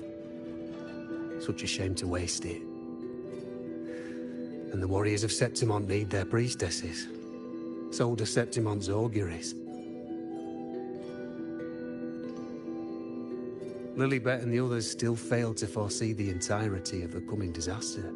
Such a shame to waste it. And the warriors of Septimont need their priestesses. So do Septimont's auguries. Lilibet and the others still failed to foresee the entirety of the coming disaster.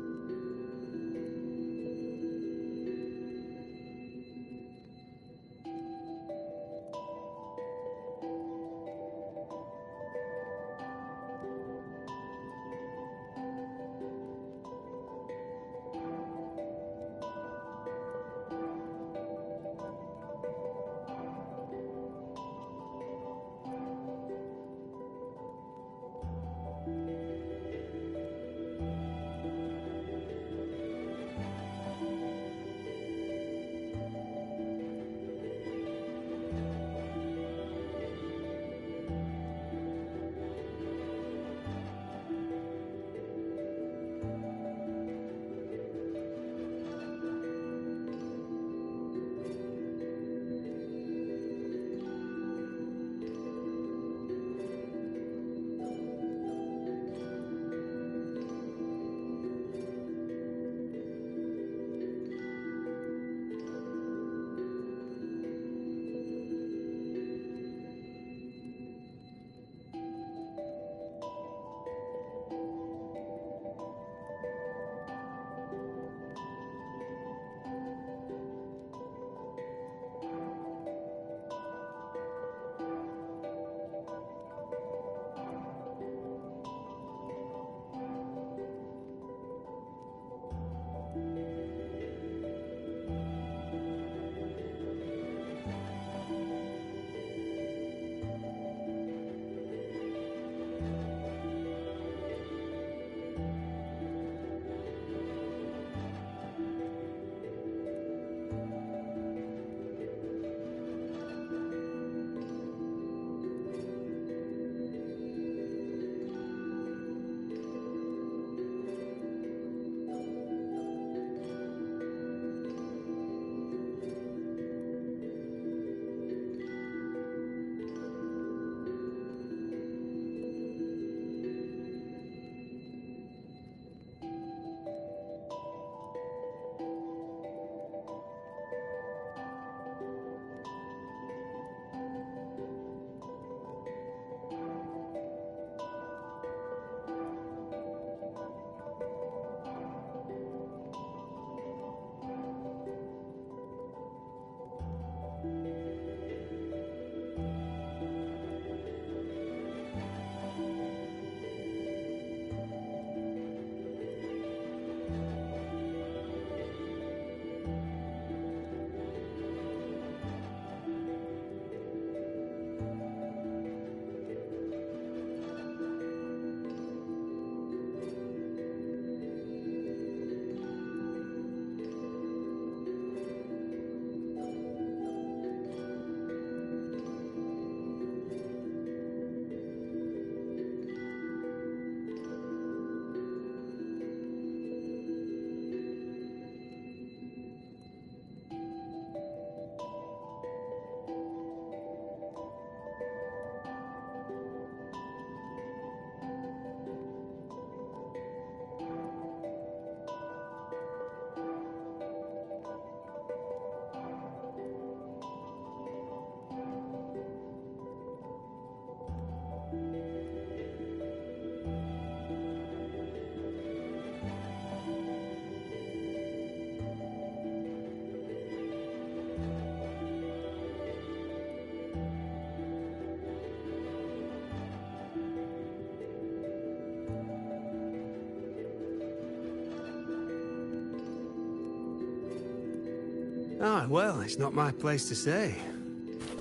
Ah, well, it's not my place to say.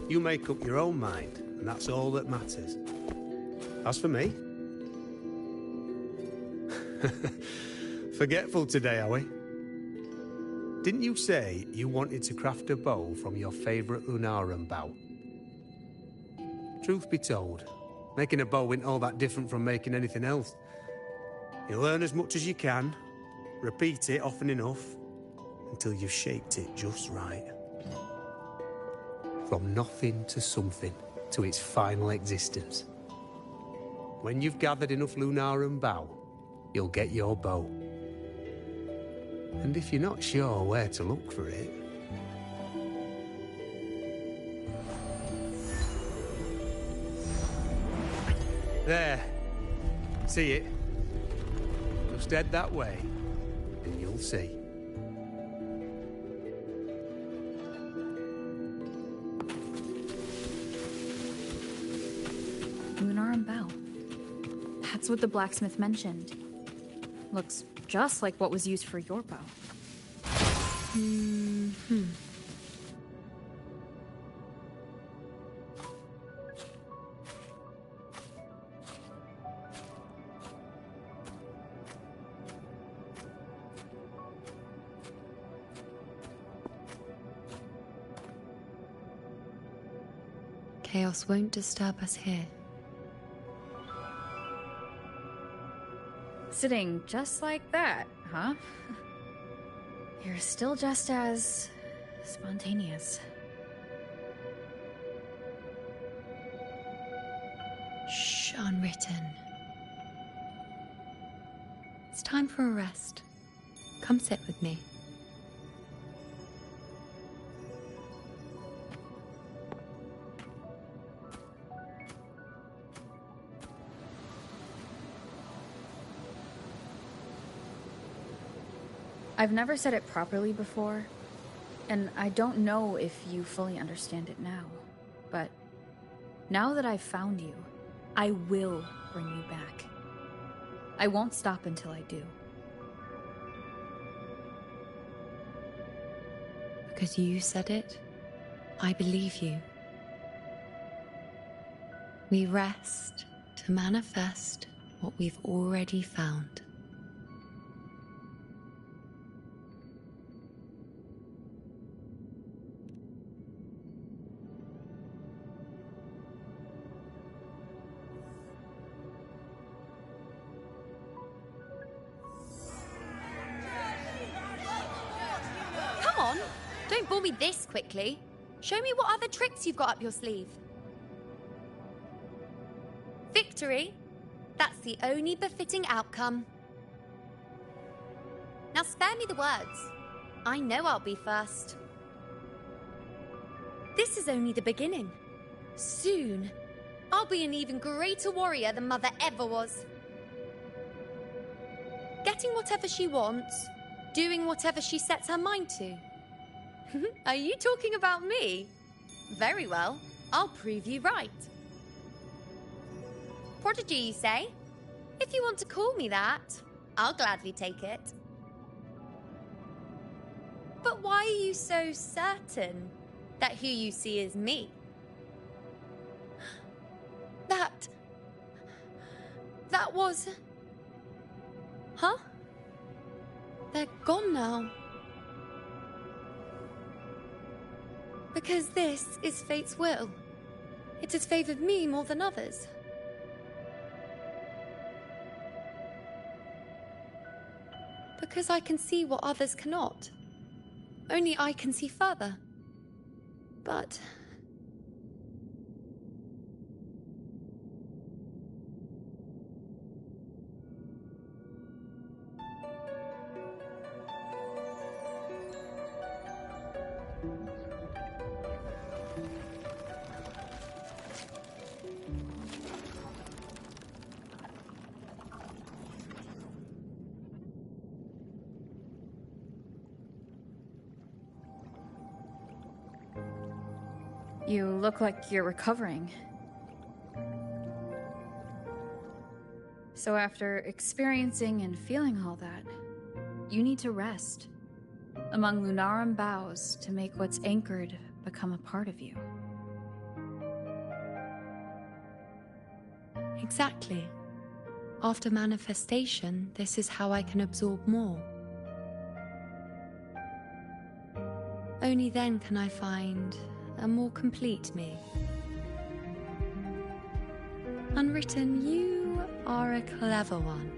You make up your own mind, and that's all that matters. As for me... Forgetful today, are we? Didn't you say you wanted to craft a bow from your favourite Lunarum bout? Truth be told, making a bow isn't all that different from making anything else. You learn as much as you can, repeat it often enough, until you've shaped it just right. From nothing to something, to its final existence. When you've gathered enough Lunarum bough, you'll get your bow. And if you're not sure where to look for it... There. See it? Just head that way, and you'll see. Lunarum bow. That's what the blacksmith mentioned. Looks just like what was used for your bow. Chaos won't disturb us here. Sitting just like that, huh? You're still just as... spontaneous. Shh, unwritten. It's time for a rest. Come sit with me. I've never said it properly before, and I don't know if you fully understand it now, but now that I've found you, I will bring you back. I won't stop until I do. Because you said it, I believe you. We rest to manifest what we've already found. Don't bore me this quickly. Show me what other tricks you've got up your sleeve. Victory? That's the only befitting outcome. Now spare me the words. I know I'll be first. This is only the beginning. Soon, I'll be an even greater warrior than Mother ever was. Getting whatever she wants, doing whatever she sets her mind to. Are you talking about me? Very well, I'll prove you right. Prodigy, you say? If you want to call me that, I'll gladly take it. But why are you so certain that who you see is me? That was... Huh? They're gone now. Because this is fate's will. It has favored me more than others. Because I can see what others cannot. Only I can see further. But... You look like you're recovering. So after experiencing and feeling all that, you need to rest. among Lunarum boughs to make what's anchored become a part of you. Exactly. After manifestation, this is how I can absorb more. Only then can I find a more complete me. Unwritten, you are a clever one.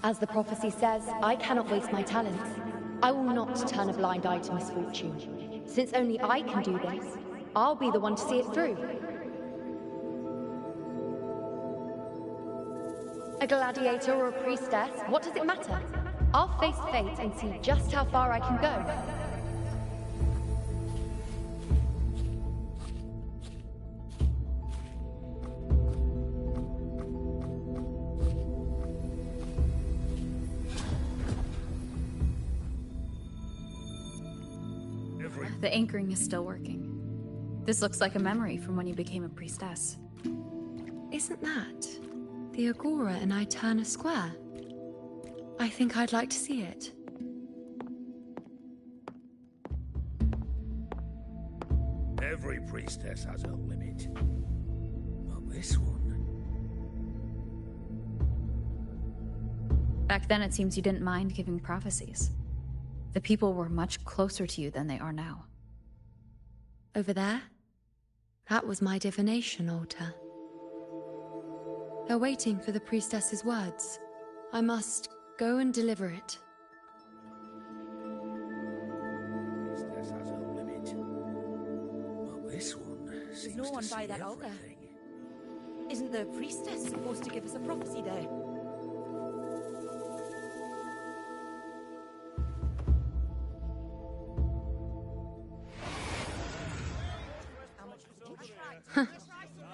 As the prophecy says, I cannot waste my talents. I will not turn a blind eye to misfortune. Since only I can do this, I'll be the one to see it through. A gladiator or a priestess, what does it matter? I'll face fate and see just how far I can go. The anchoring is still working. This looks like a memory from when you became a priestess. Isn't that the Agora in Eterna Square? I think I'd like to see it. Every priestess has a limit. But this one... Back then, it seems you didn't mind giving prophecies. The people were much closer to you than they are now. Over there? That was my divination altar. They're waiting for the priestess's words. I must go and deliver it. Priestess has a limit. But this one There's seems no to one see by that altar. everything. Isn't the priestess supposed to give us a prophecy there?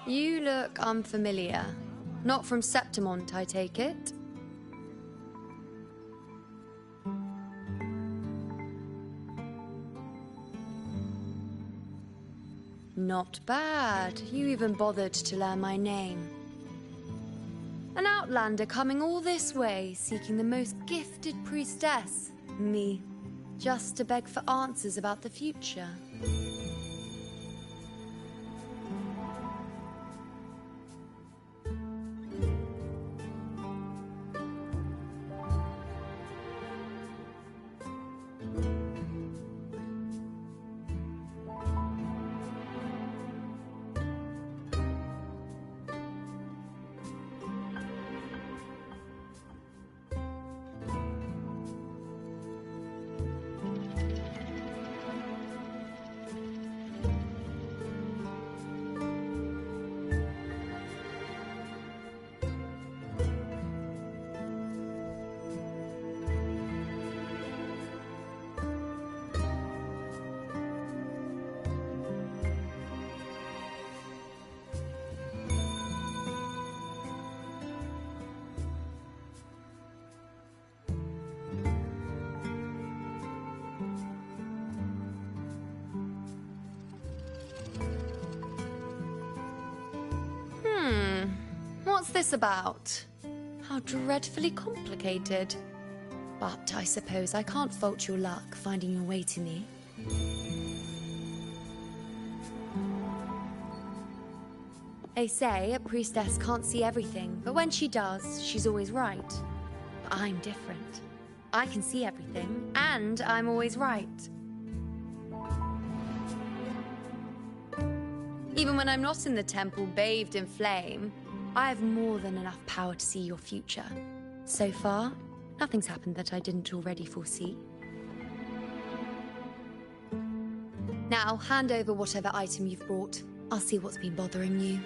You look unfamiliar. Not from Septimont, I take it. Not bad. You even bothered to learn my name. An outlander coming all this way, seeking the most gifted priestess, me, just to beg for answers about the future. What's this about? How dreadfully complicated. But I suppose I can't fault your luck finding your way to me. They say a priestess can't see everything, but when she does, she's always right. But I'm different. I can see everything, and I'm always right. Even when I'm not in the temple bathed in flame, I have more than enough power to see your future. So far, nothing's happened that I didn't already foresee. Now, hand over whatever item you've brought. I'll see what's been bothering you.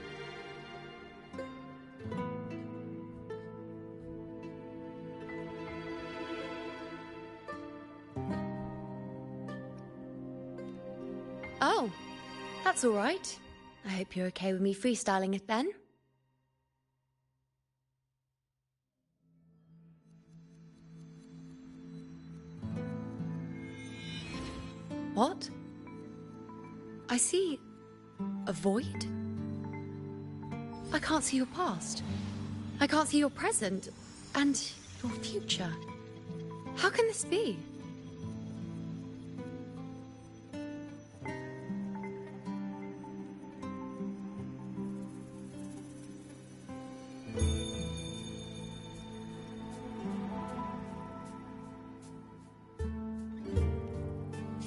Oh, that's all right. I hope you're okay with me freestyling it then. What? I see a void? I can't see your past. I can't see your present and your future. How can this be?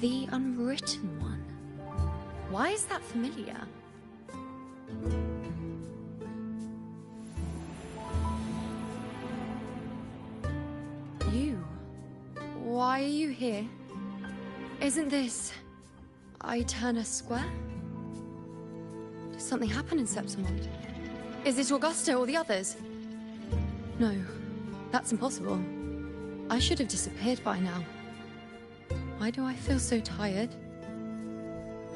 The Unwritten One. Why is that familiar? You. Why are you here? Isn't this Aeterna Square? Did something happen in Septimont? Is it Augusta or the others? No, that's impossible. I should have disappeared by now. Why do I feel so tired?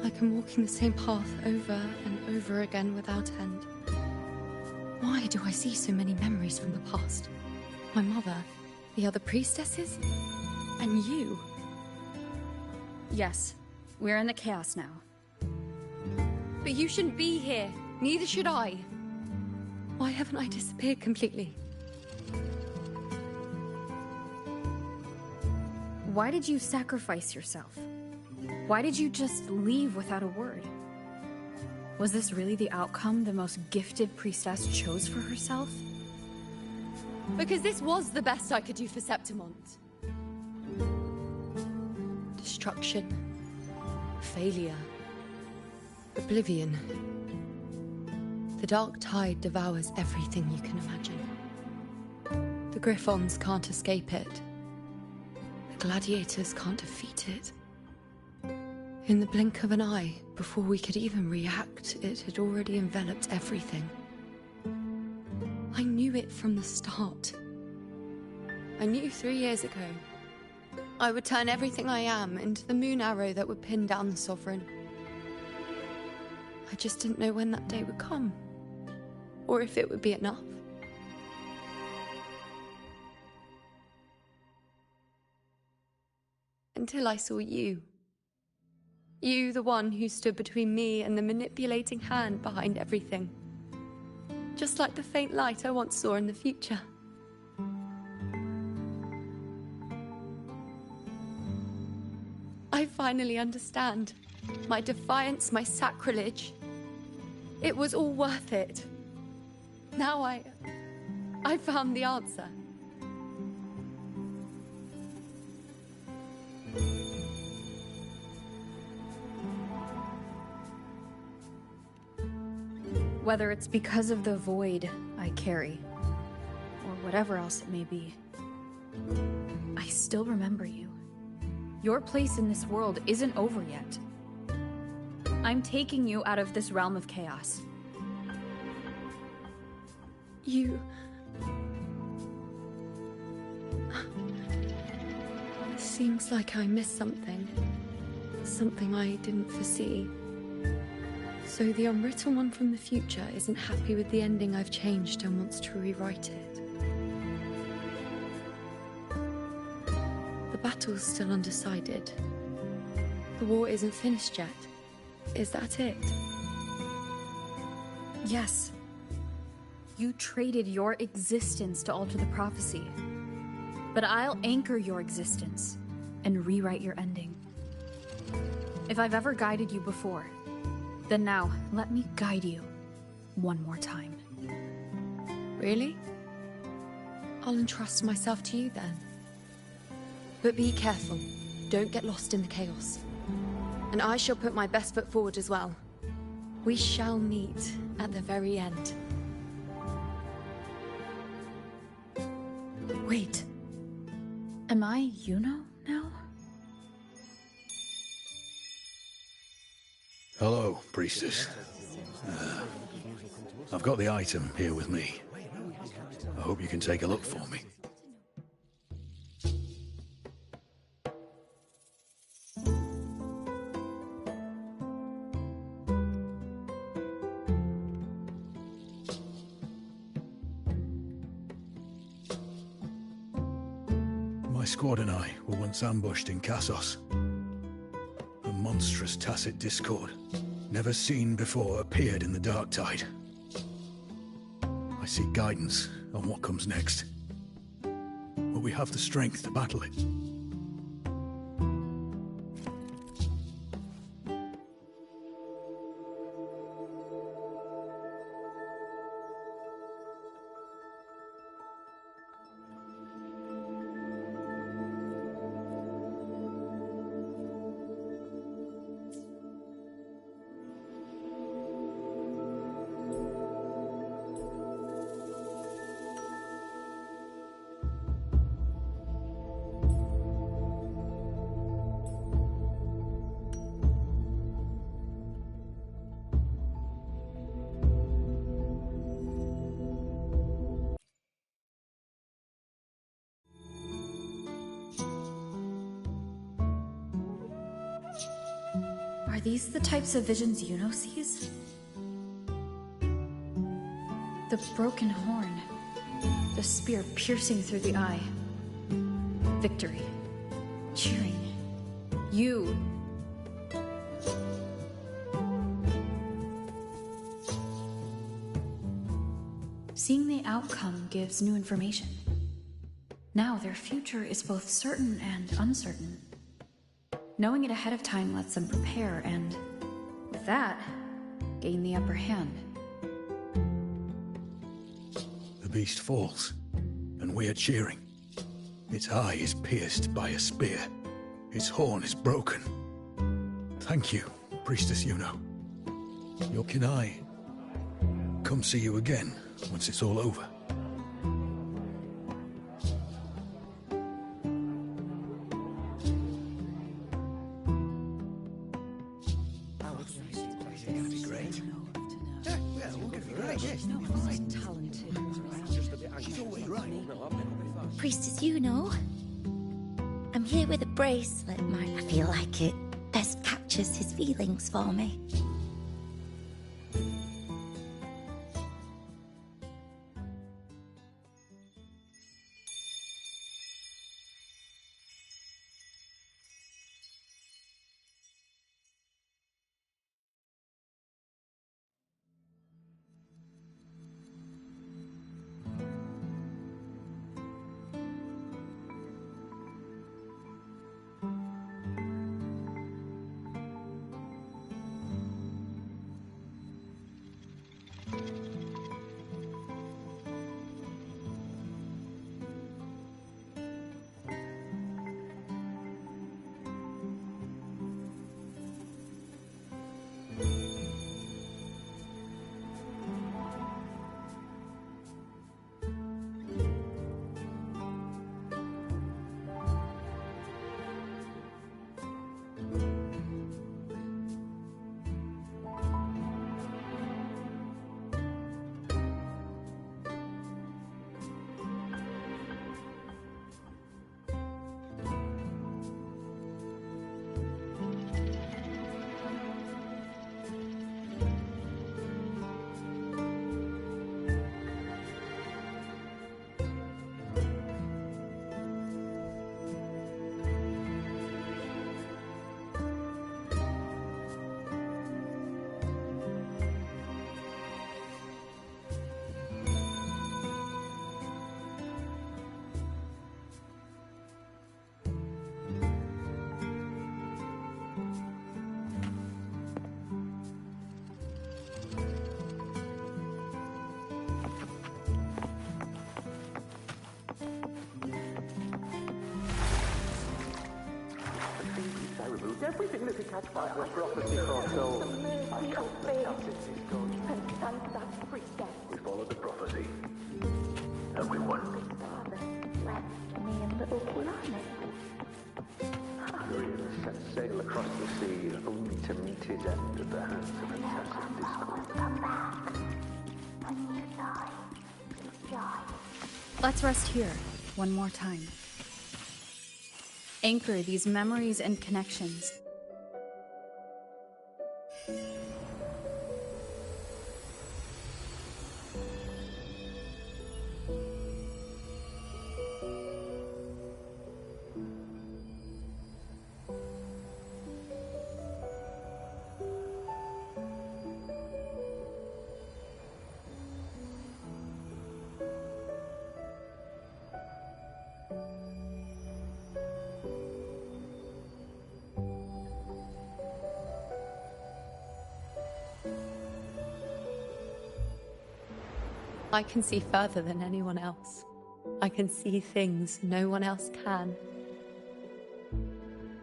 Like I'm walking the same path over and over again without end. Why do I see so many memories from the past? My mother, the other priestesses, and you. Yes, we're in the chaos now. But you shouldn't be here. Neither should I. Why haven't I disappeared completely? Why did you sacrifice yourself? Why did you just leave without a word? Was this really the outcome the most gifted priestess chose for herself? Because this was the best I could do for Septimont. Destruction. Failure. Oblivion. The dark tide devours everything you can imagine. The Griffons can't escape it. The gladiators can't defeat it. In the blink of an eye, before we could even react, it had already enveloped everything. I knew it from the start. I knew 3 years ago I would turn everything I am into the moon arrow that would pin down the Sovereign. I just didn't know when that day would come, or if it would be enough. Until I saw you. You, the one who stood between me and the manipulating hand behind everything. Just like the faint light I once saw in the future. I finally understand. My defiance, my sacrilege. It was all worth it. Now I found the answer. Whether it's because of the void I carry, or whatever else it may be, I still remember you. Your place in this world isn't over yet. I'm taking you out of this realm of chaos. You... Seems like I missed something. Something I didn't foresee. So the Unwritten One from the future isn't happy with the ending I've changed and wants to rewrite it. The battle's still undecided. The war isn't finished yet. Is that it? Yes. You traded your existence to alter the prophecy. But I'll anchor your existence and rewrite your ending. If I've ever guided you before, then now let me guide you one more time. Really? I'll entrust myself to you then. But be careful. Don't get lost in the chaos. And I shall put my best foot forward as well. We shall meet at the very end. Wait. Am I Yuno now? Hello, priestess. I've got the item here with me. I hope you can take a look for me. My squad and I were once ambushed in Kassos. A monstrous tacit discord, never seen before, appeared in the Dark Tide. I seek guidance on what comes next. Will we have the strength to battle it? Are these the types of visions Yuno sees? The broken horn. The spear piercing through the eye. Victory. Cheering. You. Seeing the outcome gives new information. Now their future is both certain and uncertain. Knowing it ahead of time lets them prepare and, with that, gain the upper hand. The beast falls, and we are cheering. Its eye is pierced by a spear. Its horn is broken. Thank you, Priestess Yuno. Your can I come see you again once it's all over? Priestess Yuno. I'm here with a bracelet. I feel like it best captures his feelings for me. everything that we catch fire. The prophecy foretold. I can't bear and thank that priestess. We follow the prophecy. Everyone. Father left me a little planet. Ariel set sail across the sea, only to meet his end at the hands of excessive discord. Come back. When you die, die. Let's rest here, one more time. Anchor these memories and connections. I can see further than anyone else. I can see things no one else can.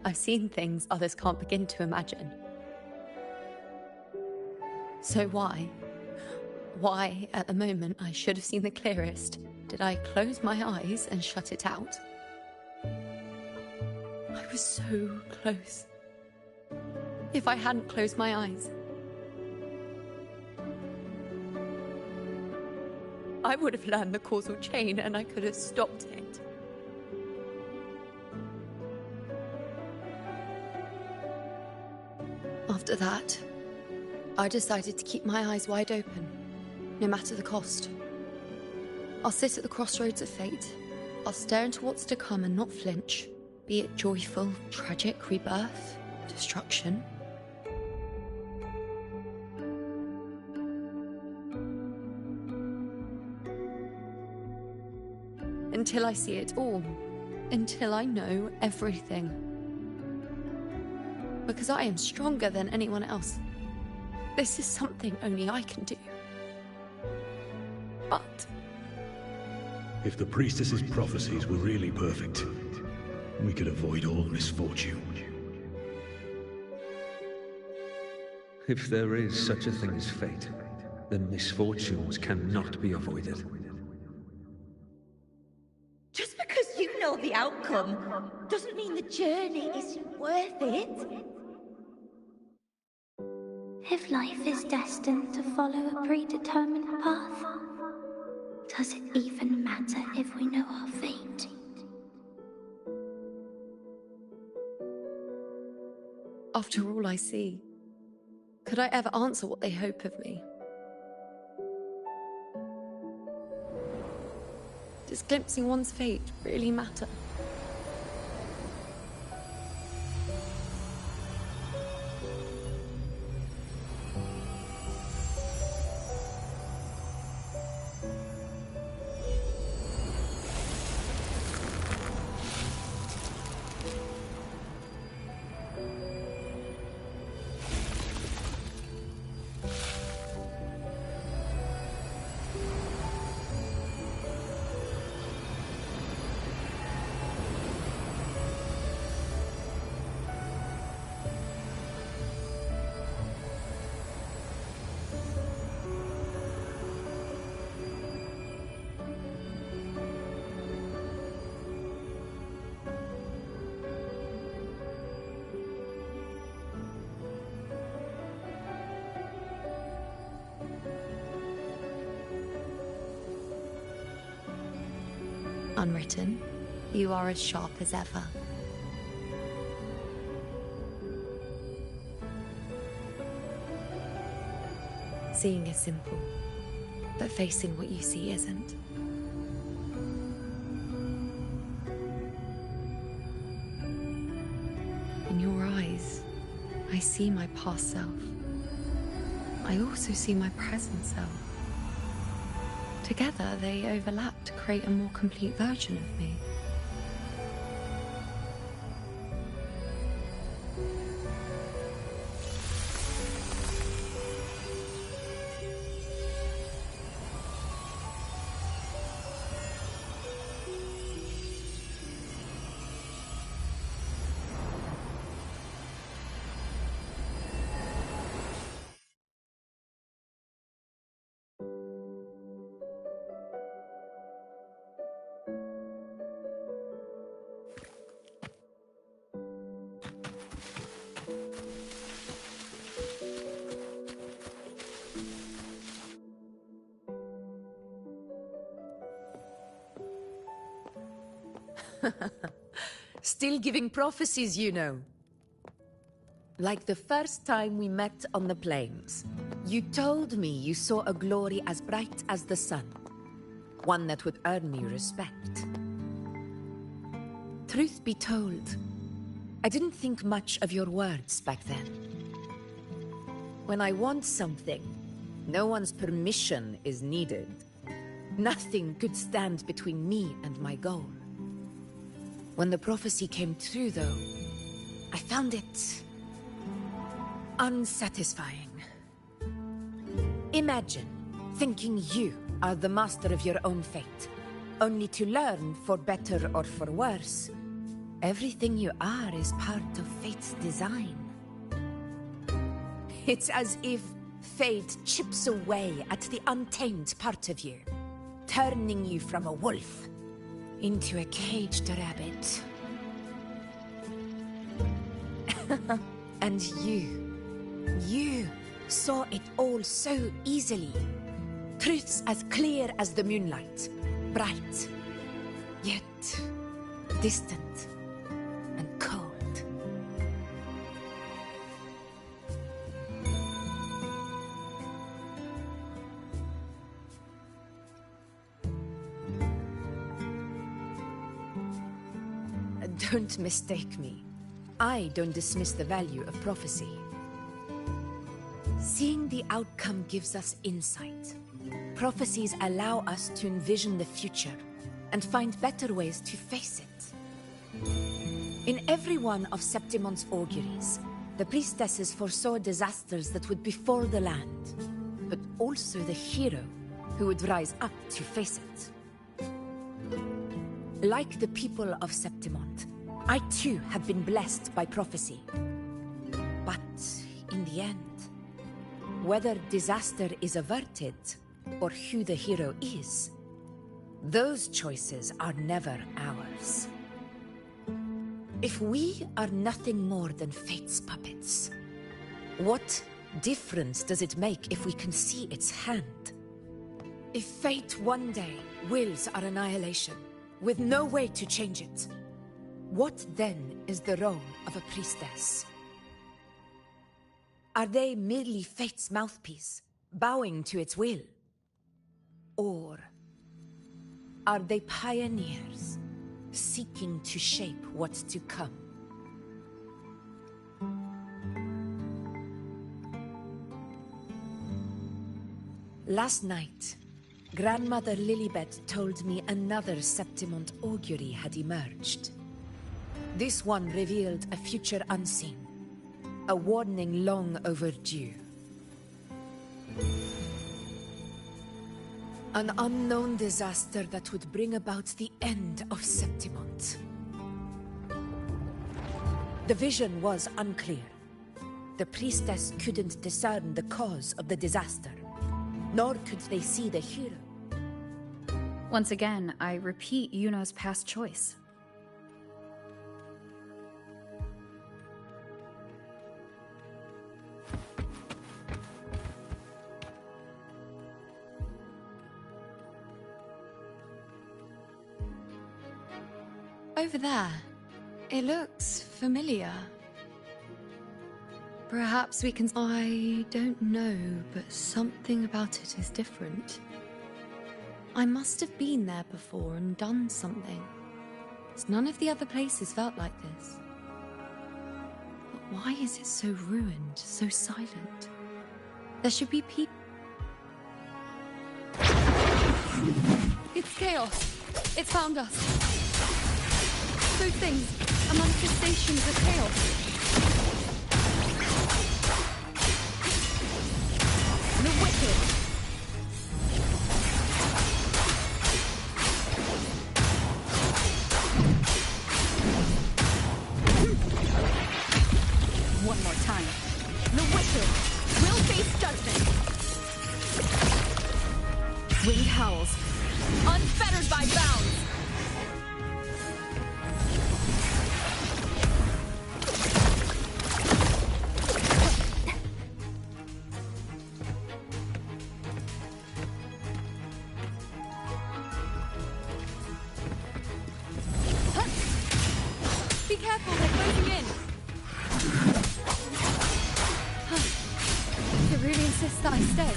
I've seen things others can't begin to imagine. So why, at the moment I should have seen the clearest, did I close my eyes and shut it out? I was so close. If I hadn't closed my eyes, I would have learned the causal chain and I could have stopped it. After that, I decided to keep my eyes wide open, no matter the cost. I'll sit at the crossroads of fate. I'll stare into what's to come and not flinch, be it joyful, tragic, rebirth, destruction. Until I see it all. Until I know everything. Because I am stronger than anyone else. This is something only I can do. But if the priestess's prophecies were really perfect, we could avoid all misfortune. If there is such a thing as fate, then misfortunes cannot be avoided. Just because you know the outcome doesn't mean the journey is worth it. If life is destined to follow a predetermined path, does it even matter if we know our fate? after all I see, could I ever answer what they hope of me? Does glimpsing one's fate really matter? Unwritten, you are as sharp as ever. Seeing is simple, but facing what you see isn't. In your eyes, I see my past self. I also see my present self. Together, they overlap to create a more complete version of me. Still giving prophecies, you know. Like the first time we met on the plains. You told me you saw a glory as bright as the sun. One that would earn me respect. Truth be told, I didn't think much of your words back then. When I want something, no one's permission is needed. Nothing could stand between me and my goal. When the prophecy came true, though, I found it unsatisfying. Imagine thinking you are the master of your own fate, only to learn, for better or for worse, everything you are is part of fate's design. It's as if fate chips away at the untamed part of you, turning you from a wolf into a caged rabbit. And you saw it all so easily. Truths as clear as the moonlight, bright, yet distant and cold. Don't mistake me. I don't dismiss the value of prophecy. Seeing the outcome gives us insight. Prophecies allow us to envision the future and find better ways to face it. In every one of Septimon's auguries, the priestesses foresaw disasters that would befall the land, but also the hero who would rise up to face it. Like the people of Septimont, I too have been blessed by prophecy. But in the end, whether disaster is averted or who the hero is, those choices are never ours. If we are nothing more than fate's puppets, what difference does it make if we can see its hand? If fate one day wills our annihilation, with no way to change it, what then is the role of a priestess? Are they merely fate's mouthpiece, bowing to its will? Or are they pioneers, seeking to shape what's to come? Last night, Grandmother Lilibet told me another Septimont augury had emerged. This one revealed a future unseen, a warning long overdue. An unknown disaster that would bring about the end of Septimont. The vision was unclear. The priestess couldn't discern the cause of the disaster, nor could they see the hero. Once again, I repeat Yuno's past choice. Over there. It looks familiar. Perhaps we can... I don't know, but something about it is different. I must have been there before and done something. None of the other places felt like this. But why is it so ruined, so silent? There should be people... It's chaos. It's found us. Those things are manifestations of chaos. The wicked. One more time. The wicked will face judgment. Winged howls, unfettered by bounds. I stay?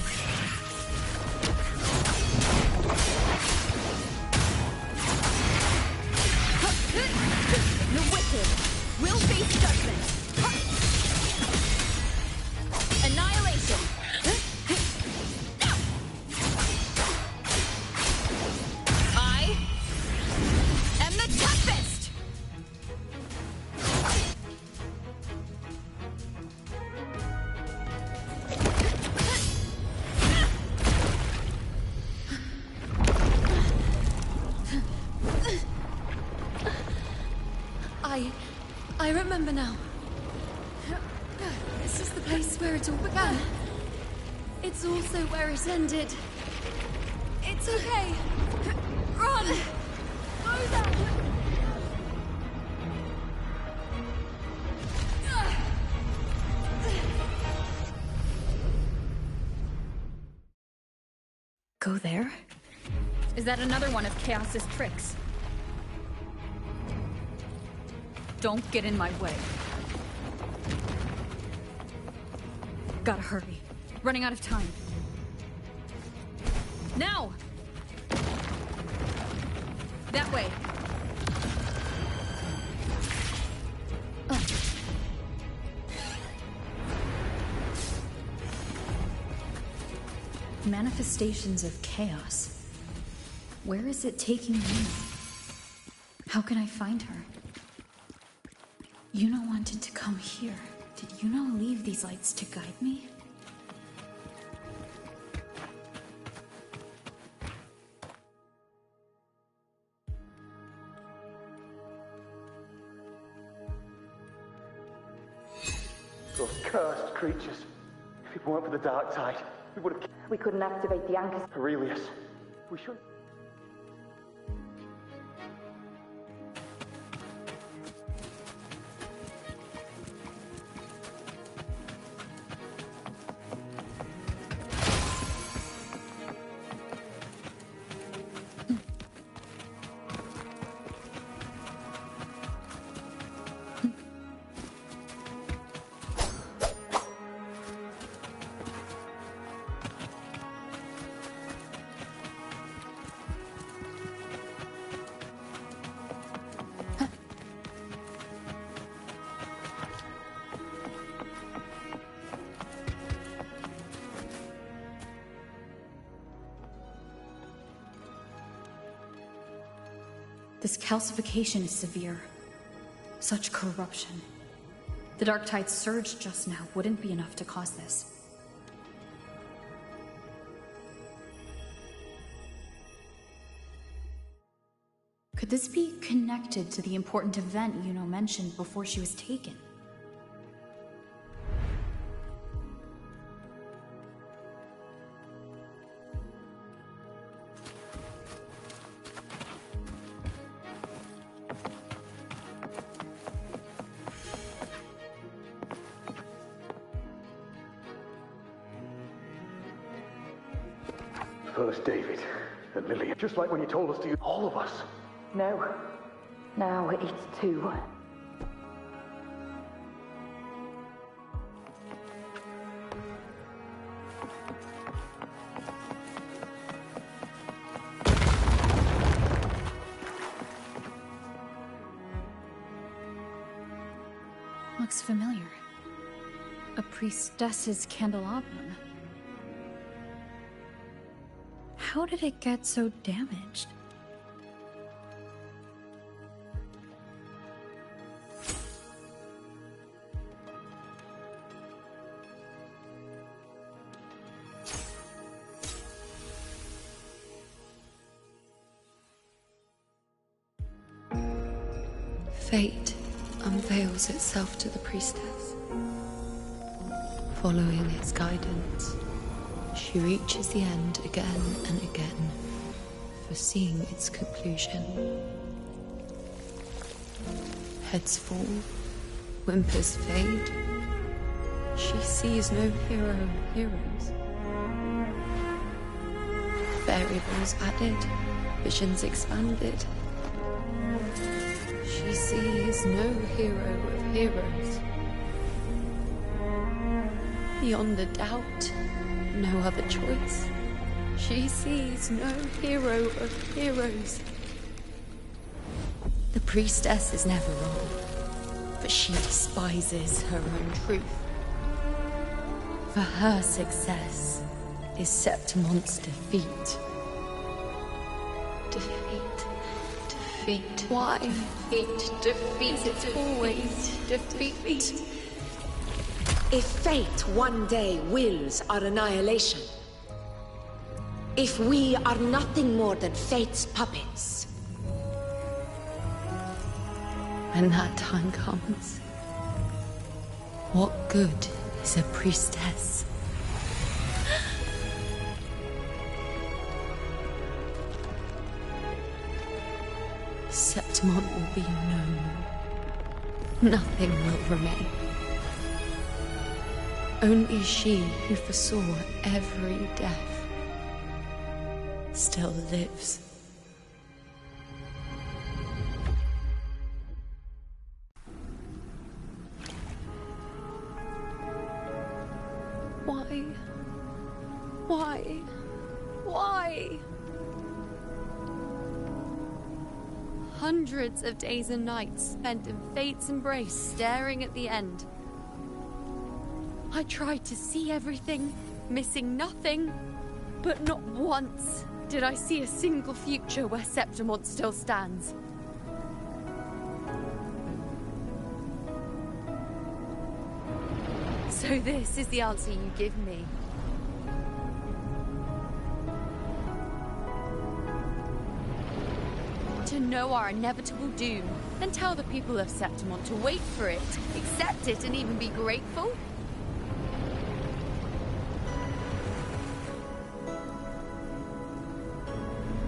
The wicked will face judgment. Annihilation. I am the toughest. I remember now. This is the place where it all began. It's also where it ended. It's okay. Run! Go there! Go there? Is that another one of Chaos's tricks? Don't get in my way. Gotta hurry. Running out of time. Now! That way. Manifestations of chaos. Where is it taking me? How can I find her? Yuna wanted to come here. Did Yuna leave these lights to guide me? Those cursed creatures. If it weren't for the dark tide, we would have... We couldn't activate the anchors. Aurelius, we should... This calcification is severe. Such corruption. The Dark Tide's surge just now wouldn't be enough to cause this. Could this be connected to the important event Yuno mentioned before she was taken? First David, then Lily. Just like when you told us to use all of us. No. Now it's two. Looks familiar. A priestess's candelabrum. How did it get so damaged? Fate unveils itself to the priestess. Following its guidance, she reaches the end again and again, foreseeing its conclusion. Heads fall, whimpers fade. She sees no hero of heroes. Variables added, visions expanded. She sees no hero of heroes. Beyond a doubt, no other choice. She sees no hero of heroes. The priestess is never wrong, but she despises her own truth. For her success is Septimon's defeat. Defeat. Why? Defeat. It's always defeat. If fate one day wills our annihilation, if we are nothing more than fate's puppets, when that time comes, what good is a priestess? Septimon will be known. Nothing will remain. Only she who foresaw every death still lives. Why? Why? Why? Hundreds of days and nights spent in fate's embrace, staring at the end. I tried to see everything, missing nothing, but not once did I see a single future where Septimon still stands. So this is the answer you give me. To know our inevitable doom, then tell the people of Septimon to wait for it, accept it, and even be grateful?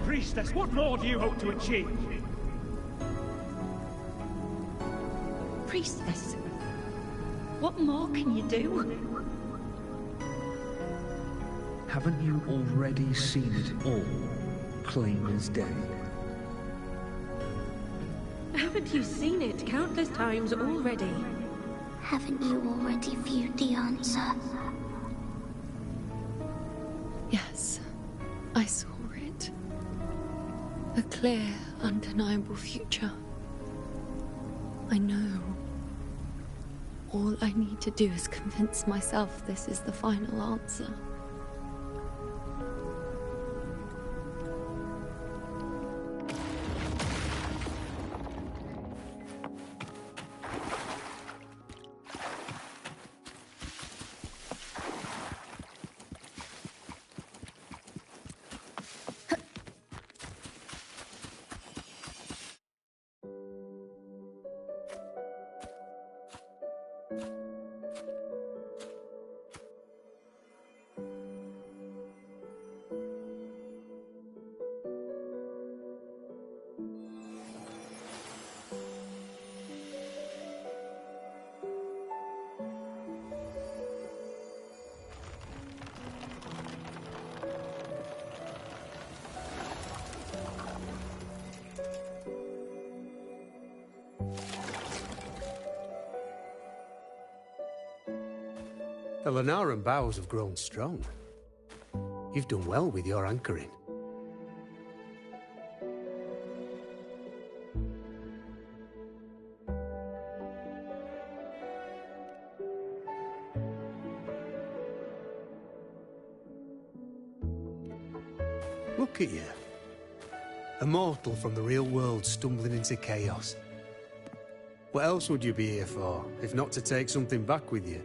Priestess, what more do you hope to achieve? Priestess, what more can you do? Haven't you already seen it all? Claimer's Day. Haven't you seen it countless times already? Haven't you already viewed the answer? Yes, I saw it. A clear, undeniable future. I know. All I need to do is convince myself this is the final answer. The Lenaran bows have grown strong. You've done well with your anchoring. Look at you. A mortal from the real world stumbling into chaos. What else would you be here for, if not to take something back with you?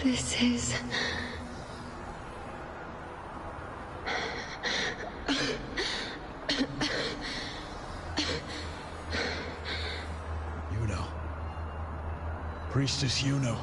This is... Priestess Yuno.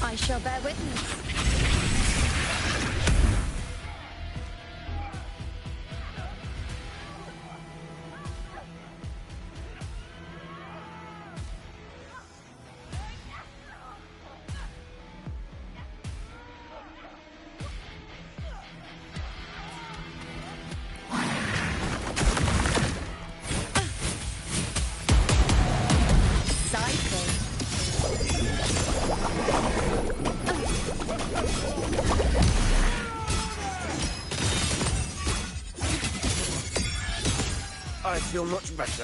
I shall bear witness. I feel much better.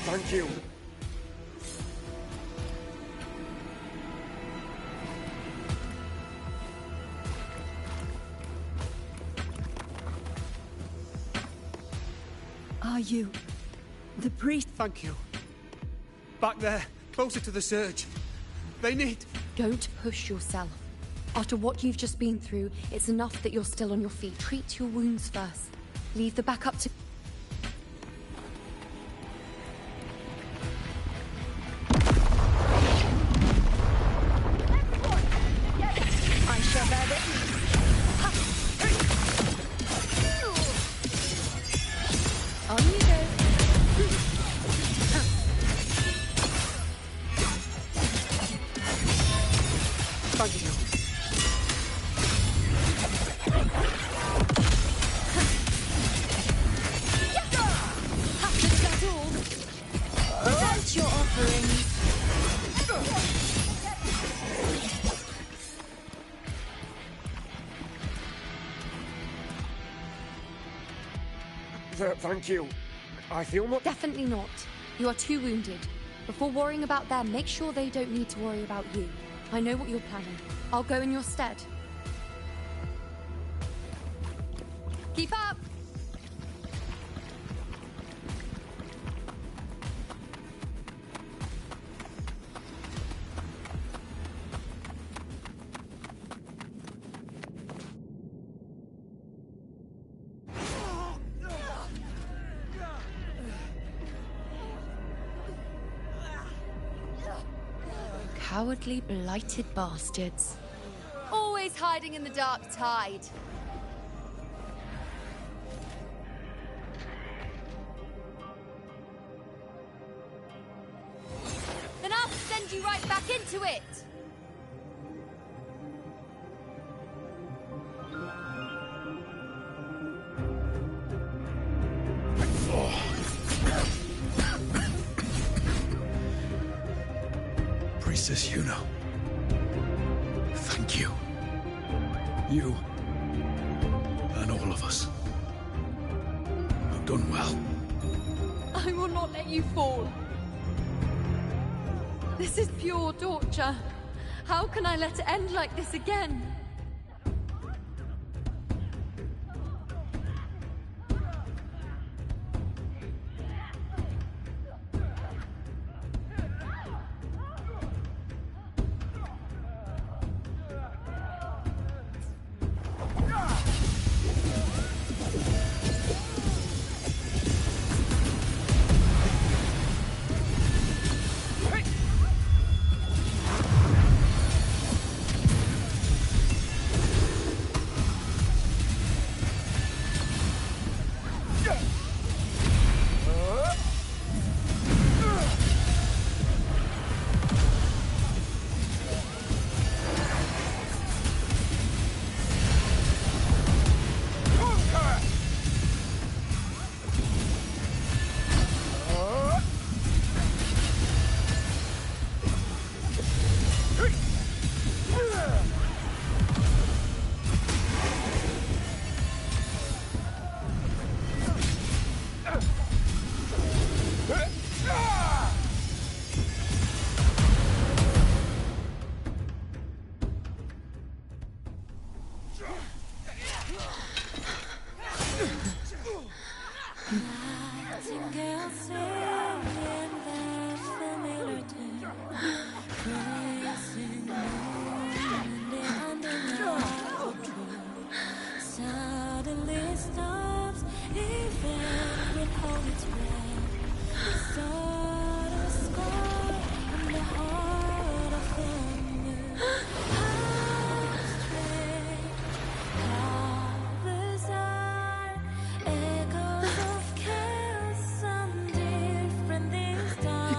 Thank you. Are you the priest? Thank you. Back there, closer to the surge. They need... Don't push yourself. After what you've just been through, it's enough that you're still on your feet. Treat your wounds first. Leave the backup to... I shall bear witness. On you go. Thank you. Is that all? Present your offerings. Thank you. I feel much... Definitely not. You are too wounded. Before worrying about them, make sure they don't need to worry about you. I know what you're planning. I'll go in your stead. Keep up! Cowardly, blighted bastards. Always hiding in the dark tide. Then I'll send you right back into it! Priestess Yuno. Thank you. You and all of us have done well. I will not let you fall. This is pure torture. How can I let it end like this again?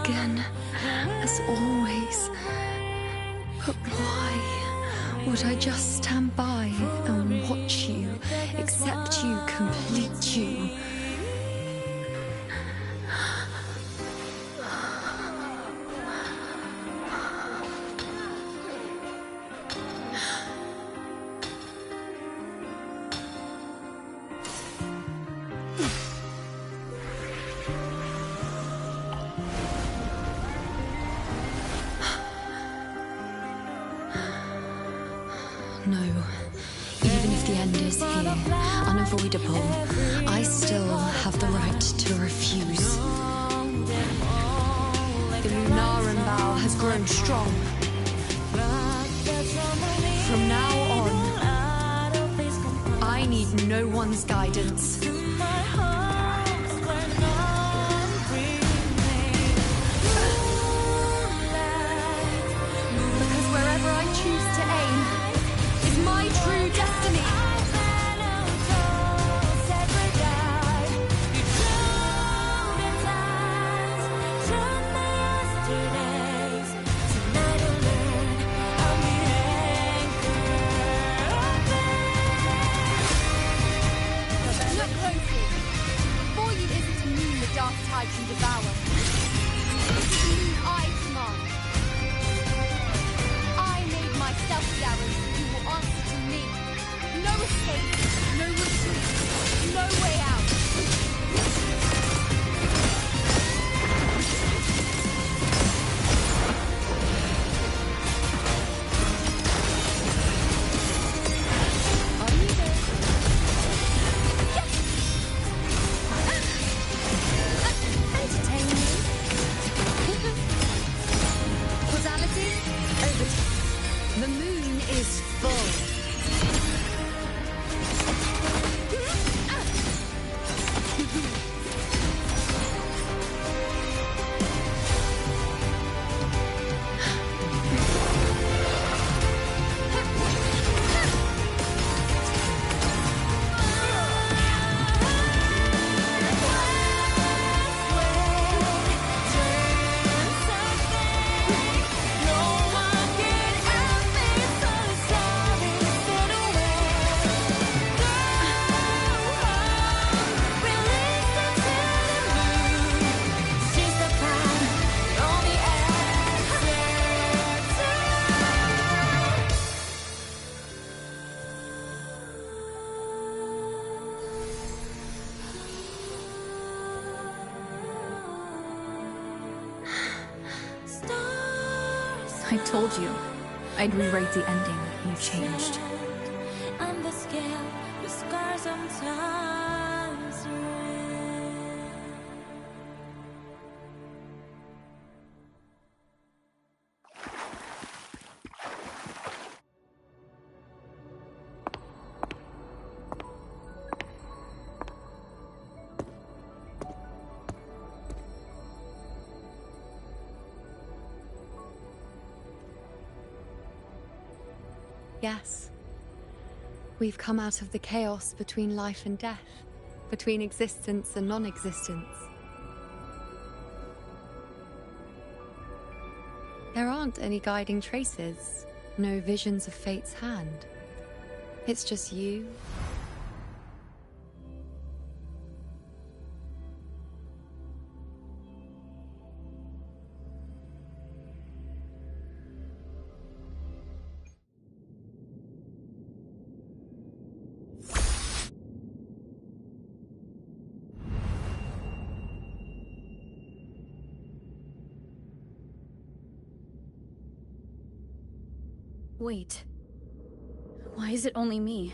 again, as always. But why would I just stand by and watch you, accept you, complete you? No. Even if the end is here, unavoidable, I still have the right to refuse. The Lunaran vow has grown strong. From now on, I need no one's guidance. Because wherever I choose to aim is my true destiny. Look closely. Before you isn't a moon the dark tide can devour. This is a moon I command. I made myself the arrows that you will answer to me. No escape, no retreat, no way out. Are you there? Yes! Entertain me. Causality, overtime. The moon is full. I told you I'd rewrite the ending. You changed. And the scale, the scars sometimes red. Yes. We've come out of the chaos between life and death, between existence and non-existence. There aren't any guiding traces, no visions of fate's hand. It's just you. Wait. Why is it only me?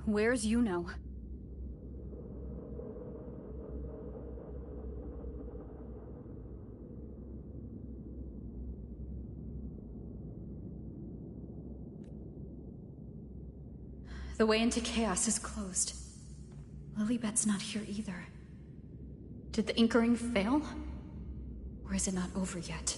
Where's Yuno? The way into Chaos is closed. Lilibet's not here either. Did the Inkering fail? Or is it not over yet?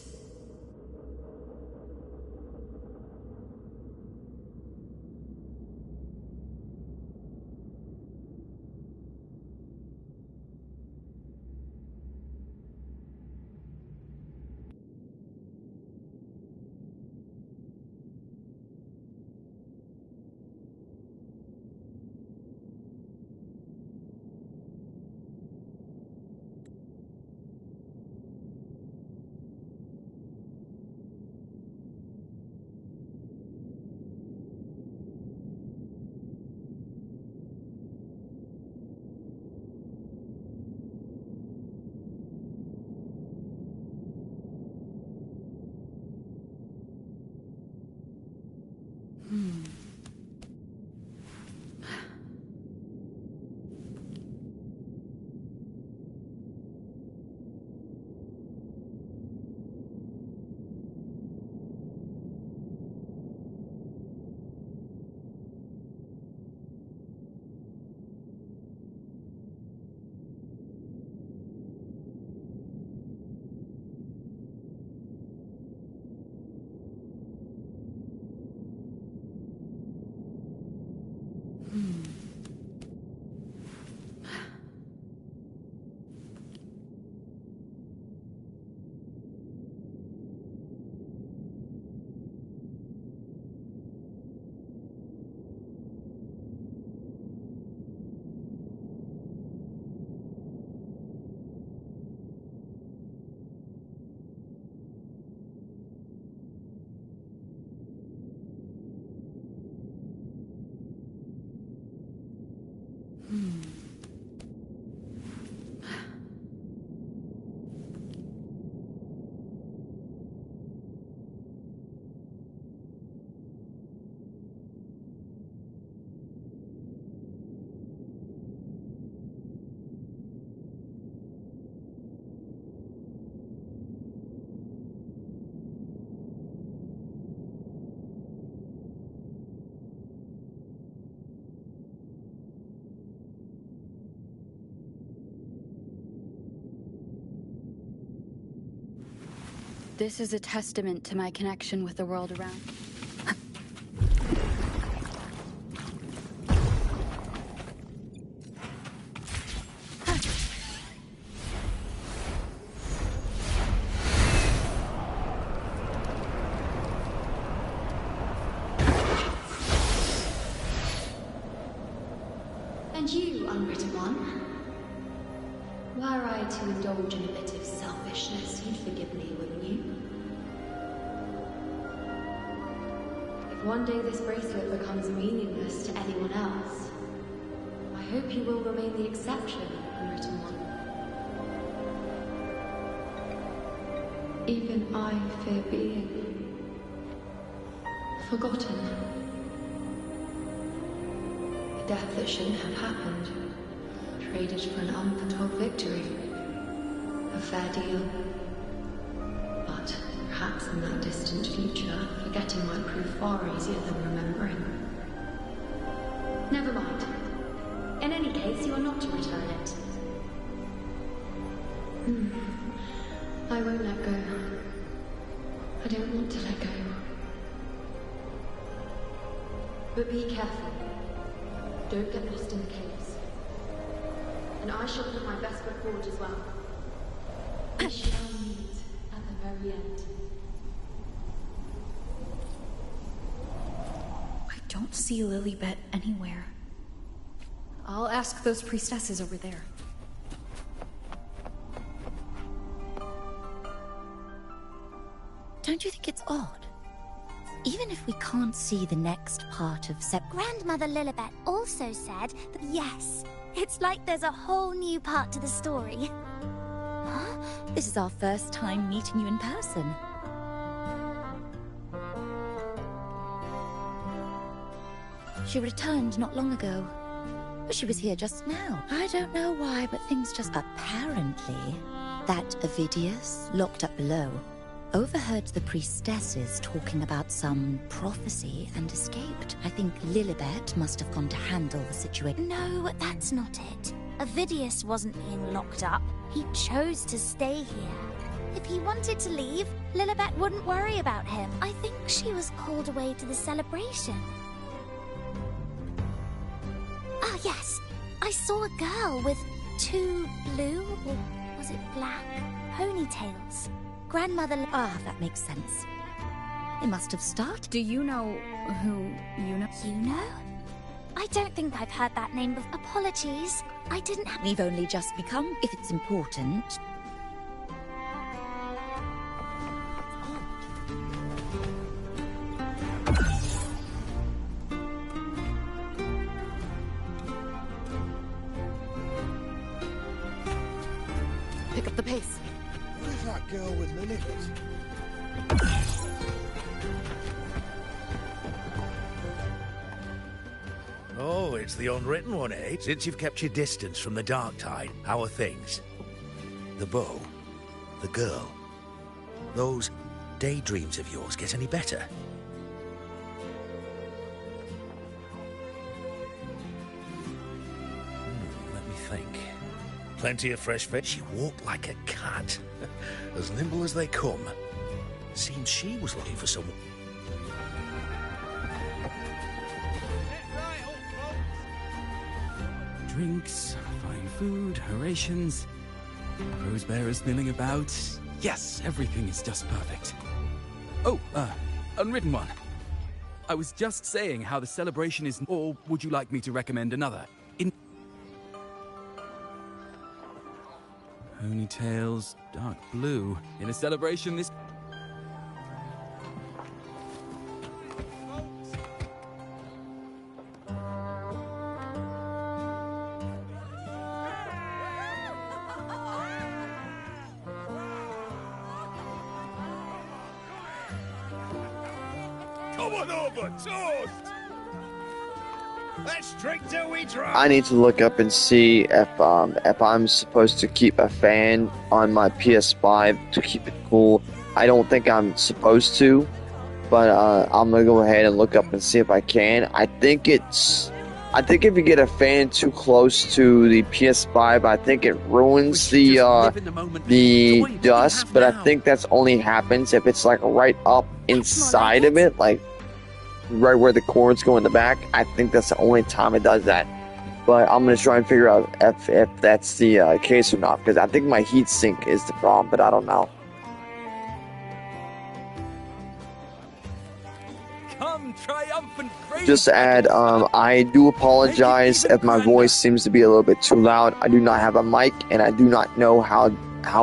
This is a testament to my connection with the world around. And you, unwritten one? Were I to indulge in a bit of selfishness, you'd forgive me, wouldn't you? If one day this bracelet becomes meaningless to anyone else, I hope you will remain the exception, unwritten one. Even I fear being forgotten. A death that shouldn't have happened. Traded for an unforetold victory. A fair deal. But perhaps in that distant future, forgetting might prove far easier than remembering. Never mind. In any case, you are not to return it. I won't let go. I don't want to let go. But be careful. Don't get lost in the caves. And I shall put my best foot forward as well. We shall meet at the very end. I don't see Lilibet anywhere. I'll ask those priestesses over there. Don't you think it's odd? Even if we can't see the next part of Grandmother Lilibet also said that yes, it's like there's a whole new part to the story. Huh? This is our first time meeting you in person. She returned not long ago. But she was here just now. I don't know why, but things just apparently... That Ovidius, locked up below, overheard the priestesses talking about some prophecy and escaped. I think Lilibet must have gone to handle the situation. No, that's not it. Ovidius wasn't being locked up. He chose to stay here. If If he wanted to leave, Lilibet wouldn't worry about him. I think she was called away to the celebration. Ah, yes. I saw a girl with 2 blue, or was it black, ponytails. Grandmother... Ah, that makes sense. It must have started. Do you know who Yuno? Yuno? I don't think I've heard that name before. Apologies. I didn't have... We've only just become, if it's important. Pick up the pace. Where's that girl with Lilibet? Oh, it's the unwritten one, eh? Since you've kept your distance from the dark tide, how are things? The bow, the girl, those daydreams of yours get any better? Let me think. Plenty of fresh fish. She walked like a cat, as nimble as they come. Seems she was looking for someone. Drinks, fine food, rations, rose bearers milling about. Yes, everything is just perfect. Oh, unwritten one. I was just saying how the celebration is... Or would you like me to recommend another? Ponytails, dark blue. In a celebration this... Come on over, toast! Let's drink till we drop! I need to look up and see if I'm supposed to keep a fan on my PS5 to keep it cool. I don't think I'm supposed to, but I'm gonna go ahead and look up and see if I can. I think if you get a fan too close to the PS5, I think it ruins the dust. But I think that's only happens if it's like right up inside of it, like right where the cords go in the back. I think that's the only time it does that. But I'm gonna try and figure out if that's the case or not, because I think my heatsink is the problem, but I don't know. Come, triumphant crazy. Just to add, I do apologize if my voice seems to be a little bit too loud. I do not have a mic, and I do not know how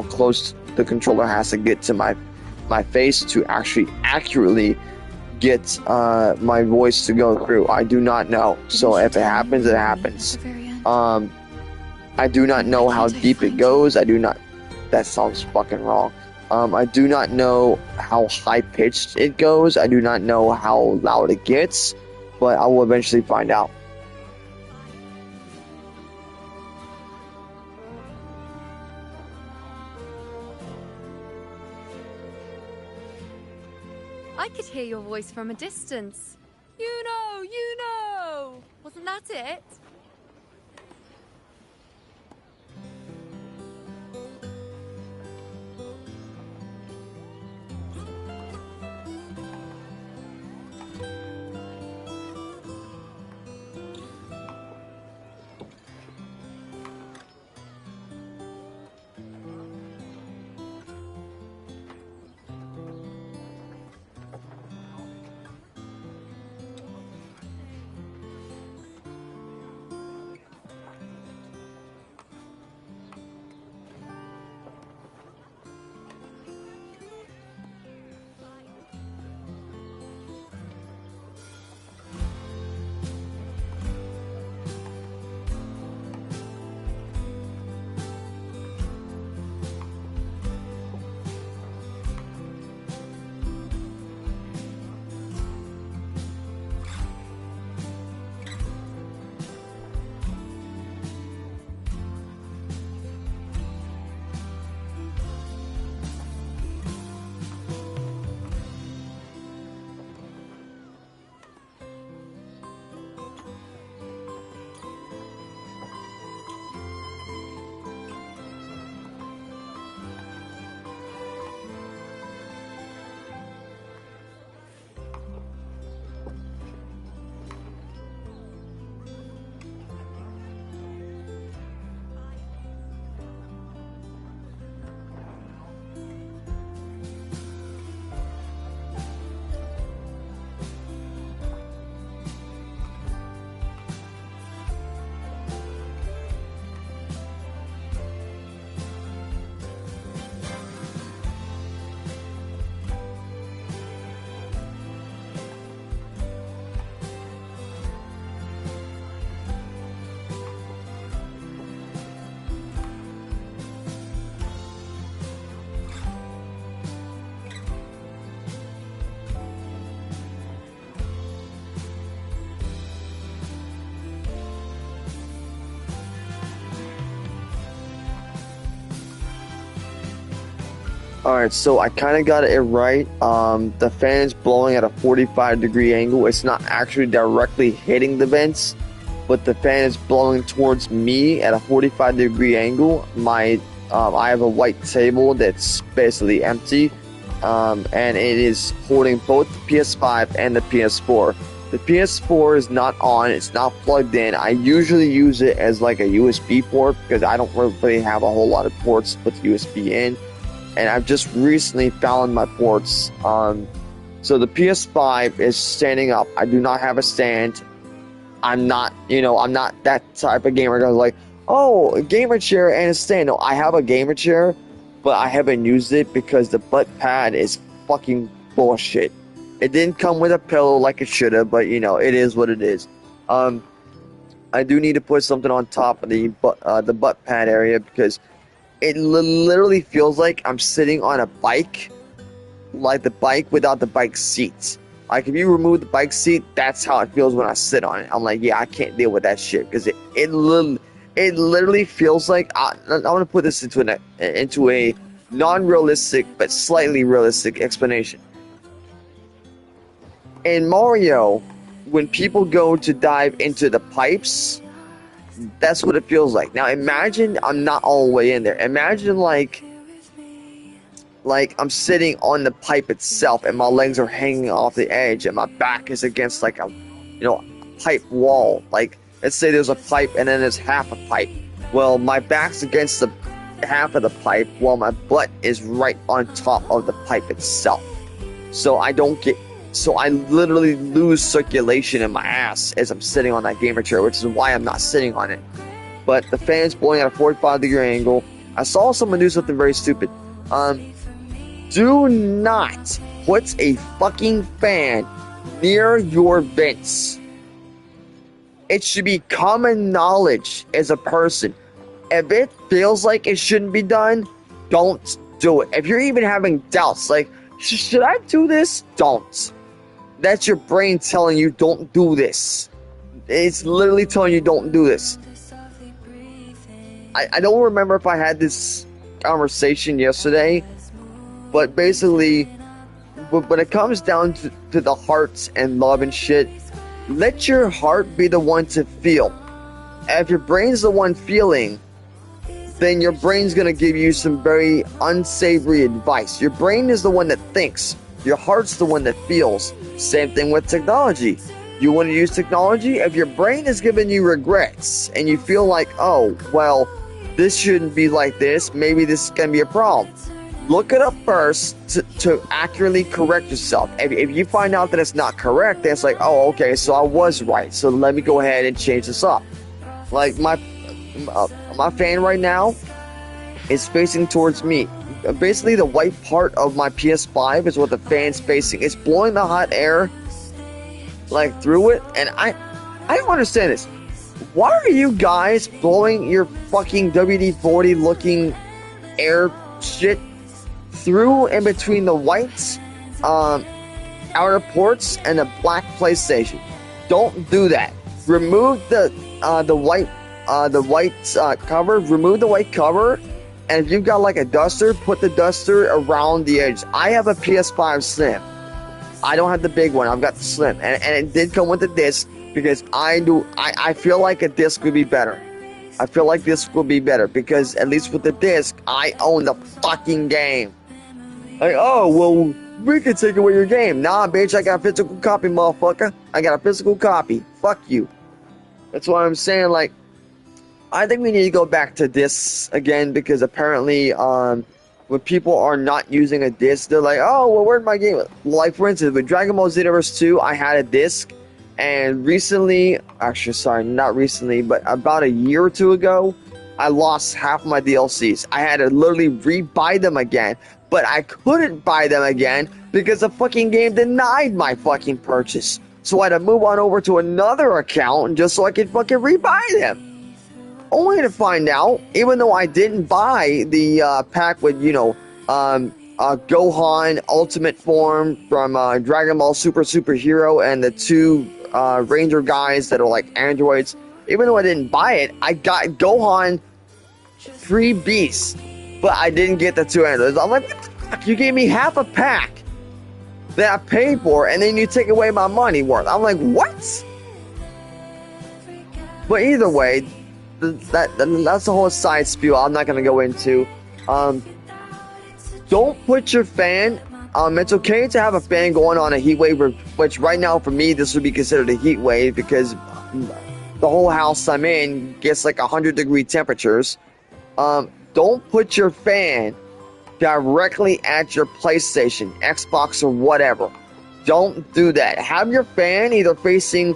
close the controller has to get to my face to actually accurately get my voice to go through. I do not know. So if it happens, it happens. I do not know how deep it goes. I do not... That sounds fucking wrong. I do not know how high-pitched it goes. I do not know how loud it gets, but I will eventually find out. I could hear your voice from a distance. You know! Wasn't that it? Alright, so I kind of got it right. The fan is blowing at a 45-degree angle. It's not actually directly hitting the vents, but the fan is blowing towards me at a 45-degree angle. I have a white table that's basically empty, and it is holding both the PS5 and the PS4. The PS4 is not on, it's not plugged in. I usually use it as like a USB port because I don't really have a whole lot of ports to put the USB in. And I've just recently found my ports. So the PS5 is standing up. I do not have a stand. I'm not that type of gamer that's like, oh, a gamer chair and a stand. No, I have a gamer chair, but I haven't used it because the butt pad is fucking bullshit. It didn't come with a pillow like it should have, but it is what it is. I do need to put something on top of the butt pad area because it literally feels like I'm sitting on a bike, like the bike without the bike seats. Like if you remove the bike seat, that's how it feels when I sit on it. I'm like, yeah, I can't deal with that shit because it literally feels like I want to put this into a non-realistic but slightly realistic explanation. In Mario, when people go to dive into the pipes, that's what it feels like. Now imagine I'm not all the way in there. Imagine like I'm sitting on the pipe itself and my legs are hanging off the edge and my back is against like a pipe wall. Like let's say there's a pipe and then there's half a pipe. Well, my back's against the half of the pipe while my butt is right on top of the pipe itself. So I literally lose circulation in my ass as I'm sitting on that gamer chair, which is why I'm not sitting on it. But the fan's blowing at a 45-degree angle. I saw someone do something very stupid. Do not put a fucking fan near your vents. It should be common knowledge as a person. If it feels like it shouldn't be done, don't do it. If you're even having doubts, like, should I do this? Don't. That's your brain telling you don't do this. It's literally telling you don't do this. I don't remember if I had this conversation yesterday, but basically, when it comes down to the hearts and love and shit, let your heart be the one to feel. If your brain's the one feeling, then your brain's gonna give you some very unsavory advice. Your brain is the one that thinks. Your heart's the one that feels. Same thing with technology. You want to use technology? If your brain is giving you regrets and you feel like, oh, well, this shouldn't be like this, maybe this is going to be a problem. Look it up first to accurately correct yourself. If you find out that it's not correct, then it's like, oh, okay, so I was right. So let me go ahead and change this up. Like my fan right now is facing towards me. Basically, the white part of my PS5 is what the fan's facing. It's blowing the hot air like through it, and I don't understand this. Why are you guys blowing your fucking WD-40 looking air shit through in between the white outer ports and the black PlayStation? Don't do that. Remove the white cover. Remove the white cover. And if you've got like a duster, put the duster around the edge. I have a PS5 Slim. I don't have the big one. I've got the Slim. And it did come with a disc because I feel like a disc would be better. I feel like this will be better because at least with the disc, I own the fucking game. Like, oh, well, we could take away your game. Nah, bitch, I got a physical copy, motherfucker. I got a physical copy. Fuck you. That's why I'm saying, like, I think we need to go back to discs again because apparently when people are not using a disc, they're like, oh, well, where'd my game? Like, for instance, with Dragon Ball Xenoverse 2, I had a disc, and recently, actually, sorry, not recently, but about a year or two ago, I lost half my DLCs. I had to literally re-buy them again, but I couldn't buy them again because the fucking game denied my fucking purchase. So I had to move on over to another account just so I could fucking re-buy them. Only to find out, even though I didn't buy the pack with, Gohan Ultimate Form from Dragon Ball Super Hero and the two Ranger guys that are like androids, even though I didn't buy it, I got Gohan 3 Beasts, but I didn't get the two androids. I'm like, what the fuck? You gave me half a pack that I paid for, and then you take away my money worth. I'm like, what? But either way, that's the whole side spiel I'm not going to go into. Don't put your fan... it's okay to have a fan going on a heat wave, which right now for me, this would be considered a heat wave because the whole house I'm in gets like 100-degree temperatures. Don't put your fan directly at your PlayStation, Xbox, or whatever. Don't do that. Have your fan either facing,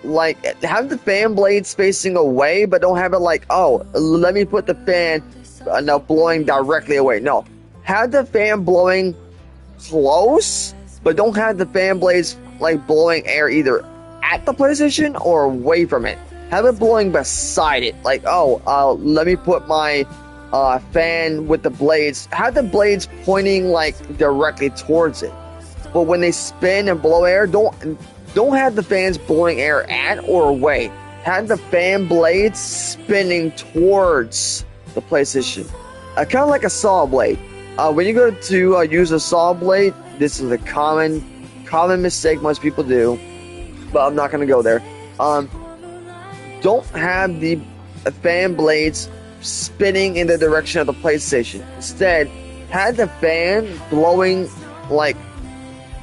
like, have the fan blades facing away, but don't have it like, oh, let me put the fan blowing directly away. No. Have the fan blowing close, but don't have the fan blades like blowing air either at the PlayStation or away from it. Have it blowing beside it. Like, oh, let me put my fan with the blades. Have the blades pointing like directly towards it. But when they spin and blow air, don't have the fans blowing air at or away. Have the fan blades spinning towards the PlayStation. Kind of like a saw blade. When you go to use a saw blade, this is a common mistake most people do, but I'm not going to go there. Don't have the fan blades spinning in the direction of the PlayStation. Instead, have the fan blowing like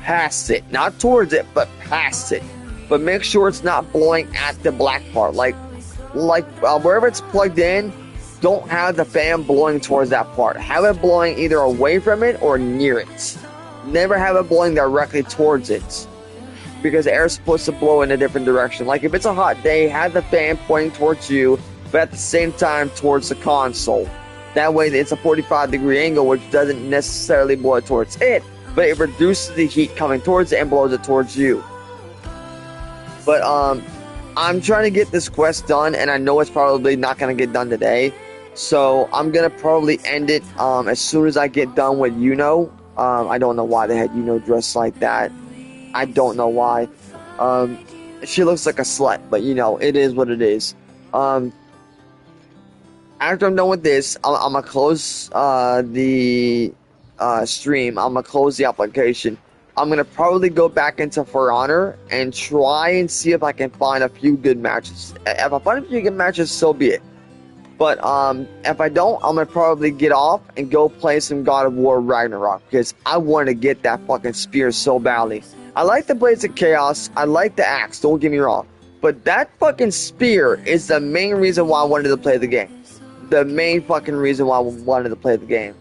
past it, not towards it, but past it. But make sure it's not blowing at the black part, like wherever it's plugged in. Don't have the fan blowing towards that part. Have it blowing either away from it or near it. Never have it blowing directly towards it, because air is supposed to blow in a different direction. Like if it's a hot day, have the fan pointing towards you, but at the same time towards the console. That way it's a 45-degree angle, which doesn't necessarily blow it towards it, but it reduces the heat coming towards it and blows it towards you. But I'm trying to get this quest done, and I know it's probably not going to get done today. So I'm going to probably end it as soon as I get done with Yuno. I don't know why they had Yuno dressed like that. I don't know why. She looks like a slut, but you know, it is what it is. After I'm done with this, I'm going to close the stream. I'm going to close the application. I'm going to probably go back into For Honor and try and see if I can find a few good matches. If I find a few good matches, so be it. But if I don't, I'm going to probably get off and go play some God of War Ragnarok, because I want to get that fucking spear so badly. I like the Blades of Chaos. I like the axe, don't get me wrong. But that fucking spear is the main reason why I wanted to play the game. The main fucking reason why I wanted to play the game.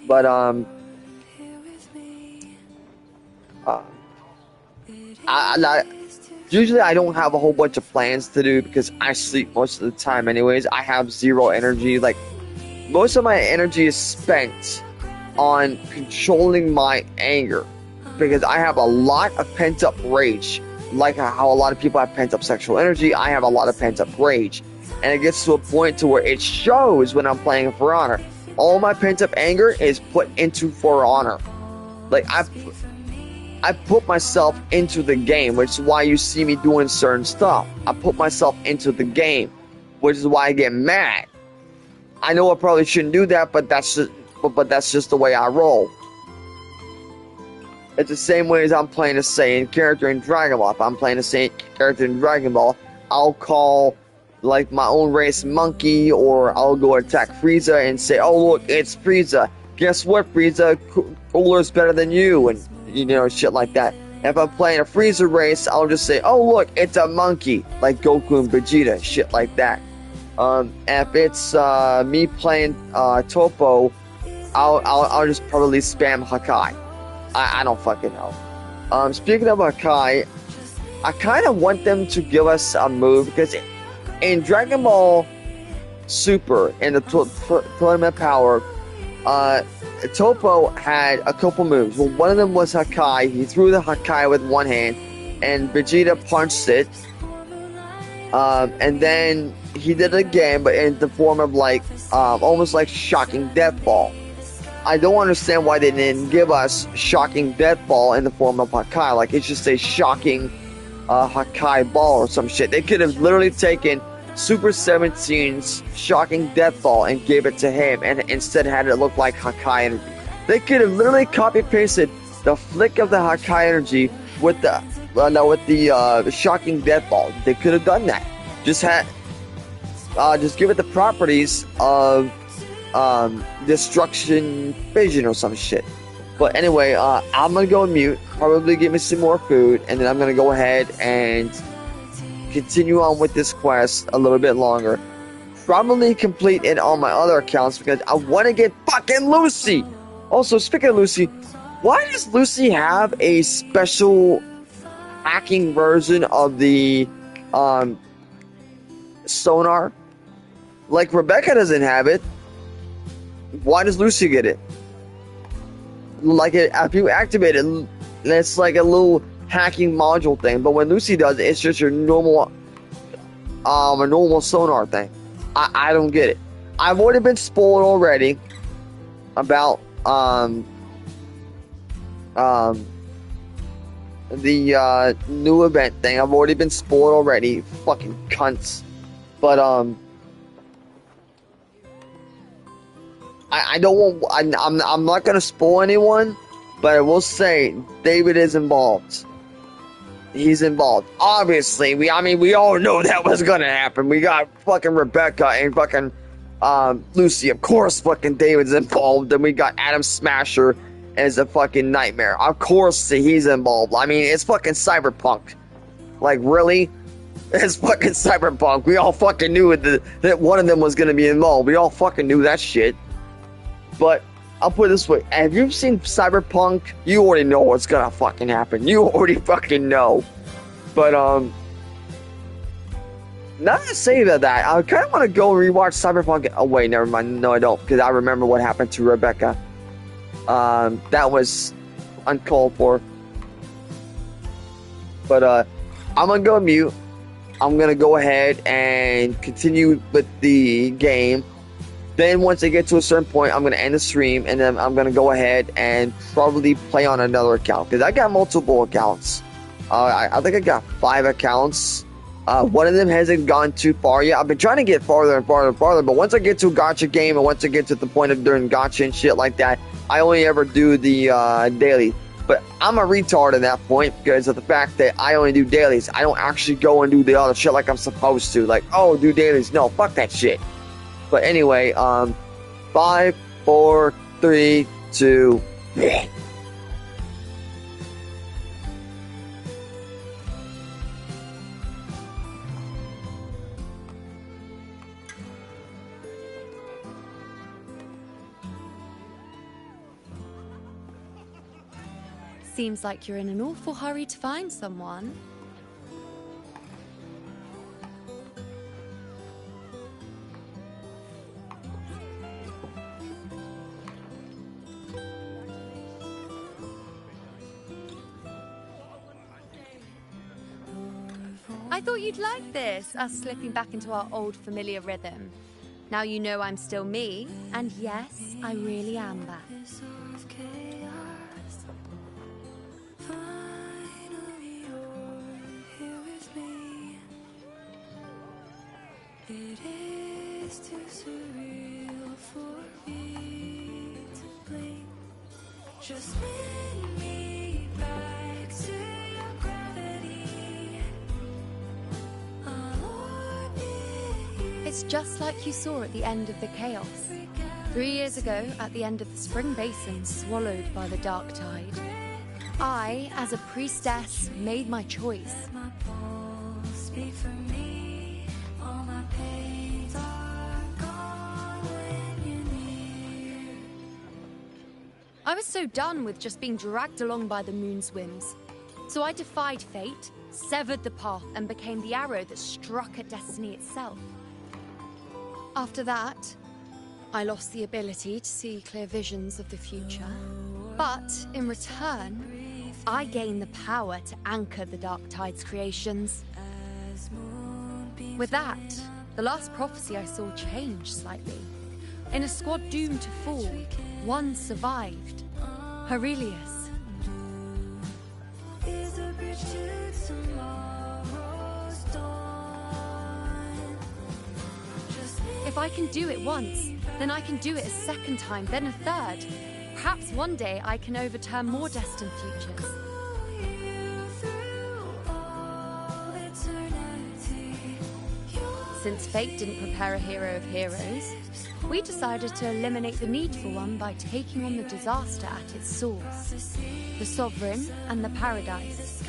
But, usually I don't have a whole bunch of plans to do because I sleep most of the time anyways. I have zero energy. Like, most of my energy is spent on controlling my anger, because I have a lot of pent-up rage. Like how a lot of people have pent-up sexual energy, I have a lot of pent-up rage. And it gets to a point to where it shows when I'm playing For Honor. All my pent-up anger is put into For Honor. Like, I put myself into the game, which is why you see me doing certain stuff. I put myself into the game, which is why I get mad. I know I probably shouldn't do that, but that's just the way I roll. It's the same way as I'm playing a Saiyan character in Dragon Ball. If I'm playing a Saiyan character in Dragon Ball, I'll call like my own race Monkey, or I'll go attack Frieza and say, "Oh look, it's Frieza. Guess what, Frieza? Cooler's better than you," and you know, shit like that. If I'm playing a Frieza race, I'll just say, "Oh look, it's a monkey," like Goku and Vegeta, shit like that. If it's me playing Topo, I'll just probably spam Hakai. I don't fucking know. Speaking of Hakai, I kind of want them to give us a move, because in Dragon Ball Super, in the Tournament Power, Topo had a couple moves. Well, one of them was Hakai. He threw the Hakai with one hand, and Vegeta punched it. And then he did it again, but in the form of like, almost like Shocking Death Ball. I don't understand why they didn't give us Shocking Death Ball in the form of Hakai. Like, it's just a Shocking Hakai Ball or some shit. They could have literally taken Super 17's shocking death ball and gave it to him, and instead had it look like Hakai energy. They could have literally copy pasted the flick of the Hakai energy with the shocking death ball. They could have done that. Just give it the properties of destruction fission or some shit. But anyway, I'm gonna go mute, probably give me some more food, and then I'm gonna go ahead and continue on with this quest a little bit longer. Probably complete it on my other accounts because I want to get fucking Lucy. Also, speaking of Lucy, why does Lucy have a special hacking version of the sonar? Like Rebecca doesn't have it. Why does Lucy get it? Like if you activate it, it's like a little hacking module thing. But when Lucy does it, it's just your normal, a normal sonar thing. I don't get it. I've already been spoiled already about the new event thing. I've already been spoiled already. Fucking cunts. But I don't want. I'm not gonna spoil anyone, but I will say David is involved. He's involved. Obviously, we all know that was gonna happen. We got fucking Rebecca and fucking Lucy. Of course, fucking David's involved. Then we got Adam Smasher as a fucking nightmare. Of course, he's involved. I mean, it's fucking Cyberpunk. Like, really? It's fucking Cyberpunk. We all fucking knew that one of them was gonna be involved. We all fucking knew that shit. But I'll put it this way: have you seen Cyberpunk? You already know what's gonna fucking happen. You already fucking know. But now that I say that, I kind of want to go and rewatch Cyberpunk. Oh wait, never mind. No, I don't, because I remember what happened to Rebecca. That was uncalled for. But I'm gonna go mute. I'm gonna go ahead and continue with the game. Then once I get to a certain point, I'm going to end the stream, and then I'm going to go ahead and probably play on another account, because I got multiple accounts. I think I got 5 accounts. One of them hasn't gone too far yet. I've been trying to get farther and farther and farther, but once I get to a gacha game, and once I get to the point of doing gacha and shit like that, I only ever do the daily. But I'm a retard at that point because of the fact that I only do dailies. I don't actually go and do the other shit like I'm supposed to. Like, oh, do dailies. No, fuck that shit. But anyway, 5, 4, 3, 2. Seems like you're in an awful hurry to find someone. I thought you'd like this, us slipping back into our old familiar rhythm. Now you know I'm still me, and yes, I really am back. It is too surreal for me to blink. Just spin me back to your gravity. It's just like you saw at the end of the chaos. 3 years ago, at the end of the Spring Basin, swallowed by the dark tide. I, as a priestess, made my choice. Speak for me. All my pains are gone when you're near. I was so done with just being dragged along by the moon's whims. So I defied fate, severed the path, and became the arrow that struck at destiny itself. After that, I lost the ability to see clear visions of the future. But in return, I gained the power to anchor the Dark Tide's creations. With that, the last prophecy I saw changed slightly. In a squad doomed to fall, one survived. Aurelius. Is a bridge to tomorrow's dawn. If I can do it once, then I can do it a second time, then a third. Perhaps one day I can overturn more destined futures. Since fate didn't prepare a hero of heroes, we decided to eliminate the need for one by taking on the disaster at its source, the Sovereign and the Paradise.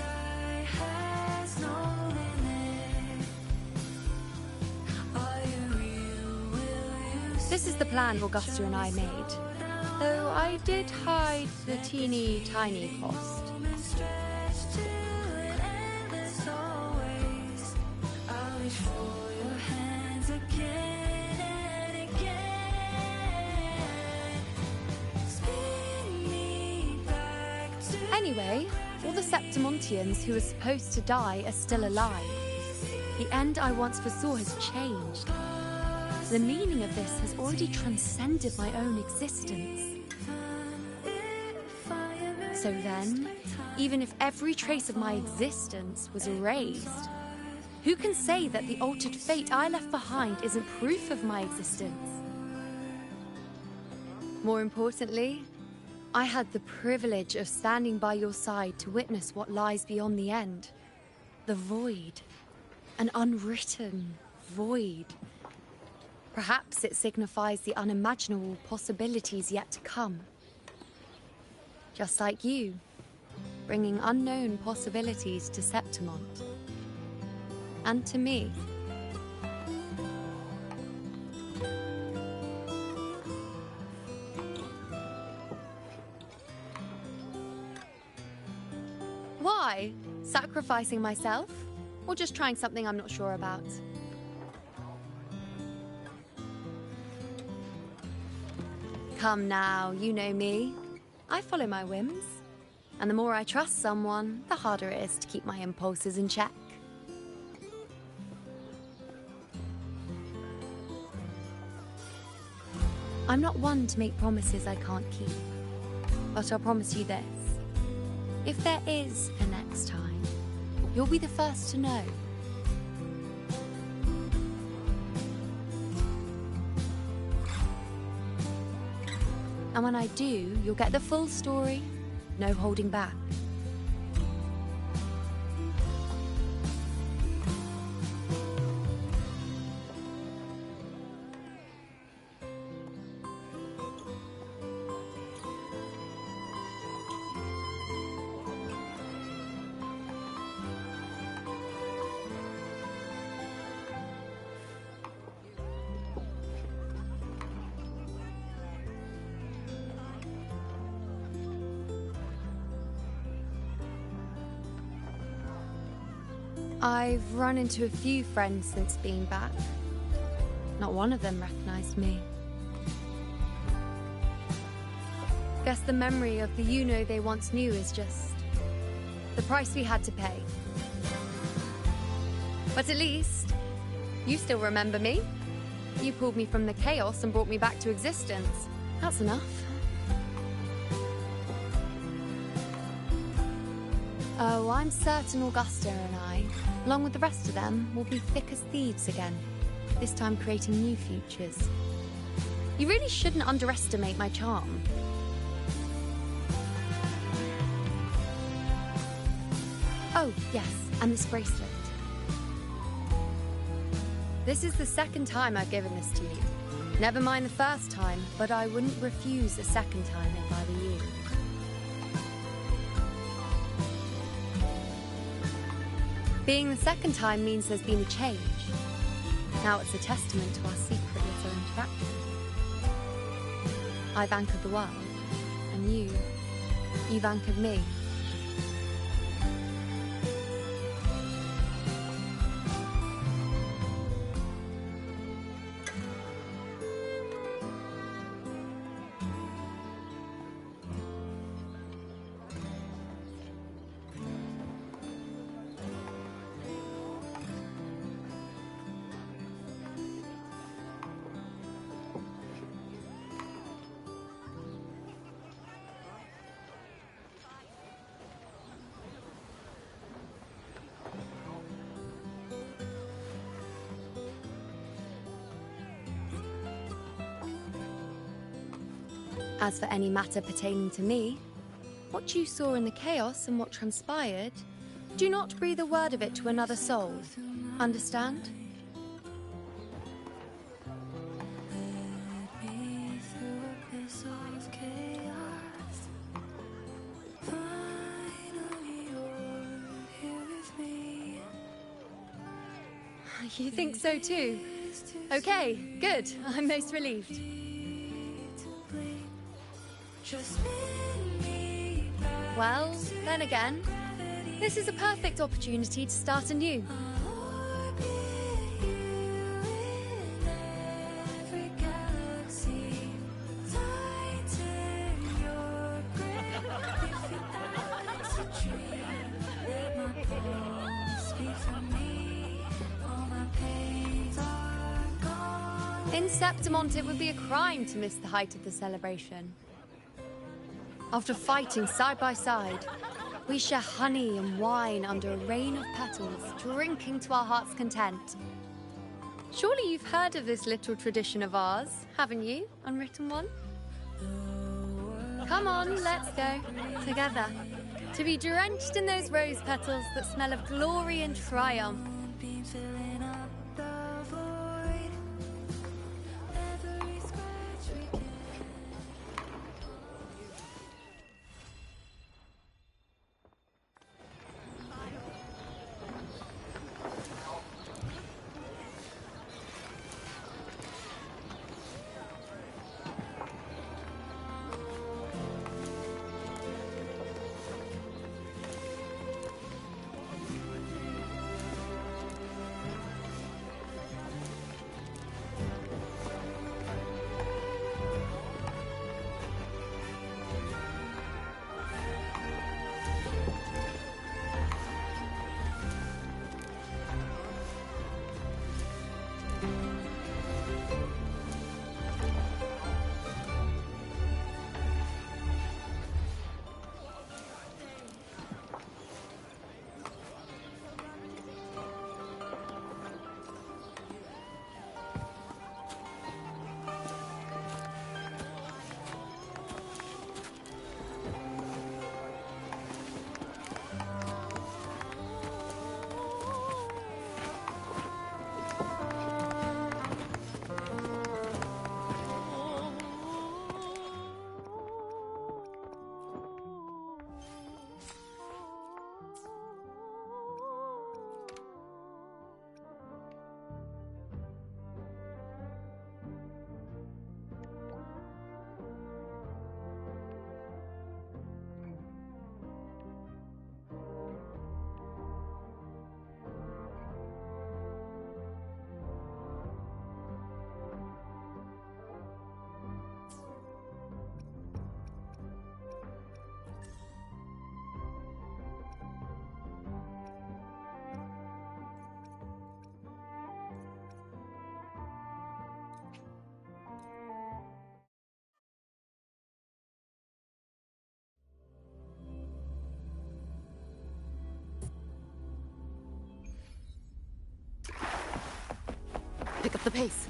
This is the plan Augusta and I made, though I did hide the teeny tiny cost. Anyway, all the Septimontians who were supposed to die are still alive. The end I once foresaw has changed. The meaning of this has already transcended my own existence. So then, even if every trace of my existence was erased, who can say that the altered fate I left behind isn't proof of my existence? More importantly, I had the privilege of standing by your side to witness what lies beyond the end. The void. An unwritten void. Perhaps it signifies the unimaginable possibilities yet to come. Just like you, bringing unknown possibilities to Septimont. And to me. Why? Sacrificing myself? Or just trying something I'm not sure about? Come now, you know me. I follow my whims. And the more I trust someone, the harder it is to keep my impulses in check. I'm not one to make promises I can't keep. But I'll promise you this. If there is a next time, you'll be the first to know. And when I do, you'll get the full story, no holding back. I've run into a few friends since being back. Not one of them recognized me. Guess the memory of the you-know they once knew is just the price we had to pay. But at least, you still remember me. You pulled me from the chaos and brought me back to existence. That's enough. Oh, I'm certain Augusta and I, along with the rest of them, will be thick as thieves again, this time creating new futures. You really shouldn't underestimate my charm. Oh, yes, and this bracelet. This is the second time I've given this to you. Never mind the first time, but I wouldn't refuse a second time if I were you. Being the second time means there's been a change. Now it's a testament to our secret little interaction. I've anchored the world, and you've anchored me. As for any matter pertaining to me, what you saw in the chaos and what transpired, do not breathe a word of it to another soul. Understand? You think so too? Okay, good. I'm most relieved. Well, then again, this is a perfect opportunity to start anew. In Septimont, it would be a crime to miss the height of the celebration. After fighting side by side, we share honey and wine under a rain of petals, drinking to our heart's content. Surely you've heard of this little tradition of ours, haven't you, Unwritten One? Come on, let's go, together, to be drenched in those rose petals that smell of glory and triumph. Pick up the pace.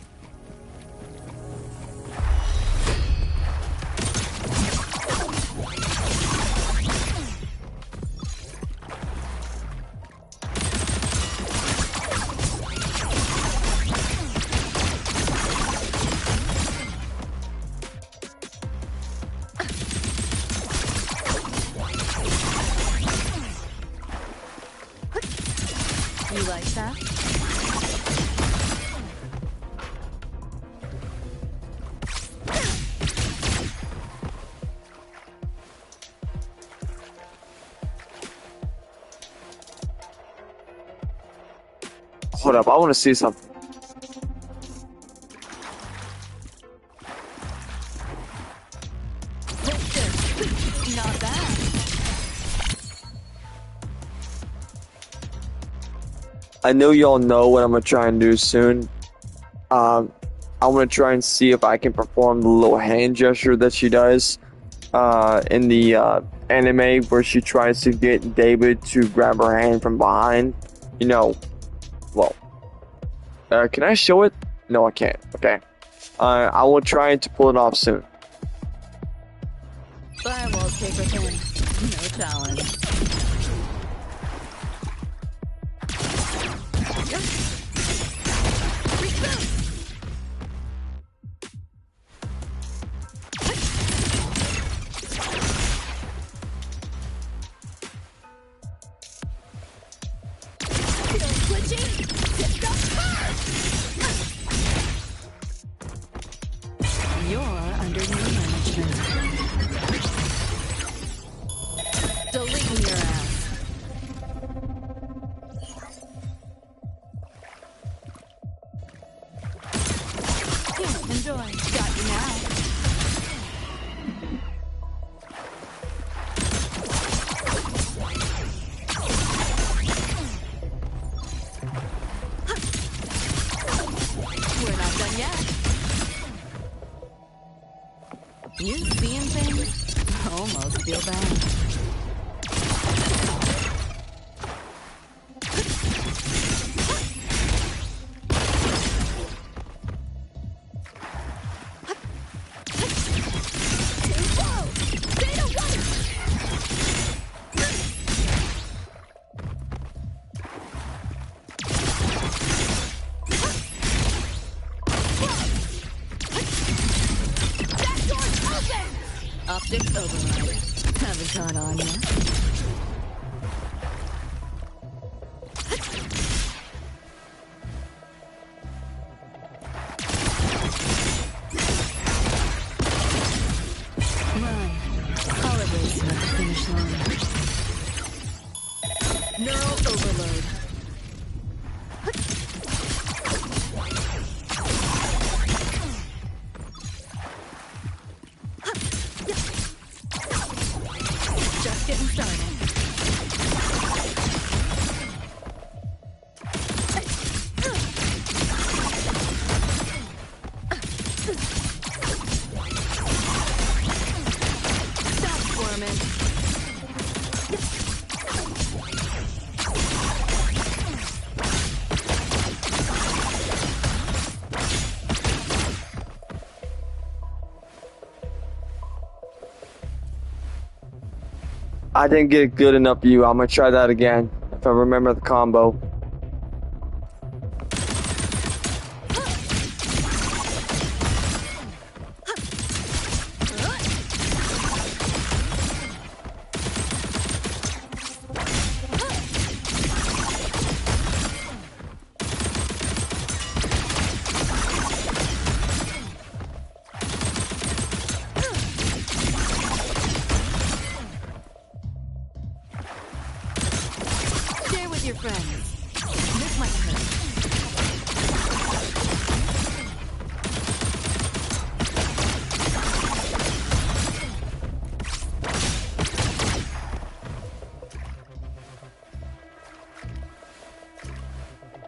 You like that? Hold up, I want to see something. Not bad. I know y'all know what I'm gonna try and do soon. I'm gonna try and see if I can perform the little hand gesture that she does in the anime where she tries to get David to grab her hand from behind. You know, well, can I show it? No, I can't. Okay. I will try to pull it off soon. Firewall's paper thin. No challenge. You're under new management. Deleting your ass. Here, enjoy. Got you now. We're not done yet. You seeing things? Almost feel bad. Optics override. Haven't caught on yet. My holidays at the finish line. Neural overload. Just getting started. Stop squirming. I didn't get a good enough view. I'm gonna try that again if I remember the combo. Share with your friends. This might hurt.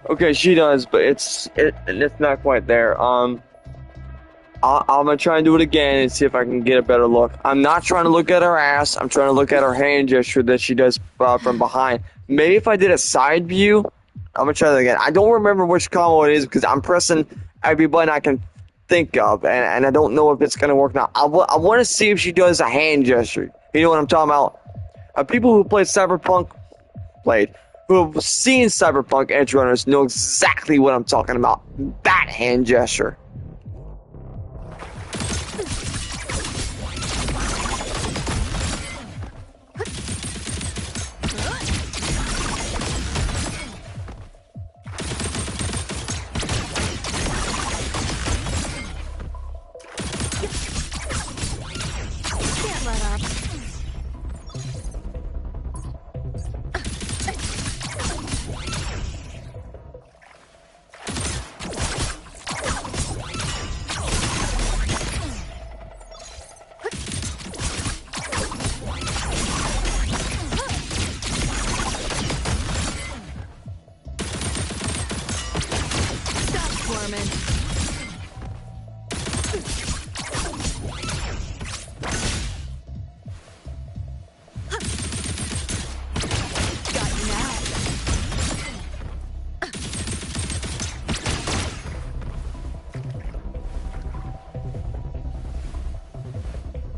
Okay, she does, but it's not quite there. I'm gonna try and do it again and see if I can get a better look. I'm not trying to look at her ass. I'm trying to look at her hand gesture that she does from behind. Maybe if I did a side view, I'm gonna try that again. I don't remember which combo it is because I'm pressing every button I can think of, and I don't know if it's gonna work now. I want to see if she does a hand gesture. You know what I'm talking about? People who played Cyberpunk who have seen Cyberpunk Edge Runners know exactly what I'm talking about. That hand gesture. Can't let up. Stop squirming.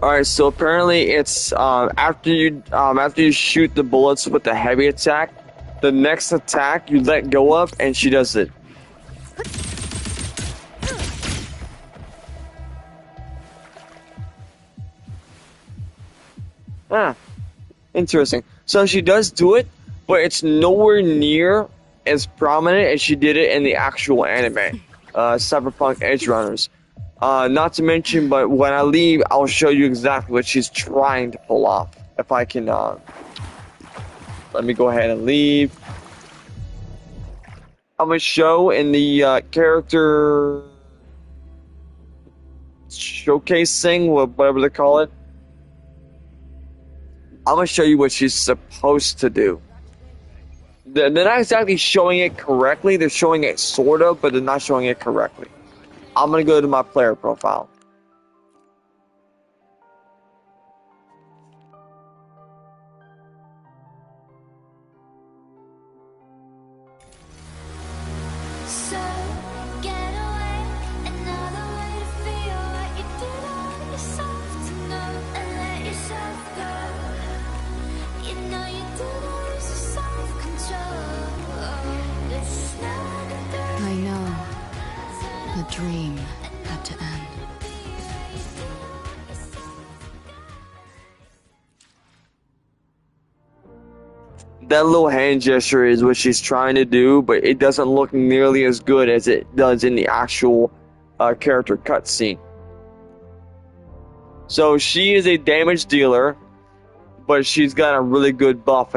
Alright, so apparently it's after you shoot the bullets with the heavy attack, the next attack you let go of and she does it. Ah, interesting. So she does do it, but it's nowhere near as prominent as she did it in the actual anime, Cyberpunk Edgerunners. Not to mention, but when I leave, I'll show you exactly what she's trying to pull off. If I can, let me go ahead and leave. I'm gonna show in the character showcasing, whatever they call it. I'm gonna show you what she's supposed to do. They're not exactly showing it correctly. They're showing it sort of, but they're not showing it correctly. I'm gonna go to my player profile. So get away, another way to feel what you did on yourself to know and let yourself go. You know you didn't lose your self-control. It's not I know. The dream had to end. That little hand gesture is what she's trying to do, but it doesn't look nearly as good as it does in the actual character cutscene. So she is a damage dealer, but she's got a really good buff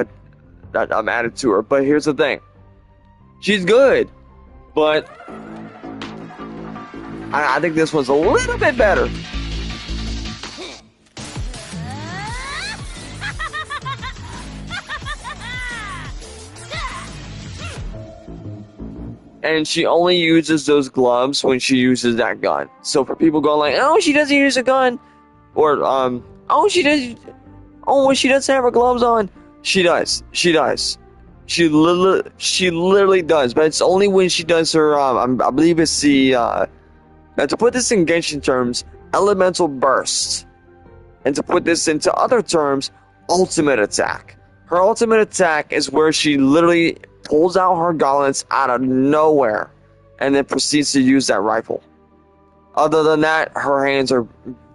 that I'm added to her. But here's the thing. She's good, but I think this one's a little bit better. And she only uses those gloves when she uses that gun. So for people going like, oh, she doesn't use a gun, or oh, she does, oh, she doesn't have her gloves on. She does. She does. She literally does. But it's only when she does her, I believe it's the, now to put this in Genshin terms, elemental burst. And to put this into other terms, ultimate attack. Her ultimate attack is where she literally pulls out her gauntlets out of nowhere and then proceeds to use that rifle. Other than that, her hands are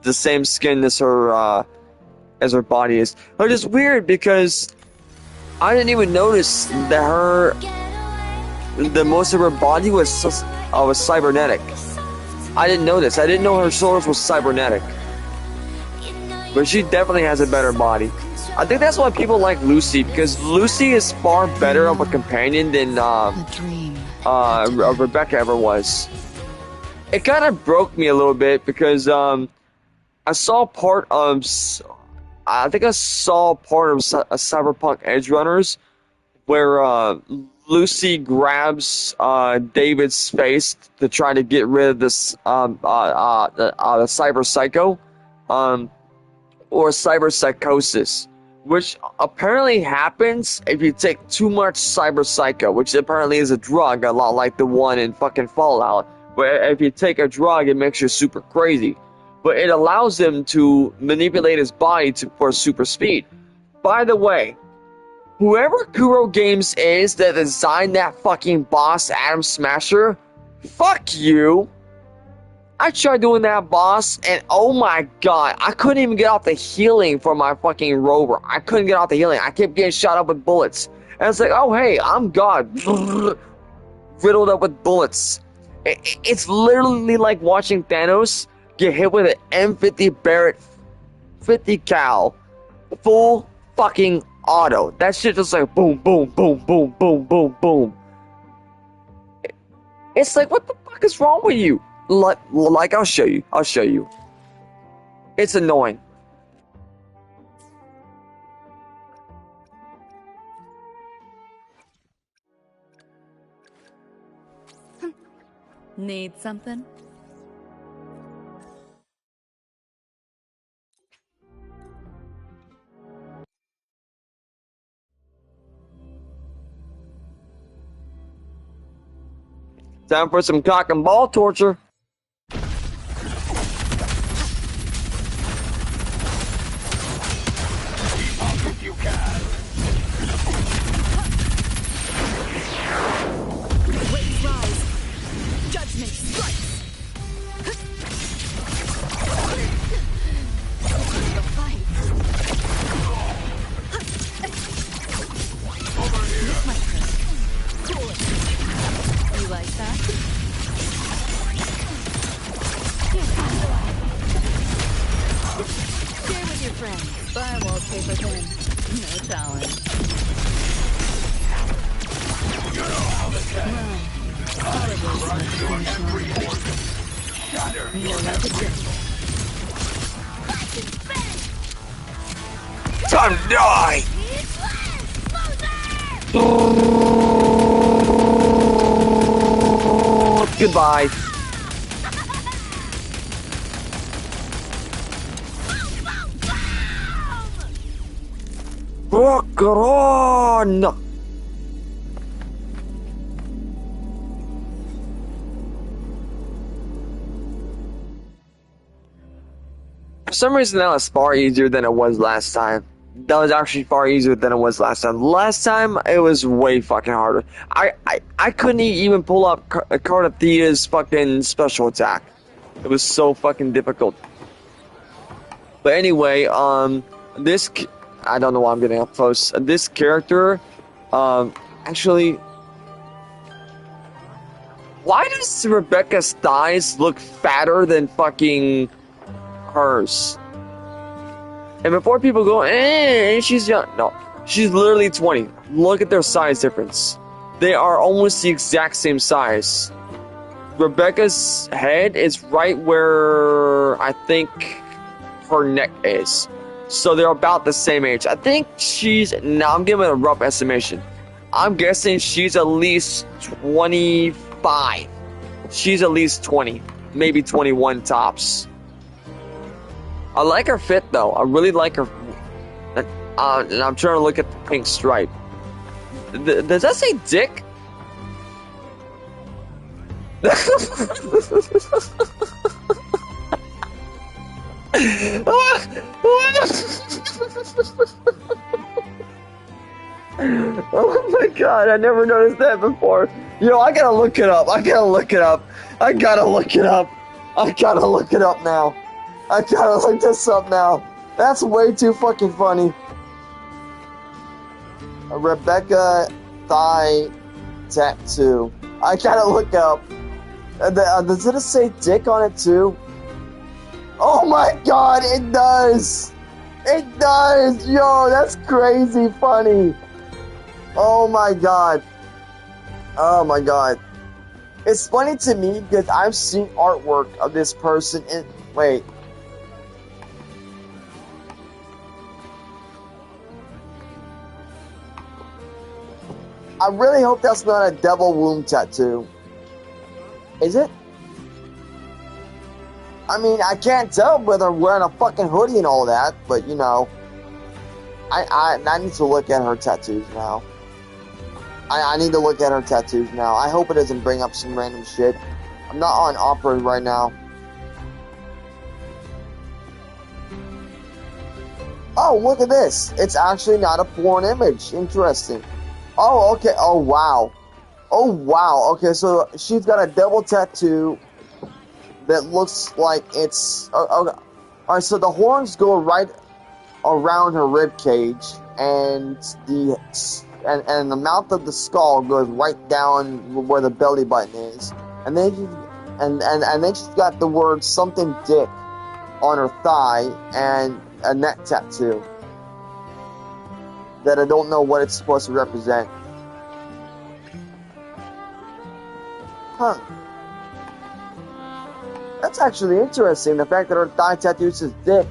the same skin as her body is. But it's weird because I didn't even notice that most of her body was cybernetic. I didn't know this. I didn't know her shoulders was cybernetic. But she definitely has a better body. I think that's why people like Lucy, because Lucy is far better of a companion than Rebecca ever was. It kind of broke me a little bit because I saw part of Cyberpunk Edgerunners where Lucy grabs David's face to try to get rid of this the cyber psycho or cyber psychosis, which apparently happens if you take too much cyber psycho, which apparently is a drug, a lot like the one in fucking Fallout, where if you take a drug it makes you super crazy, but it allows him to manipulate his body for super speed. By the way, whoever Kuro Games is that designed that fucking boss, Atom Smasher, fuck you. I tried doing that boss, and oh my god, I couldn't even get off the healing for my fucking rover. I couldn't get off the healing. I kept getting shot up with bullets. And it's like, oh hey, I'm God. Riddled up with bullets. It's literally like watching Thanos get hit with an M50 Barrett 50 cal. Full fucking auto. That shit just like boom, boom, boom, boom, boom, boom, boom. It's like, what the fuck is wrong with you? Like, I'll show you. I'll show you. It's annoying. Need something? Time for some cock and ball torture. Firewall's paper thin. No challenge. Time to die! Goodbye. Rock on! For some reason that was far easier than it was last time. That was actually far easier than it was last time. Last time, it was way fucking harder. I couldn't even pull up Cardathea's fucking special attack. It was so fucking difficult. But anyway, this... I don't know why I'm getting up close. This character, actually... Why does Rebecca's thighs look fatter than fucking hers? And before people go, she's young. No, she's literally 20. Look at their size difference. They are almost the exact same size. Rebecca's head is right where I think her neck is. So they're about the same age. I think she's, now I'm giving a rough estimation. I'm guessing she's at least 25. She's at least 20. Maybe 21 tops. I like her fit though. I really like her. And I'm trying to look at the pink stripe. Does that say dick? Oh my god, I never noticed that before. Yo, I gotta look it up. I gotta look it up now. I gotta look this up now. That's way too fucking funny. A Rebecca thigh tattoo. I gotta look up. Does it say dick on it too? Oh my god, it does! It does! Yo, that's crazy funny. Oh my god. Oh my god. It's funny to me because I've seen artwork of this person in... Wait. I really hope that's not a devil womb tattoo. Is it? I mean, I can't tell whether wearing a fucking hoodie and all that, but you know, I need to look at her tattoos now. I need to look at her tattoos now. I hope it doesn't bring up some random shit. I'm not on Opera right now. Oh, look at this. It's actually not a porn image. Interesting. Oh, okay. Oh, wow. Oh, wow. Okay, so she's got a double tattoo that looks like it's... okay. Alright, so the horns go right around her rib cage, and the mouth of the skull goes right down where the belly button is. And then she's got the word something dick on her thigh and a neck tattoo that I don't know what it's supposed to represent. Huh. That's actually interesting, the fact that her thigh tattoo says dick.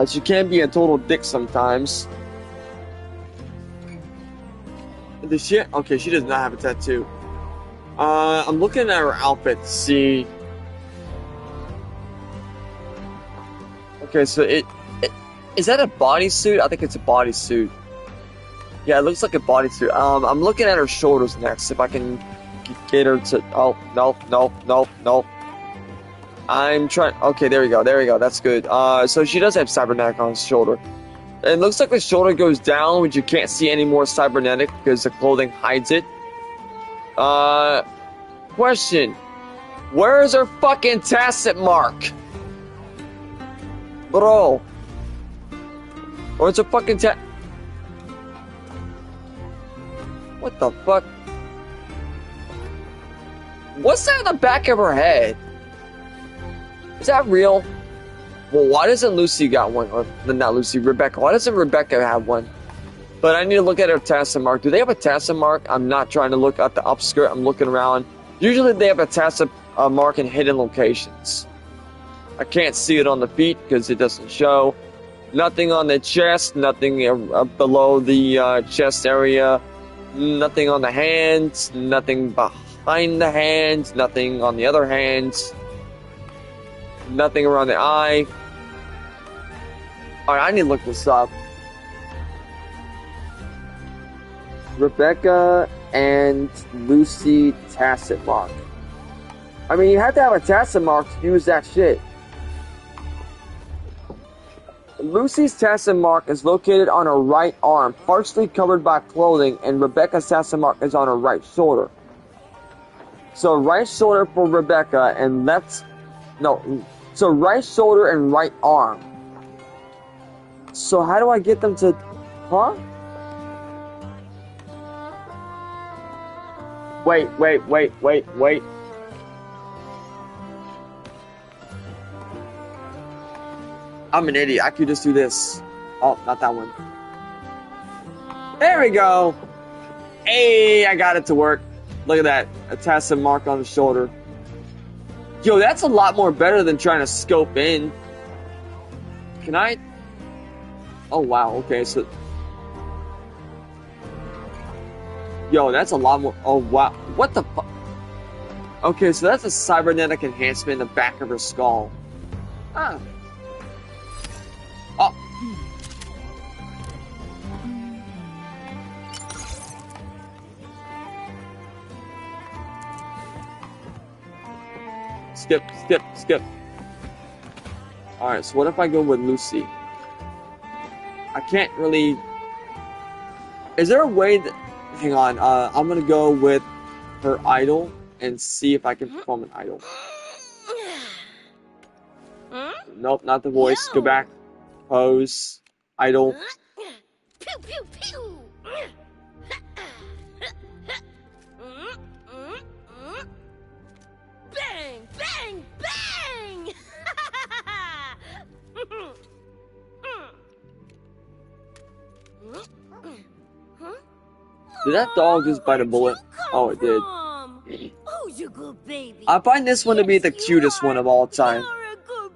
She can be a total dick sometimes. Does she? Okay, she does not have a tattoo. I'm looking at her outfit to see. Okay, so is that a bodysuit? I think it's a bodysuit. Yeah, it looks like a bodysuit. I'm looking at her shoulders next. If I can get her to. Oh, nope. I'm trying. Okay, there we go. That's good. So she does have cybernetic on her shoulder. It looks like the shoulder goes down, but you can't see any more cybernetic because the clothing hides it. Question. Where is her fucking tacit mark? Bro. Or it's a fucking What the fuck? What's that on the back of her head? Is that real? Well, why doesn't Lucy got one? Or not Lucy, Rebecca. Why doesn't Rebecca have one? But I need to look at her Tassa mark. Do they have a Tassa mark? I'm not trying to look at the upskirt. I'm looking around. Usually they have a Tassa mark in hidden locations. I can't see it on the feet because it doesn't show. Nothing on the chest. Nothing below the chest area. Nothing on the hands. Nothing behind the hands. Nothing on the other hands. Nothing around the eye. Alright, I need to look this up. Rebecca and Lucy Tacit mark. I mean, you have to have a Tacit mark to use that shit. Lucy's Tacit mark is located on her right arm, partially covered by clothing, and Rebecca's Tacit mark is on her right shoulder. So right shoulder for Rebecca and left... No, so right shoulder and right arm. So how do I get them to... Huh? Wait. I'm an idiot. I could just do this. Oh, not that one. There we go. Hey, I got it to work. Look at that. A Tacit mark on the shoulder. Yo, that's a lot more better than trying to scope in. Can I? Oh, wow. Okay, so... Yo, that's a lot more... Oh, wow. What the fuck? Okay, so that's a cybernetic enhancement in the back of her skull. Ah. Oh. Skip. Alright, so what if I go with Lucy? I can't really... Is there a way that... Hang on, I'm gonna go with her idol and see if I can perform an idol. Nope, not the voice. Go back. Pose. Idol. Pew, pew, pew. Bang, bang, bang! Did that dog just bite a bullet? Oh, it did. Who's your good baby? I find this one to be the cutest one of all time. You're a good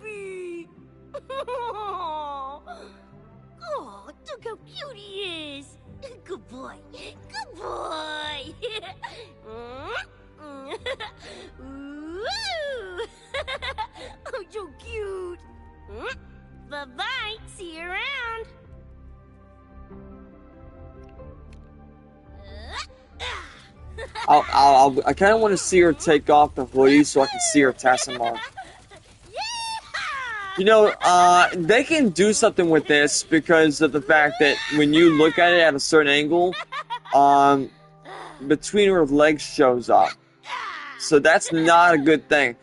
baby. Oh, look how cute he is. Good boy. Good boy. Woo! Oh, so cute. Bye-bye. See you around. I kind of want to see her take off the hoodie so I can see her Tacit mark. You know, they can do something with this because of the fact that when you look at it at a certain angle, between her legs shows up. So that's not a good thing.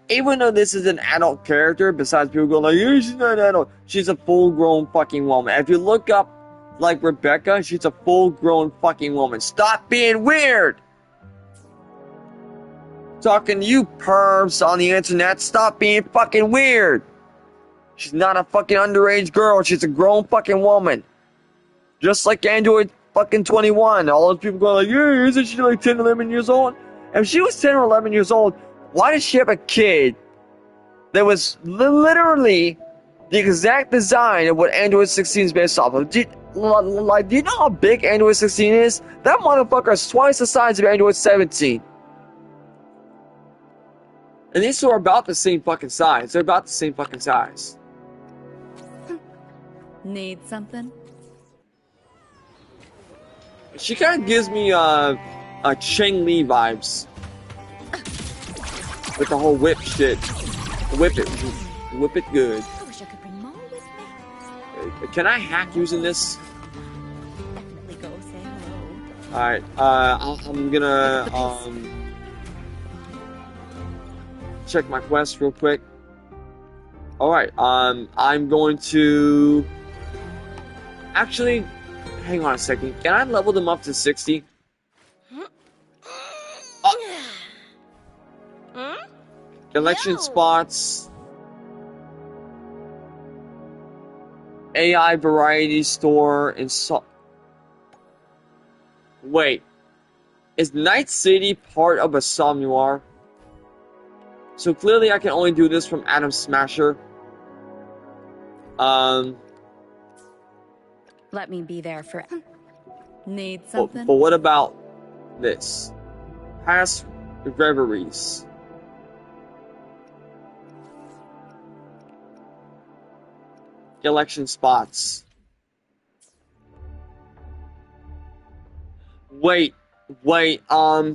Even though this is an adult character, besides people go like, yeah, she's not an adult. She's a full-grown fucking woman. If you look up like Rebecca, she's a full-grown fucking woman. Stop being weird! Talking to you pervs on the internet, stop being fucking weird! She's not a fucking underage girl, she's a grown fucking woman. Just like Android fucking 21. All those people go like, yeah, isn't she like 10, 11 years old? If she was 10 or 11 years old, why does she have a kid that was literally the exact design of what Android 16 is based off of? Do you know how big Android 16 is? That motherfucker is twice the size of Android 17. And these two are about the same fucking size. They're about the same fucking size. Need something? She kind of gives me Cheng Li vibes. With the whole whip shit. Whip it good. I wish I could bring more with me. Can I hack using this? Definitely go say hello. Alright, I'm gonna, check my quest real quick. Alright, I'm going to... Actually, hang on a second. Can I level them up to 60? Election spots. AI variety store in Wait. Is Night City part of a Somnoir? So clearly I can only do this from Atom Smasher. Let me be there for... Need something? But what about this? Past Reveries. Election spots. Wait, I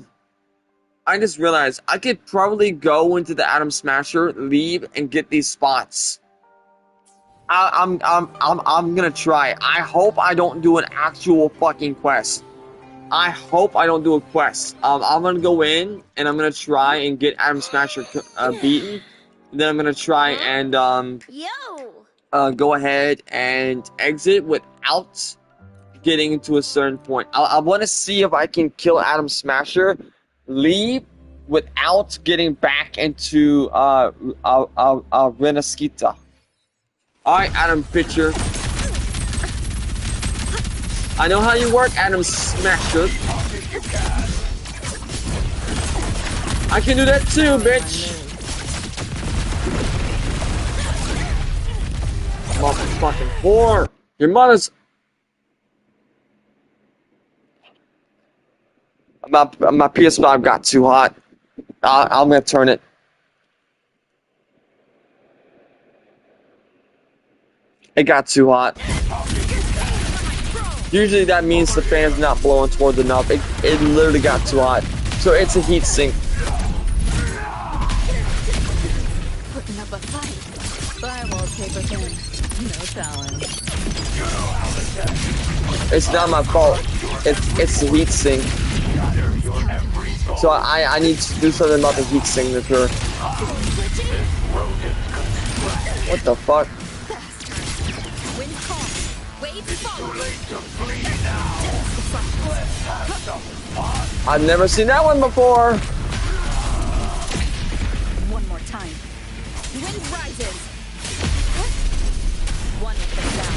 just realized I could probably go into the Atom Smasher, leave, and get these spots. I'm gonna try. I hope I don't do an actual fucking quest. I hope I don't do a quest. I'm gonna go in and I'm gonna try and get Atom Smasher beaten. And then I'm gonna try and go ahead and exit without getting to a certain point. I want to see if I can kill Atom Smasher, leave without getting back into Renaskita. Alright, Atom Pitcher. I know how you work, Atom Smasher. I can do that too, bitch. Motherfucking whore. Your mother's... My PS5 got too hot. I'm gonna turn it. It got too hot. Usually that means the fan's not blowing towards enough. It literally got too hot. So it's a heat sink. Putting up a fight. Firewall paper thing. No challenge. It's not my fault. It's the heat sink. So I need to do something about the heat signature. What the fuck? I've never seen that one before. One more time. Wind rises. One of them down.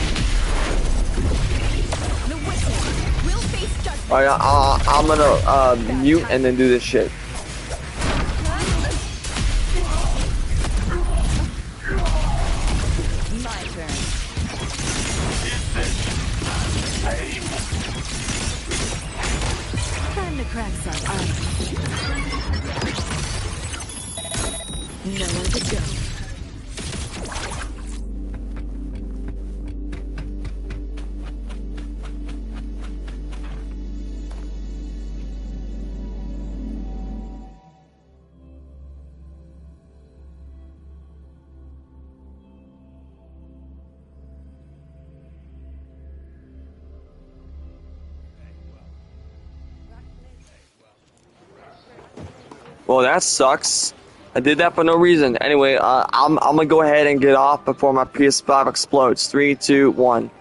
The witness will face judgment. Alright, I'm gonna mute and then do this shit. My turn. Time to crack some ice. Nowhere to go. Well, that sucks. I did that for no reason. Anyway, I'm gonna go ahead and get off before my PS5 explodes. 3, 2, 1.